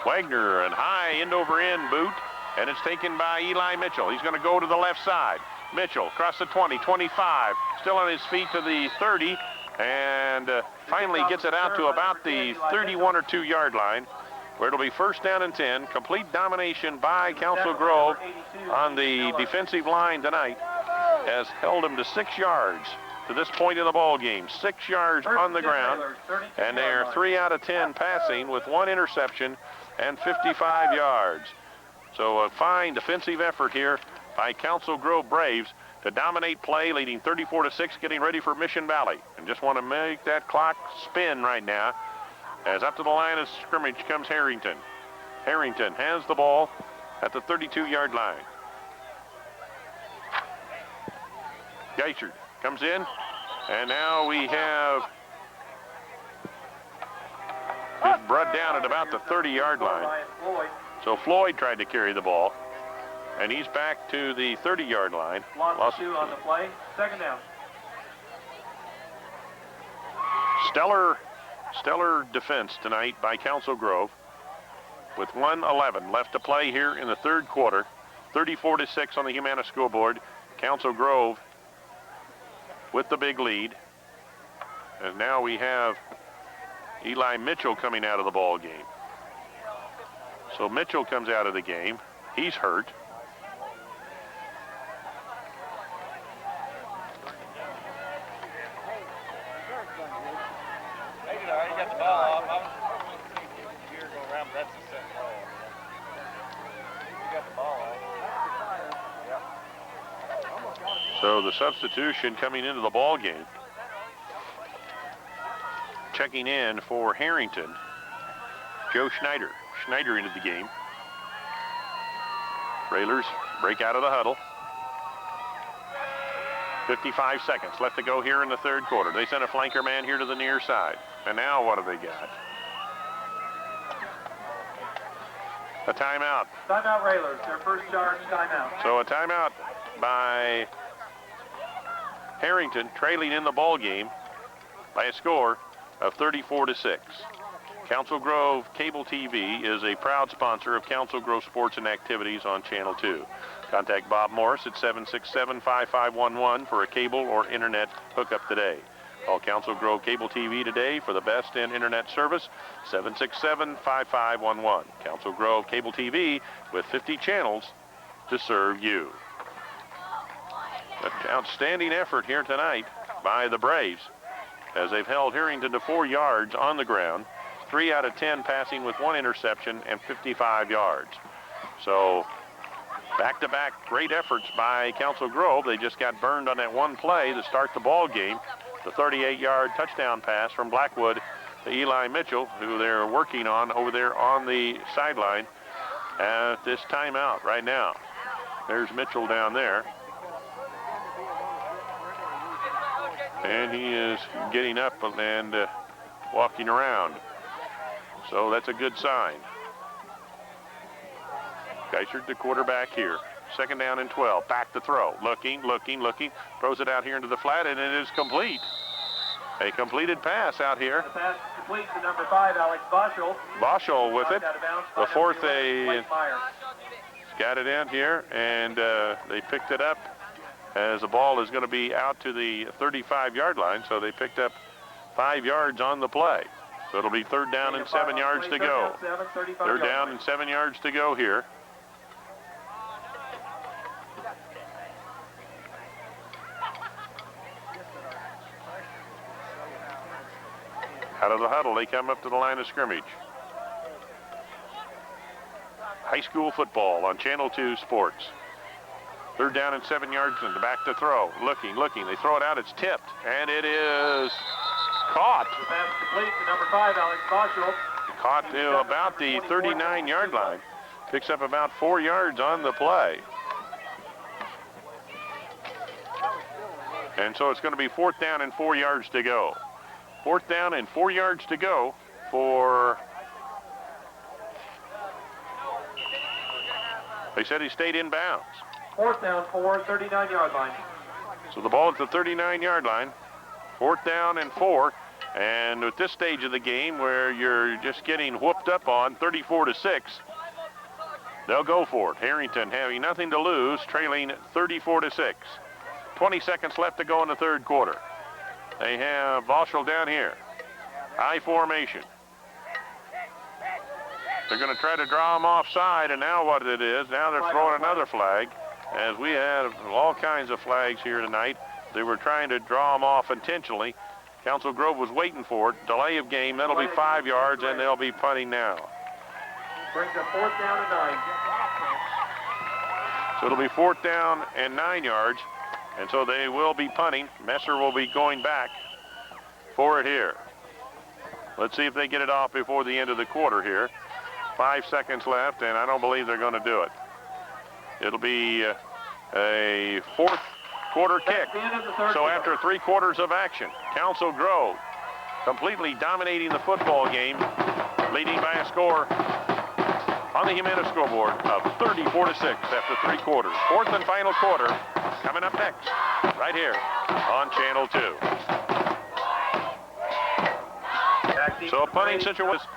Wagner, and high end-over-end boot, and it's taken by Eli Mitchell. He's going to go to the left side. Mitchell across the 20, 25, still on his feet to the 30, and finally gets it out to about the 31 or 2 yard line, where it'll be first down and 10. Complete domination by Council Grove on the defensive line tonight has held them to 6 yards to this point in the ball game. 6 yards on the ground, and they are 3 out of 10 passing with 1 interception and 55 yards. So a fine defensive effort here by Council Grove Braves to dominate play, leading 34-6, getting ready for Mission Valley. And just want to make that clock spin right now, as up to the line of scrimmage comes Herington. Herington has the ball at the 32-yard line. Geichert comes in, and now we have it's brought down at about the 30-yard line. So Floyd tried to carry the ball, and he's back to the 30-yard line. Lost 2 on the play. Second down. Stellar defense tonight by Council Grove with 1:11 left to play here in the third quarter. 34-6 on the Humana scoreboard. Council Grove with the big lead. And now we have Eli Mitchell coming out of the ball game. So Mitchell comes out of the game. He's hurt. So the substitution coming into the ball game. Checking in for Herington, Joe Schneider. Schneider into the game. Railers break out of the huddle. 55 seconds left to go here in the third quarter. They sent a flanker man here to the near side. And now what have they got? A timeout. Timeout Railers, their first charge timeout. So a timeout by Herington, trailing in the ball game by a score of 34-6. Council Grove Cable TV is a proud sponsor of Council Grove Sports and Activities on Channel 2. Contact Bob Morris at 767-5511 for a cable or internet hookup today. Call Council Grove Cable TV today for the best in internet service, 767-5511. Council Grove Cable TV with 50 channels to serve you. An outstanding effort here tonight by the Braves as they've held Herington to 4 yards on the ground, 3 out of 10 passing with 1 interception and 55 yards. So back-to-back great efforts by Council Grove. They just got burned on that one play to start the ball game. The 38-yard touchdown pass from Blackwood to Eli Mitchell, who they're working on over there on the sideline at this timeout right now. There's Mitchell down there. And he is getting up and walking around. So that's a good sign. Geisert, the quarterback here. Second down and 12. Back to throw. Looking. Throws it out here into the flat, and it is complete. A completed pass out here. The pass complete to number 5, Alex Boschel. Boschel with it. The fourth, they got it in here, and they picked it up as the ball is going to be out to the 35-yard line, so they picked up 5 yards on the play. So it'll be third down and 7 yards to go. Third down and 7 yards to go here. Out of the huddle, they come up to the line of scrimmage. High school football on Channel 2 Sports. Third down and 7 yards and the back to throw. Looking. They throw it out. It's tipped, and it is caught. The pass complete to number 5, Alex Boschel. Caught to about the 39-yard line. Picks up about 4 yards on the play. And so it's going to be fourth down and 4 yards to go. Fourth down and 4 yards to go for... They said he stayed in bounds. Fourth down, 4, 39-yard line. So the ball at the 39-yard line. Fourth down and 4. And at this stage of the game where you're just getting whooped up on 34-6, they'll go for it. Herington having nothing to lose, trailing 34-6. 20 seconds left to go in the third quarter. They have Boschel down here. High formation. They're going to try to draw him offside, and now what it is, now they're throwing another flag, as we have all kinds of flags here tonight. They were trying to draw him off intentionally. Council Grove was waiting for it. Delay of game, that'll be 5 yards, and they'll be punting now. Brings up fourth down and 9. So it'll be fourth down and 9 yards, and so they will be punting. Messer will be going back for it here. Let's see if they get it off before the end of the quarter here. 5 seconds left, and I don't believe they're going to do it. It'll be a fourth quarter kick. So after 3 quarters of action, Council Grove completely dominating the football game, leading by a score on the Jimenez scoreboard of 34-6 after 3 quarters. Fourth and final quarter coming up next, right here on Channel 2. So a punting situation.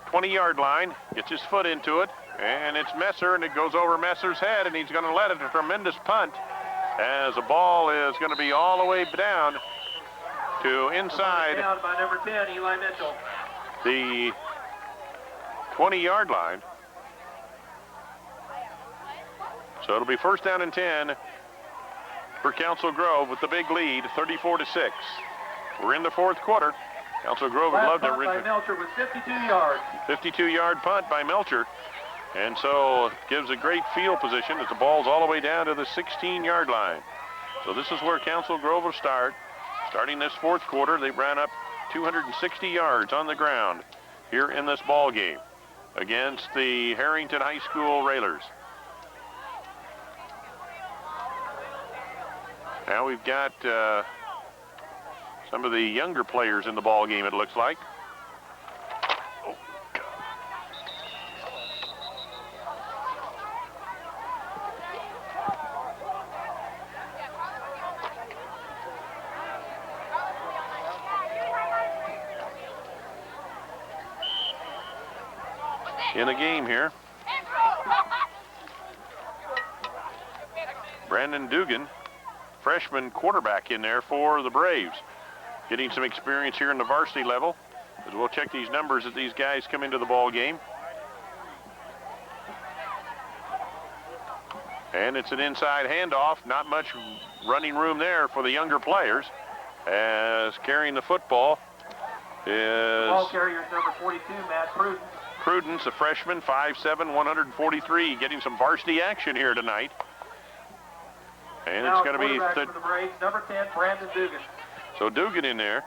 20-yard line, gets his foot into it, and it's Messer, and it goes over Messer's head, and he's going to let it a tremendous punt as the ball is going to be all the way down to inside down by number 10, Eli Mitchell. The 20-yard line. So it'll be first down and 10 for Council Grove with the big lead, 34-6. We're in the fourth quarter. Council Grove would love to... By Melcher with 52 yards. 52-yard punt by Melcher. And so gives a great field position as the ball's all the way down to the 16-yard line. So this is where Council Grove will start. Starting this fourth quarter, they ran up 260 yards on the ground here in this ball game against the Herington High School Railers. Now we've got some of the younger players in the ball game, it looks like. Oh, God. In the game here, Brandon Dugan, freshman quarterback in there for the Braves, getting some experience here in the varsity level, as we'll check these numbers as these guys come into the ball game. And it's an inside handoff, not much running room there for the younger players, as carrying the football is ball carrier number 42, Matt Prudence. Prudence, a freshman, 5'7", 143, getting some varsity action here tonight. And now it's going to be for the Braves, number 10, Brandon Dugan. So Dugan in there,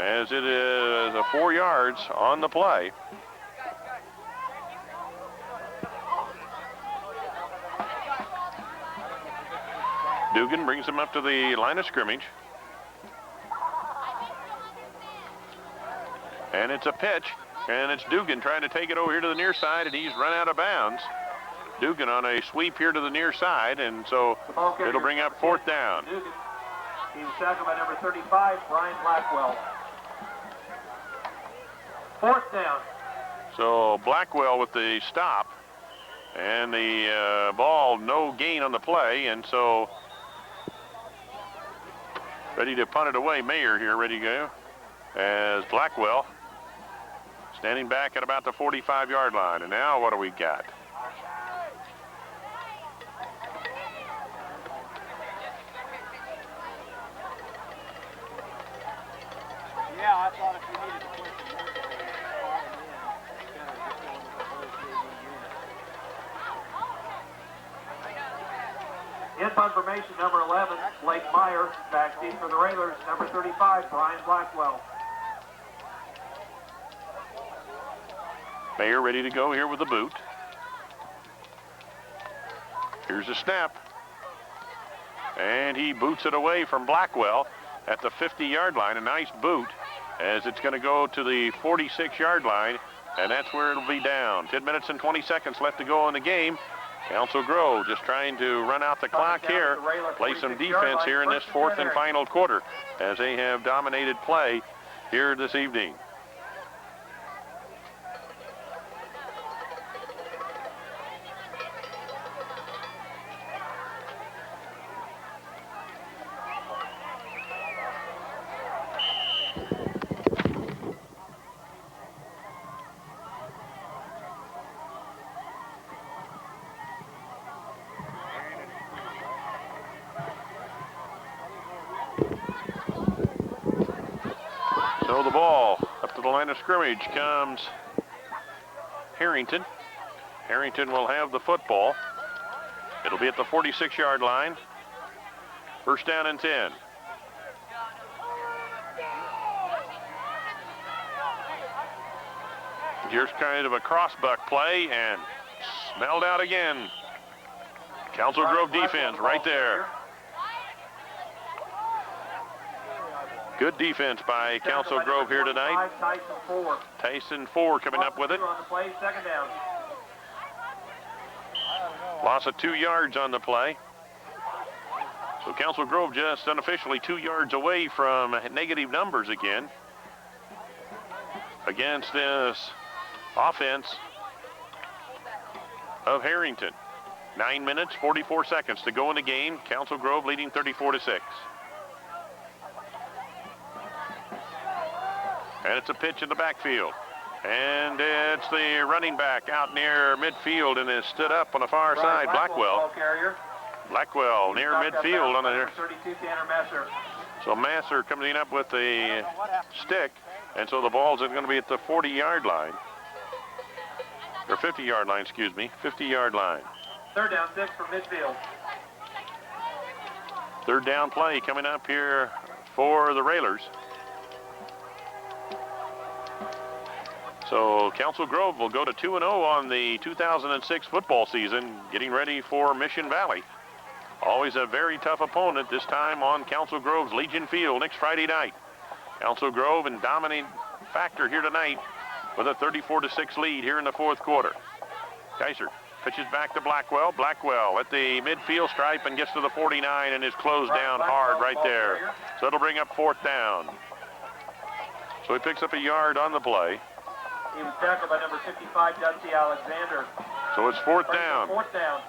as it is 4 yards on the play. Dugan brings him up to the line of scrimmage. And it's a pitch, and it's Dugan trying to take it over here to the near side, and he's run out of bounds. Dugan on a sweep here to the near side, and so it'll bring up fourth down. Dugan. He's tackled by number 35, Brian Blackwell. Fourth down. So Blackwell with the stop, and the ball, no gain on the play, and so ready to punt it away. Mayer here, ready to go, as Blackwell standing back at about the 45-yard line. And now what do we got? Yeah, I thought if you needed to put some more there, spot them in instead of just going with the whole JV unit. In punt formation, number 11, Blake Meyer. Back deep for the Railers, number 35, Brian Blackwell. Mayer ready to go here with the boot. Here's a snap. And he boots it away from Blackwell at the 50-yard line. A nice boot, as it's going to go to the 46-yard line, and that's where it'll be down. 10 minutes and 20 seconds left to go in the game. Council Grove just trying to run out the clock here, play some defense here in this fourth and final quarter, as they have dominated play here this evening. So the ball up to the line of scrimmage comes Herington. Herington will have the football. It'll be at the 46-yard line. First down and 10. Here's kind of a crossbuck play, and smelled out again. Council Grove defense right there. Good defense by Council Grove here tonight. Tyson 4 coming up with it. On the play, second down. Loss of 2 yards on the play. So Council Grove just unofficially 2 yards away from negative numbers again against this offense of Herington. 9 minutes, 44 seconds to go in the game. Council Grove leading 34-6. And it's a pitch in the backfield. And it's the running back out near midfield and is stood up on the far side, Blackwell. Blackwell near midfield on the 32, Tanner Messer. So Masser coming up with the stick, and so the ball's going to be at the 40-yard line. Or 50-yard line, excuse me, 50-yard line. Third down, 6 from midfield. Third down play coming up here for the Railers. So Council Grove will go to 2-0 on the 2006 football season, getting ready for Mission Valley. Always a very tough opponent, this time on Council Grove's Legion Field next Friday night. Council Grove in dominant factor here tonight with a 34-6 lead here in the fourth quarter. Geiser pitches back to Blackwell. Blackwell at the midfield stripe and gets to the 49 and is closed down hard right there. So it'll bring up fourth down. So he picks up a yard on the play. He was tackled by number 55, Dusty Alexander. So it's fourth down. Fourth down.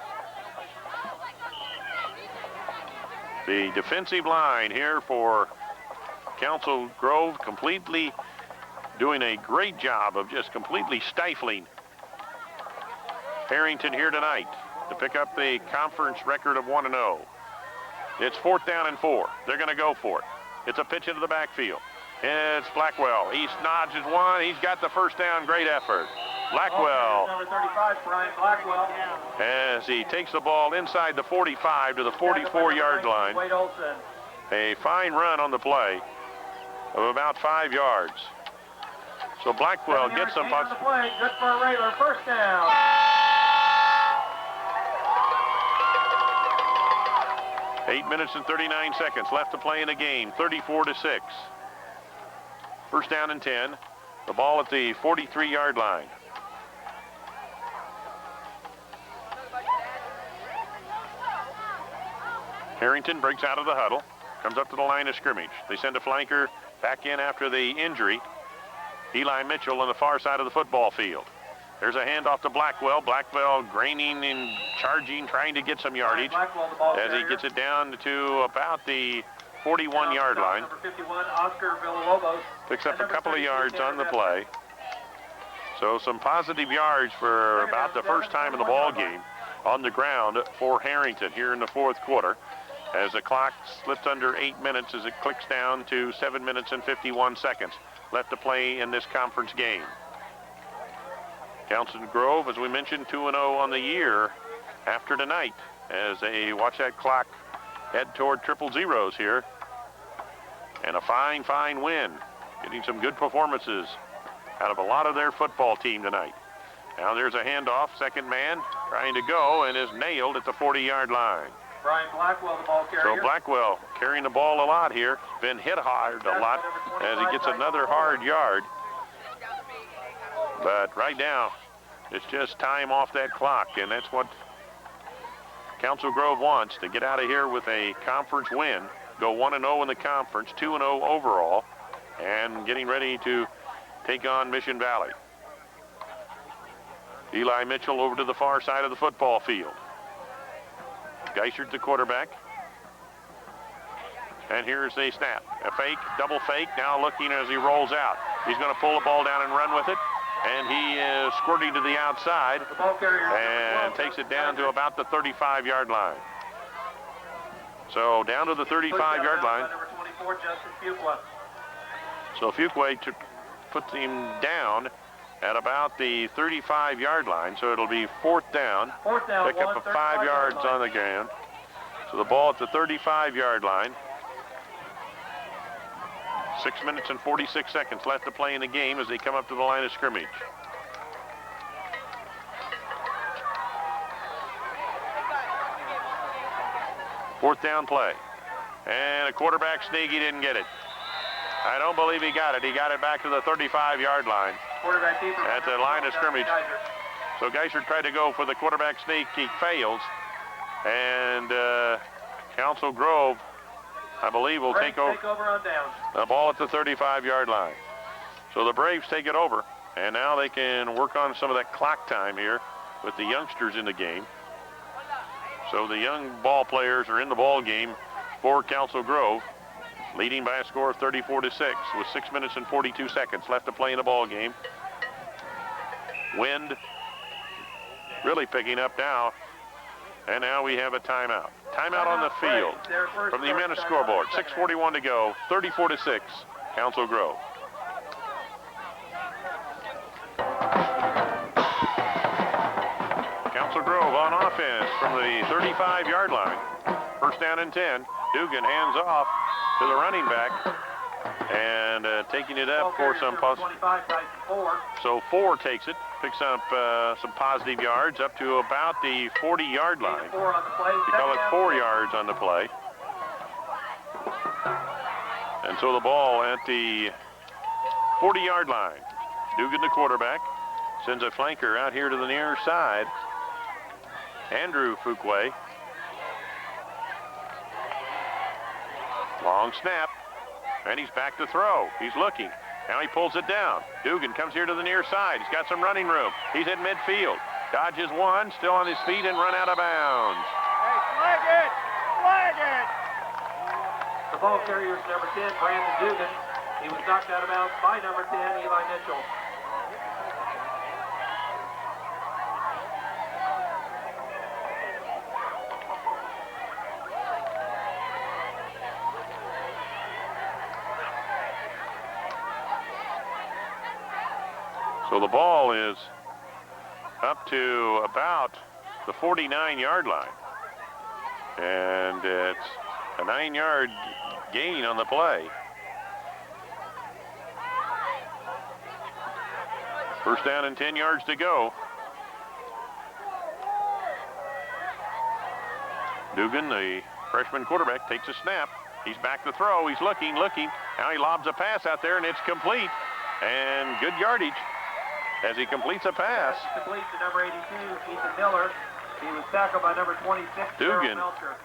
The defensive line here for Council Grove completely doing a great job of just completely stifling Herington here tonight to pick up the conference record of 1-0. It's fourth down and 4. They're going to go for it. It's a pitch into the backfield. It's Blackwell. He nodges one. He's got the first down. Great effort. Blackwell. Number 35, Brian Blackwell. As he takes the ball inside the 45 to the 44-yard line. Wade Olson. A fine run on the play of about 5 yards. So Blackwell gets some punch. Play. Good for a Railer. First down. Eight minutes and 39 seconds left to play in the game. 34-6. First down and 10. The ball at the 43-yard line. Herington breaks out of the huddle. Comes up to the line of scrimmage. They send a flanker back in after the injury. Eli Mitchell on the far side of the football field. There's a handoff to Blackwell. Blackwell graining and charging, trying to get some yardage as he gets it down to about the 41-yard line. Number 51, Oscar Villalobos. Picks up a couple of yards on the play. So some positive yards for about the first time in the ball game on the ground for Herington here in the fourth quarter, as the clock slips under 8 minutes as it clicks down to 7 minutes and 51 seconds left to play in this conference game. Council Grove, as we mentioned, 2-0 on the year after tonight as they watch that clock head toward triple zeros here. And a fine, fine win, getting some good performances out of a lot of their football team tonight. Now there's a handoff, second man trying to go and is nailed at the 40-yard line. Brian Blackwell, the ball carrier. So Blackwell carrying the ball a lot here, been hit hard a lot as he gets another hard yard. But right now, it's just time off that clock, and that's what Council Grove wants, to get out of here with a conference win, go 1-0 in the conference, 2-0 overall, and getting ready to take on Mission Valley. Eli Mitchell over to the far side of the football field. Geisert, the quarterback. And here's a snap. A fake, double fake, now looking as he rolls out. He's going to pull the ball down and run with it. And he is squirting to the outside and takes it down to about the 35-yard line. So down to the 35-yard line. Number 24, Justin Fuqua. So Fuqua puts him down at about the 35-yard line. So it'll be fourth down. Fourth down. Pick up a 5 yards on the ground. So the ball at the 35-yard line. 6 minutes and 46 seconds left to play in the game as they come up to the line of scrimmage. Fourth down play. And a quarterback sneak, he didn't get it. I don't believe he got it. He got it back to the 35-yard line. Quarterback keeper at the line of scrimmage. So Geiser tried to go for the quarterback sneak. He fails. And Council Grove, I believe, will take over on down. The ball at the 35-yard line. So the Braves take it over, and now they can work on some of that clock time here with the youngsters in the game. So the young ball players are in the ball game for Council Grove, leading by a score of 34-6 with 6 minutes and 42 seconds left to play in the ball game. Wind really picking up now. And now we have a timeout. Timeout on the field from the Amana scoreboard. 6:41 to go, 34-6, Council Grove. Council Grove on offense from the 35-yard line. First down and 10. Dugan hands off to the running back and taking it up for some So 4 takes it, picks up some positive yards up to about the 40-yard line. They call it 4 yards on the play. And so the ball at the 40-yard line. Dugan, the quarterback, sends a flanker out here to the near side. Andrew Fuquay. Long snap, and he's back to throw. He's looking. Now he pulls it down. Dugan comes here to the near side. He's got some running room. He's at midfield. Dodges one, still on his feet, and run out of bounds. Hey, flag it! Flag it! The ball carrier is number 10, Brandon Dugan. He was knocked out of bounds by number 10, Eli Mitchell. So the ball is up to about the 49-yard line. And it's a 9-yard gain on the play. First down and 10 yards to go. Dugan, the freshman quarterback, takes a snap. He's back to throw. He's looking. Now he lobs a pass out there, and it's complete. And good yardage as he completes a pass. Complete to number 82, Ethan Miller. He was tackled by number 26, Dugan, Melcher.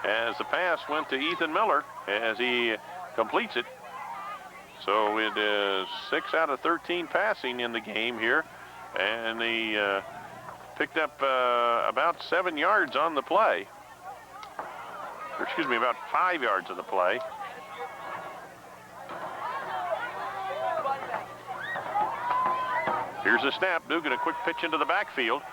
as the pass went to Ethan Miller as he completes it. So it is 6 out of 13 passing in the game here. And he picked up about 7 yards on the play. Or excuse me, about 5 yards of the play. Here's a snap. Dugan, a quick pitch into the backfield.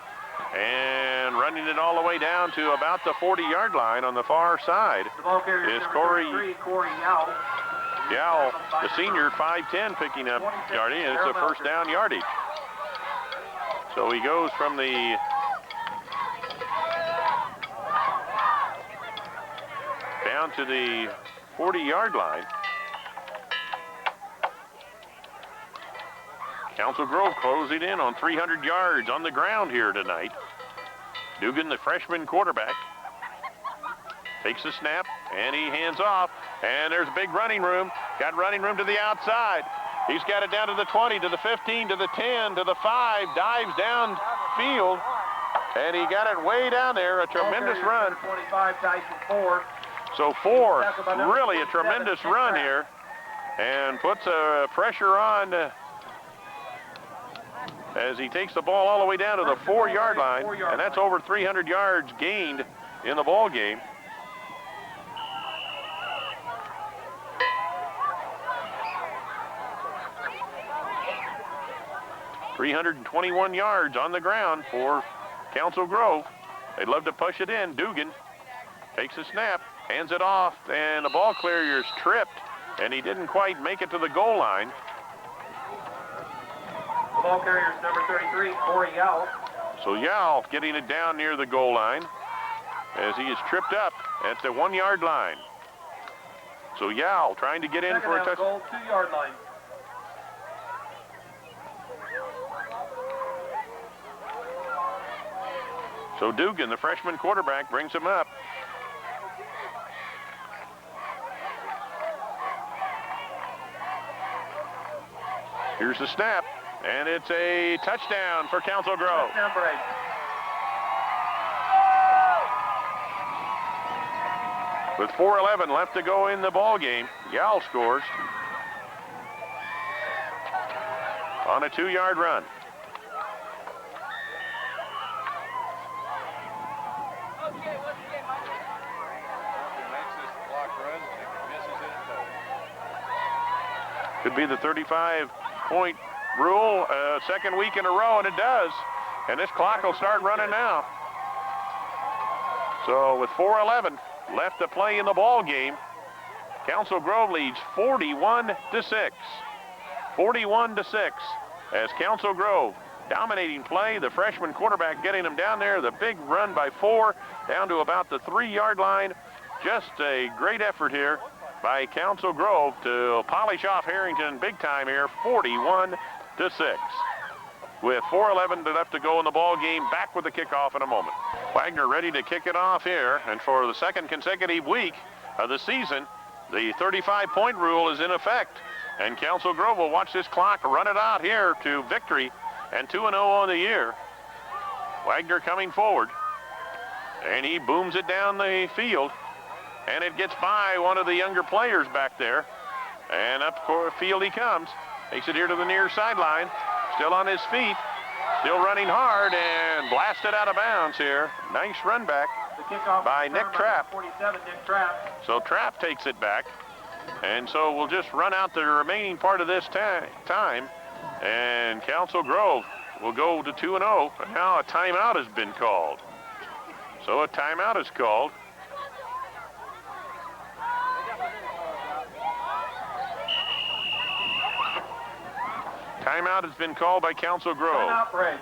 And running it all the way down to about the 40-yard line on the far side is Corey Yao. Yao, the senior, 5'10", picking up yardage, and it's a first down yardage. So he goes from the down to the 40-yard line. Council Grove closing in on 300 yards on the ground here tonight. Dugan, the freshman quarterback, takes the snap, and he hands off. And there's big running room. Got running room to the outside. He's got it down to the 20, to the 15, to the 10, to the 5. Dives down field, and he got it way down there. A tremendous run. 25, Tyson Ford. So Ford, really a tremendous run here, and puts a pressure on as he takes the ball all the way down to the 4-yard line, and that's over 300 yards gained in the ball game. .321 yards on the ground for Council Grove. They'd love to push it in. Dugan takes a snap, hands it off, and the ball carrier's tripped, and he didn't quite make it to the goal line. The ball carrier is number 33, Corey Yao. So Yao getting it down near the goal line as he is tripped up at the 1-yard line. So Yao trying to get in for a touchdown. Goal, 2-yard line. So Dugan, the freshman quarterback, brings him up. Here's the snap, and it's a touchdown for Council Grove. Touchdown break. With 4:11 left to go in the ball game, Yao scores on a 2-yard run. Could be the 35-point rule, second week in a row, and it does. And this clock will start running now. So with 4:11 left to play in the ball game, Council Grove leads 41-6. 41-6 as Council Grove dominating play. The freshman quarterback getting them down there. The big run by 4 down to about the 3-yard line. just a great effort here by Council Grove to polish off Herington big time here, 41-6. With 4:11 left to go in the ball game, back with the kickoff in a moment. Wagner ready to kick it off here, and for the second consecutive week of the season, the 35-point rule is in effect, and Council Grove will watch this clock run it out here to victory and 2-0 on the year. Wagner coming forward, and he booms it down the field, and it gets by one of the younger players back there, and up the field he comes. Takes it here to the near sideline. Still on his feet, still running hard, and blasted out of bounds here. Nice run back by Nick Trapp. 47, Nick Trapp. So Trapp takes it back, and so we'll just run out the remaining part of this time, and Council Grove will go to 2-0. Now a timeout has been called. So a timeout is called. Timeout has been called by Council Grove. Timeout break.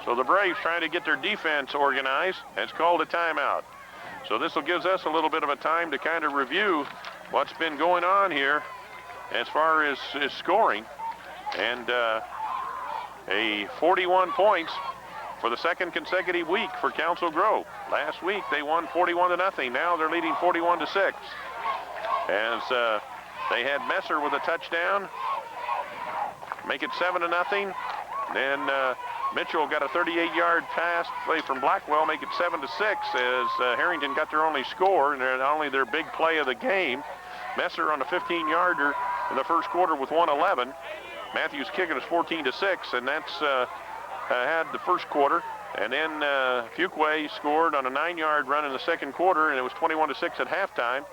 So the Braves trying to get their defense organized. It's called a timeout. So this will give us a little bit of a time to kind of review what's been going on here as far as scoring. And a 41 points for the second consecutive week for Council Grove. Last week they won 41-0. Now they're leading 41-6. As they had Messer with a touchdown. Make it 7-0. Then Mitchell got a 38-yard pass play from Blackwell, make it 7-6 as Herington got their only score and only their big play of the game. Messer on a 15-yarder in the first quarter with 111. Matthews kicking us 14-6, and that's had the first quarter. And then Fuquay scored on a 9-yard run in the second quarter, and it was 21-6 at halftime.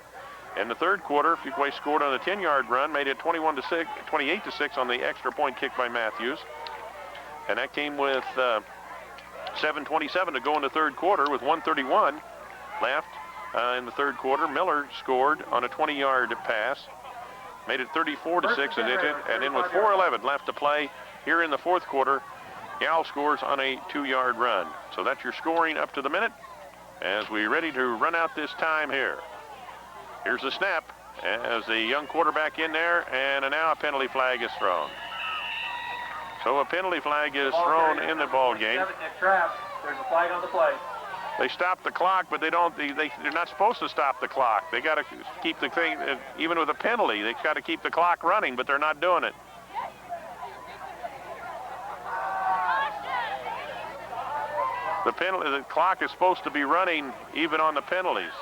In the third quarter, Fuquay scored on a 10-yard run, made it 28-6 on the extra point kick by Matthews. And that came with 7:27 to go in the third quarter with 1:31 left in the third quarter. Miller scored on a 20-yard pass, made it 34-6, and then with 4:11 left to play here in the fourth quarter, Gal scores on a 2-yard run. So that's your scoring up to the minute as we're ready to run out this time here. Here's the snap as the young quarterback in there, and now a penalty flag is thrown. So a penalty flag is thrown in the ball game. Nick Trapp. There's a flag on the play. They stop the clock, but they're not supposed to stop the clock. They got to keep the thing, even with a penalty, they got to keep the clock running, but they're not doing it. The clock is supposed to be running even on the penalties.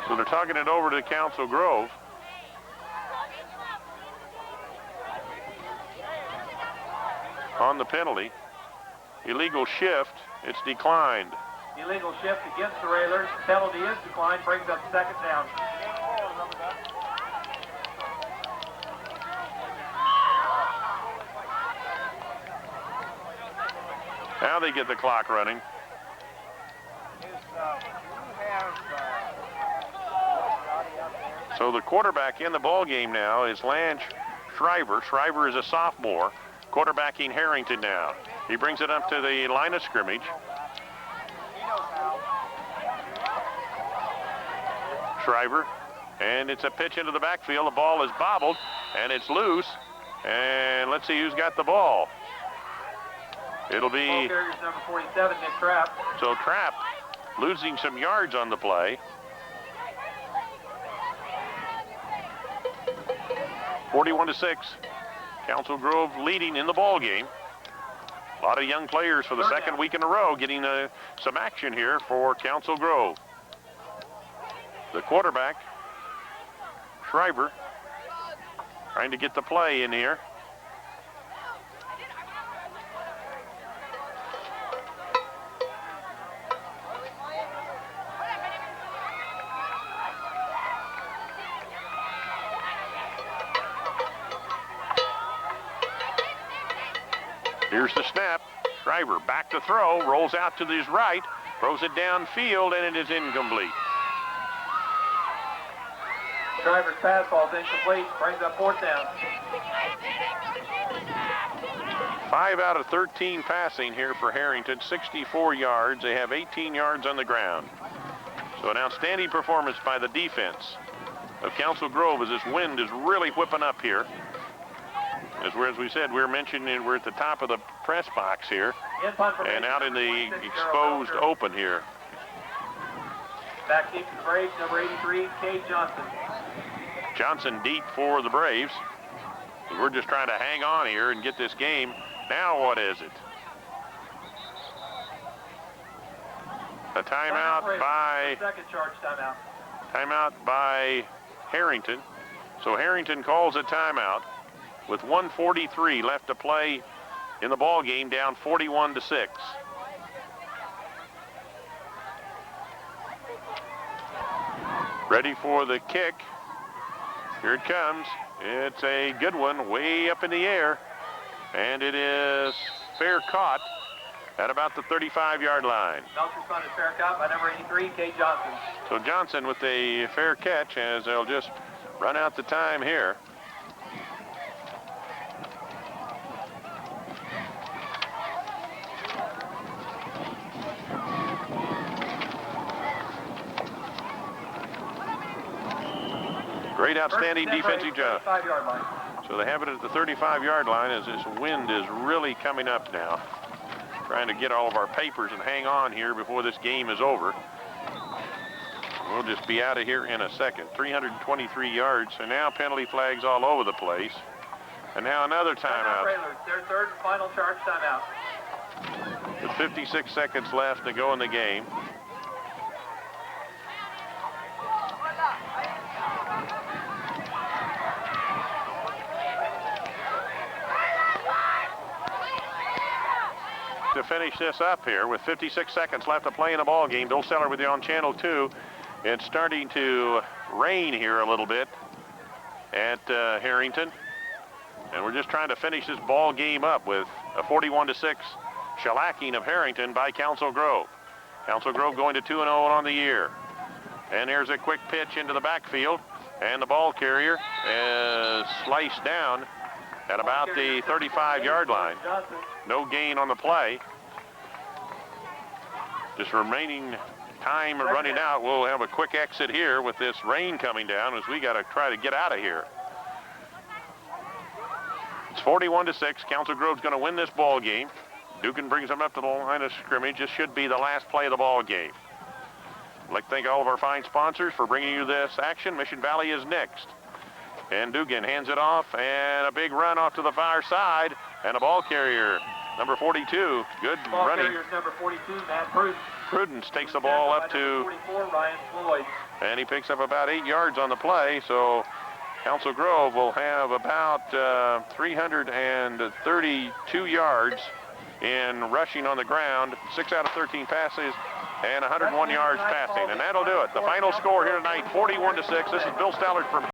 So they're talking it over to Council Grove. On the penalty. Illegal shift, it's declined. Illegal shift against the Railers. Penalty is declined, brings up second down. Now they get the clock running. So the quarterback in the ball game now is Lance Shriver. Shriver is a sophomore, quarterbacking Herington now. He brings it up to the line of scrimmage. Shriver, and it's a pitch into the backfield. The ball is bobbled, and it's loose. And let's see who's got the ball. It'll be ball carrier's number 47, Nick Trapp. So Trapp losing some yards on the play. 41-6. Council Grove leading in the ball game. A lot of young players for the second week in a row getting some action here for Council Grove. The quarterback, Shriver, trying to get the play in here. Here's the snap. Shriver back to throw, rolls out to his right, throws it downfield, and it is incomplete. Shriver's pass ball is incomplete, brings up fourth down. 5 out of 13 passing here for Herington, 64 yards. They have 18 yards on the ground. So an outstanding performance by the defense of Council Grove as this wind is really whipping up here. As we said, we're mentioning we're at the top of the press box here and out in the exposed open here. Back deep to the Braves, number 83, Kay Johnson. Johnson deep for the Braves. We're just trying to hang on here and get this game. Now what is it? A timeout by... Second charge timeout. Timeout by Herington. So Herington calls a timeout with 1:43 left to play in the ball game, down 41-6. Ready for the kick. Here it comes. It's a good one, way up in the air. And it is fair caught at about the 35-yard line. Melcher's fun is fair caught by number 83, Kay Johnson. So Johnson with a fair catch as they'll just run out the time here. Great, outstanding defensive job. So they have it at the 35-yard line as this wind is really coming up now. Trying to get all of our papers and hang on here before this game is over. We'll just be out of here in a second. 323 yards, and now penalty flags all over the place. And now another timeout. Their third and final charge timeout. With 56 seconds left to go in the game. To finish this up here with 56 seconds left to play in the ball game. Bill Seller with you on Channel 2. It's starting to rain here a little bit at Herington. And we're just trying to finish this ball game up with a 41-6 shellacking of Herington by Council Grove. Council Grove going to 2-0 on the year. And here's a quick pitch into the backfield. And the ball carrier is sliced down at about the 35-yard line. No gain on the play. Just remaining time running out. We'll have a quick exit here with this rain coming down as we got to try to get out of here. It's 41-6. Council Grove's going to win this ball game. Dugan brings them up to the line of scrimmage. This should be the last play of the ball game. I'd like to thank all of our fine sponsors for bringing you this action. Mission Valley is next. And Dugan hands it off, and a big run off to the far side, and a ball carrier, number 42. Good ball running. Carrier's number 42, Matt Prudence. Prudence takes the ball up to 44, Ryan Floyd. And he picks up about 8 yards on the play, so Council Grove will have about 332 yards in rushing on the ground, 6 out of 13 passes, and 101 yards passing, and that'll do it. The final score here tonight, 41-6. This is Bill Stallard from